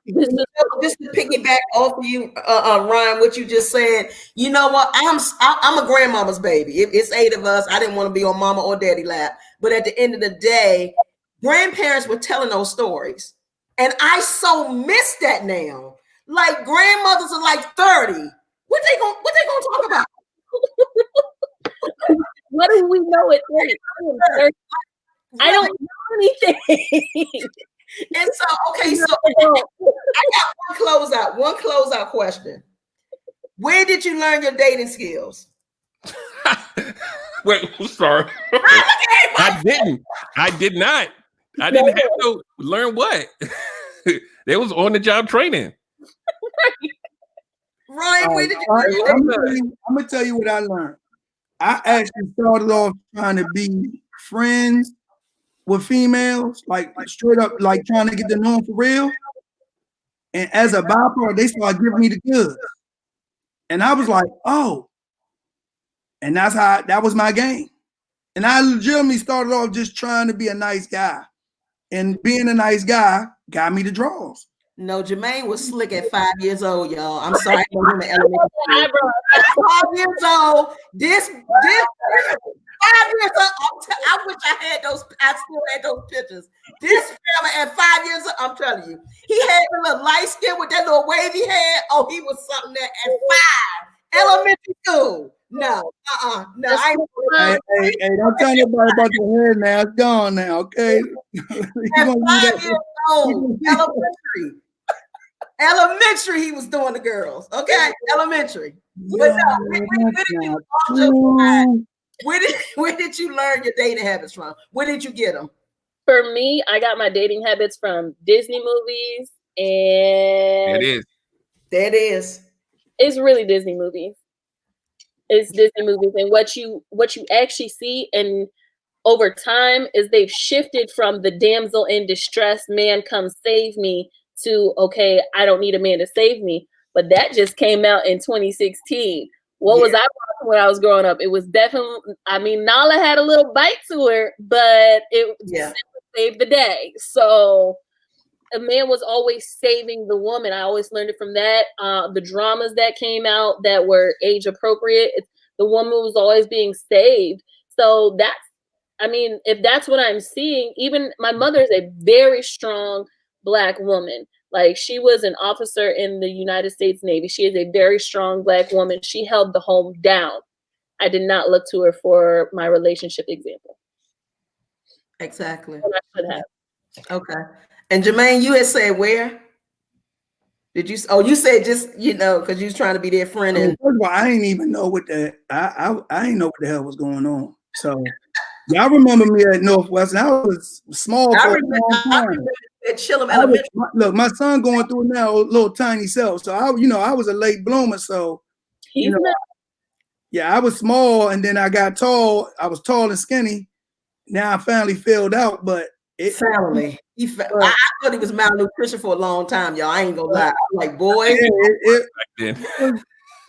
Just to piggyback off of you, Ryan, what you just said. You know what? I'm a grandmama's baby. It's 8 of us. I didn't want to be on mama or daddy lap, but at the end of the day, grandparents were telling those stories, and I so miss that now. Like grandmothers are like 30. What they gonna talk about? What do we know at 30? I don't know anything. And so, okay, so I got one closeout question. Where did you learn your dating skills? Wait, sorry. I did not. I didn't have to learn what. They was on the job training. Ryan, where did you learn? I'm gonna tell you what I learned. I actually started off trying to be friends with females, like straight up, like trying to get to know them for real. And as a byproduct, they started giving me the goods. And I was like, oh. And that was my game. And I legitimately started off just trying to be a nice guy. And being a nice guy got me the draws. No, Jermaine was slick at 5 years old, y'all. I'm sorry. I don't remember elementary. 5 years old. This 5 years old. I wish I had those. I still had those pictures. This fella at 5 years old, I'm telling you, he had a little light skin with that little wavy hair. Oh, he was something that at 5, elementary school. No, no. Hey, don't tell nobody about your hair now. It's gone now, okay? At 5 years old, elementary, he was doing the girls. Okay, elementary. But no, where did you learn your dating habits from? Where did you get them? For me, I got my dating habits from Disney movies, and There it is. It's really Disney movies. It's Disney movies, and what you actually see, and over time, is they've shifted from the damsel in distress, man, come save me, to okay, I don't need a man to save me. But that just came out in 2016. What was I watching when I was growing up? It was definitely, I mean, Nala had a little bite to her, but it saved the day. So a man was always saving the woman. I always learned it from that. The dramas that came out that were age appropriate, the woman was always being saved. So that's, I mean, if that's what I'm seeing, even my mother is a very strong Black woman. Like, she was an officer in the United States Navy. She is a very strong Black woman. She held the home down. I did not look to her for my relationship example. Exactly. What I should have. Okay. And Jermaine, you had said where? Did you? Oh, you said just, because you was trying to be their friend. And first of all, I didn't even know what the I didn't know what the hell was going on. So y'all remember me at Northwestern. I was small for a long time. At Chillum Elementary. Look, my son going through it now, a little tiny self. So I was a late bloomer. So I was small, and then I got tall. I was tall and skinny. Now I finally filled out, but I thought he was malnutrition for a long time, y'all. I ain't gonna lie. I'm like, boy,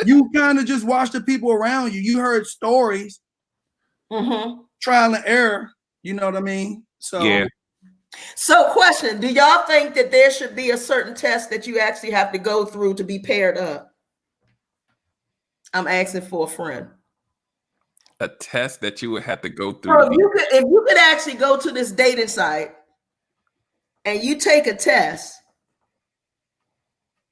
you kind of just watch the people around you. You heard stories, trial and error. You know what I mean? So yeah. So, question: do y'all think that there should be a certain test that you actually have to go through to be paired up? I'm asking for a friend. A test that you would have to go through. So if you could actually go to this dating site and you take a test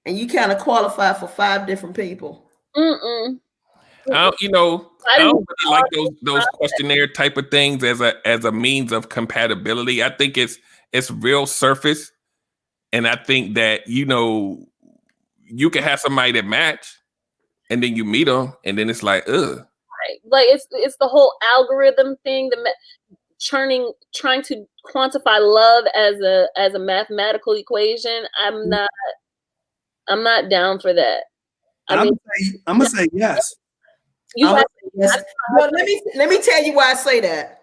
and you kind of qualify for 5 different people. I don't really like those questionnaire type of things as a means of compatibility. I think it's real surface, and I think that you can have somebody that match, and then you meet them, and then it's like, ugh. Right. Like it's the whole algorithm thing. trying to quantify love as a mathematical equation, I'm not down for that. I'm gonna say yes. Yes. Well, let me tell you why I say that.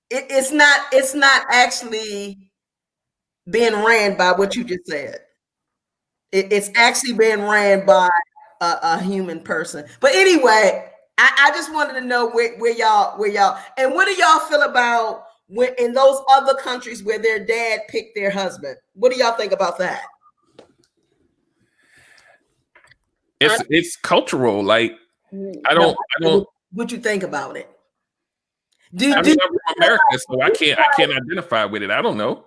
It's not actually being ran by what you just said. It's actually being ran by a human person. But anyway, I just wanted to know where y'all and what do y'all feel about when in those other countries where their dad picked their husband? What do y'all think about that? It's cultural. Like I don't. What you think about it? I'm from America, so I can't identify with it. I don't know.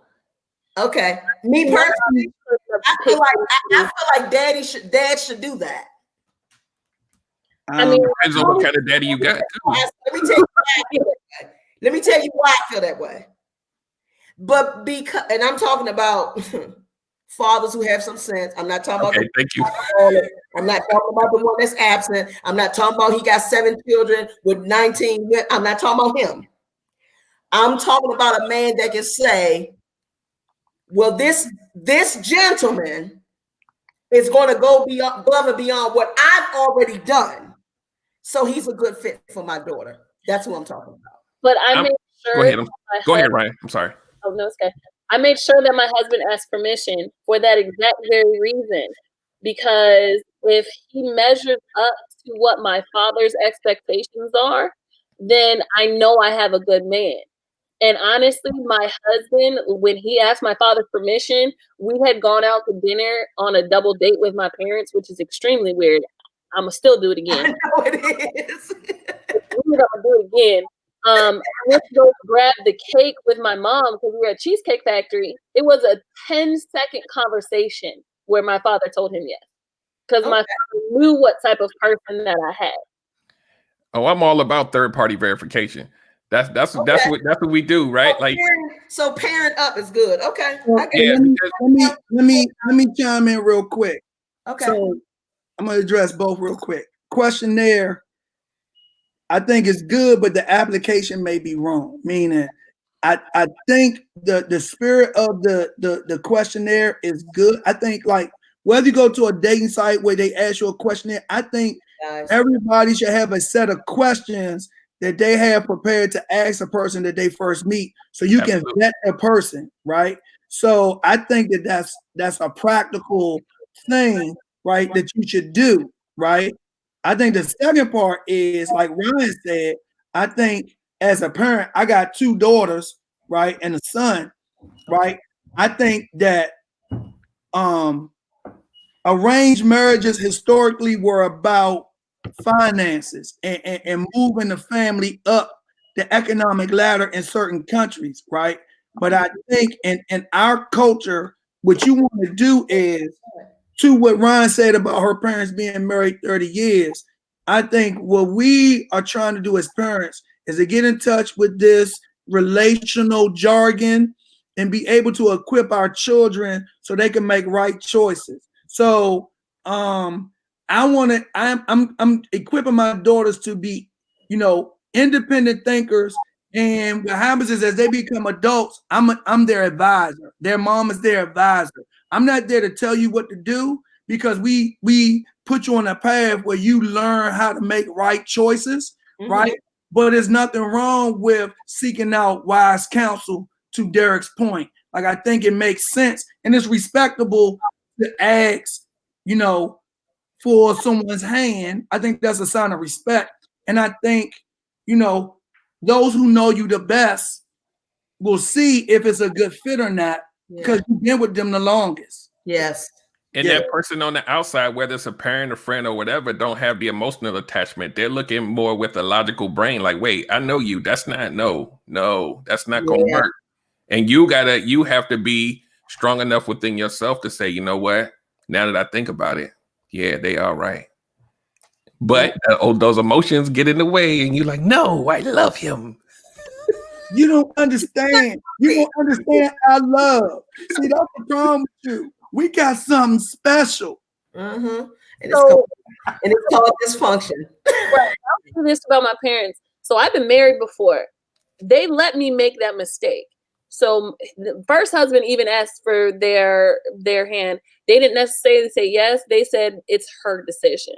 Okay, me personally, I feel like dad should do that. I mean, depends on what kind of daddy you got. Let me tell you why I feel that way. But because, and I'm talking about fathers who have some sense. I'm not talking about. Thank you. I'm not talking about the one that's absent. I'm not talking about he got 7 children with 19. I'm not talking about him. I'm talking about a man that can say, well, this gentleman is going to go above and beyond what I've already done. So he's a good fit for my daughter. That's what I'm talking about. But I made sure. Go ahead, Ryan. I'm sorry. Oh, no, it's okay. I made sure that my husband asked permission for that exact very reason. Because if he measures up to what my father's expectations are, then I know I have a good man. And honestly, my husband, when he asked my father's permission, we had gone out to dinner on a double date with my parents, which is extremely weird. I'm gonna still do it again. I know it is. I'm gonna do it again. I went to go grab the cake with my mom because we were at Cheesecake Factory. It was a 10-second conversation where my father told him yes, because my father knew what type of person that I had. Oh, I'm all about third-party verification. That's what we do, right? So parent up is good. Okay. Let me chime in real quick. Okay. So I'm gonna address both real quick. Question there, I think it's good, but the application may be wrong. Meaning, I think the spirit of the questionnaire is good. I think like whether you go to a dating site where they ask you a questionnaire, I think everybody should have a set of questions that they have prepared to ask a person that they first meet, so you can vet a person, right? So I think that's a practical thing, right? That you should do, right? I think the second part is like Ryan said. I think as a parent, I got 2 daughters, right, and a son, right. I think that arranged marriages historically were about finances and moving the family up the economic ladder in certain countries, right? But I think in our culture, what you want to do is, to what Ryan said about her parents being married 30 years, I think what we are trying to do as parents is to get in touch with this relational jargon and be able to equip our children so they can make right choices. So I'm equipping my daughters to be, independent thinkers. And what happens is as they become adults, I'm their advisor. Their mom is their advisor. I'm not there to tell you what to do, because we put you on a path where you learn how to make right choices, right? But there's nothing wrong with seeking out wise counsel, to Derek's point. Like, I think it makes sense and it's respectable to ask, for someone's hand. I think that's a sign of respect. And I think, those who know you the best will see if it's a good fit or not, because you've been with them the longest. Yes. And that person on the outside, whether it's a parent, a friend, or whatever, don't have the emotional attachment. They're looking more with a logical brain. Like, wait, I know you. That's not that's not gonna work. And you have to be strong enough within yourself to say, you know what? Now that I think about it, yeah, they are right. But those emotions get in the way, and you're like, no, I love him. You don't understand. You don't understand our love. See, that's the problem with you. We got something special. And it's called dysfunction. Right. I'll do this about my parents. So I've been married before. they let me make that mistake. So the first husband even asked for their hand. They didn't necessarily say yes. They said it's her decision.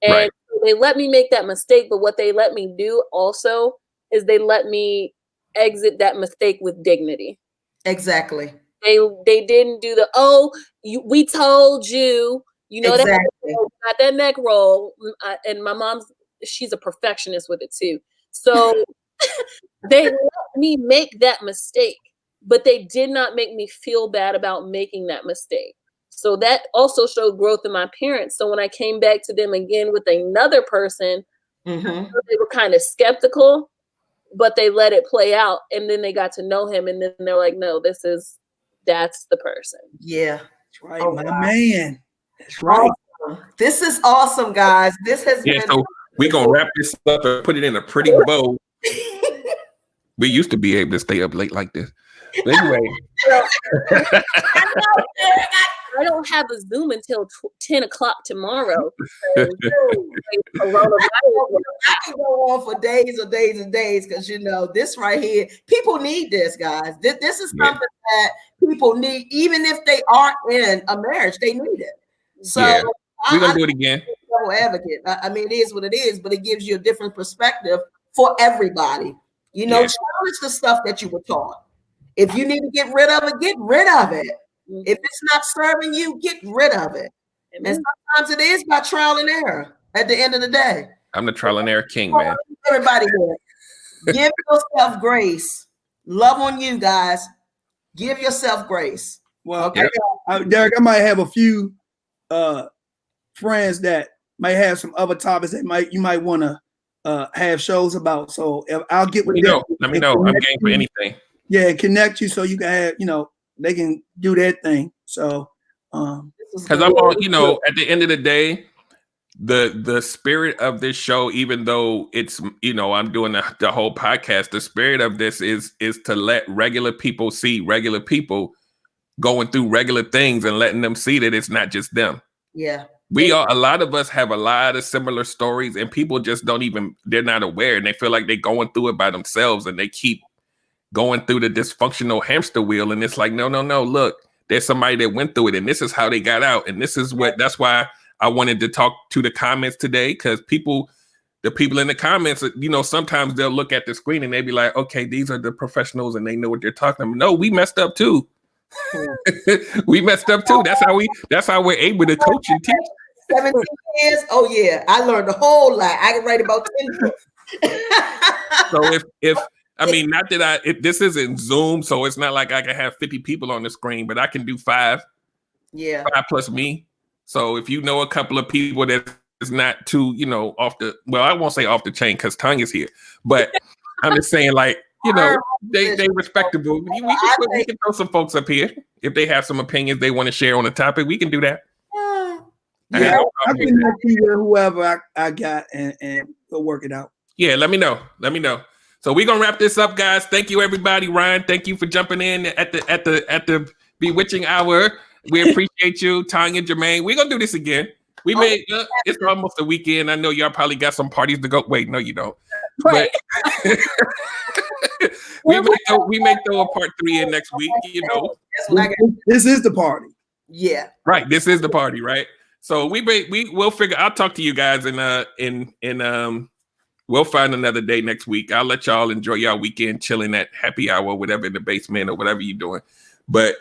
And Right. they let me make that mistake. But what they let me do also is they let me exit that mistake with dignity. Exactly. They didn't do the, we told you, Exactly. that got that neck roll. And my mom's, she's a perfectionist with it too. So they let me make that mistake, but they did not make me feel bad about making that mistake. So that also showed growth in my parents. So when I came back to them again with another person, they were kind of skeptical, but they let it play out. And then they got to know him. And then they're like, no, that's the person. Yeah. That's right, my man. That's right. Awesome. This is awesome, guys. This has been. So we're going to wrap this up and put it in a pretty bow. We used to be able to stay up late like this. But anyway. I don't have a Zoom until 10 o'clock tomorrow. I can go on for days and days and days because, this right here, people need this, guys. This is something that people need, even if they are in a marriage, they need it. So we're going to do it again. I'm an advocate. I mean, it is what it is, but it gives you a different perspective for everybody. Challenge the stuff that you were taught. If you need to get rid of it, get rid of it. If it's not serving you, get rid of it. And sometimes it is by trial and error at the end of the day. I'm the trial and error king, man. Everybody here, give yourself grace. Love on you guys. Give yourself grace. Well, Derek, I might have a few friends that might have some other topics that you might want to have shows about. So I'll get with them. Let me know. I'm game for anything. Yeah, connect you so you can have, they can do their thing. So because I'm all, at the end of the day, the spirit of this show, even though it's, I'm doing the whole podcast, the spirit of this is to let regular people see regular people going through regular things and letting them see that it's not just them. Yeah. A lot of us have a lot of similar stories and people just they're not aware and they feel like they're going through it by themselves and they keep going through the dysfunctional hamster wheel. And it's like, no, look, there's somebody that went through it and this is how they got out. And this is that's why I wanted to talk to the comments today, because the people in the comments, sometimes they'll look at the screen and they be like, okay, these are the professionals and they know what they're talking about. No, we messed up too. We messed up too. That's how we're able to coach and teach. 17 years. Oh yeah. I learned a whole lot. I can write about 10 books. So if this isn't Zoom, so it's not like I can have 50 people on the screen, but I can do 5. Yeah. 5 plus me. So if you know a couple of people that is not too, I won't say off the chain because Tanya's here, but I'm just saying they respectable. We can throw some folks up here if they have some opinions they want to share on the topic. We can do that. I can connect you with whoever I got and we'll work it out. Yeah, let me know. So we're gonna wrap this up, guys. Thank you, everybody. Ryan, thank you for jumping in at the bewitching hour. We appreciate you, Tanya, Jermaine. We're gonna do this again. It's almost a weekend. I know y'all probably got some parties to go. Wait, no, you don't. Right. But we may throw a part 3 in next week. This is the party. Yeah. Right. This is the party, right? So we'll figure. I'll talk to you guys in we'll find another day next week. I'll let y'all enjoy y'all weekend chilling at happy hour, whatever, in the basement or whatever you're doing. But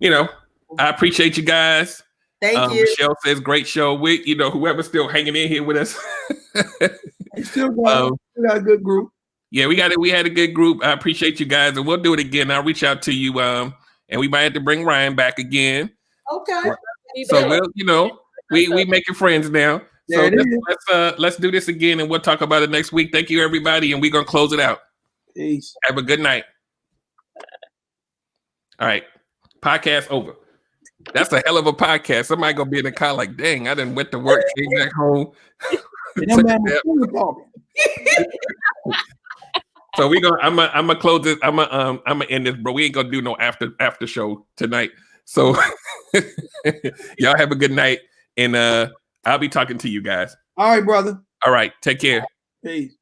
I appreciate you guys. Thank you. Michelle says great show. We, whoever's still hanging in here with us. We got a good group. Yeah, we had a good group. I appreciate you guys, and we'll do it again. I'll reach out to you. And we might have to bring Ryan back again. Okay. So we making friends now. So let's do this again and we'll talk about it next week. Thank you, everybody, and we're gonna close it out. Peace. Have a good night. All right. Podcast over. That's a hell of a podcast. Somebody gonna be in the car like, dang, I done went to work, came back home. So I'm gonna close this. I'm gonna end this, bro. We ain't gonna do no after show tonight. So y'all have a good night, and I'll be talking to you guys. All right, brother. All right, take care. Peace.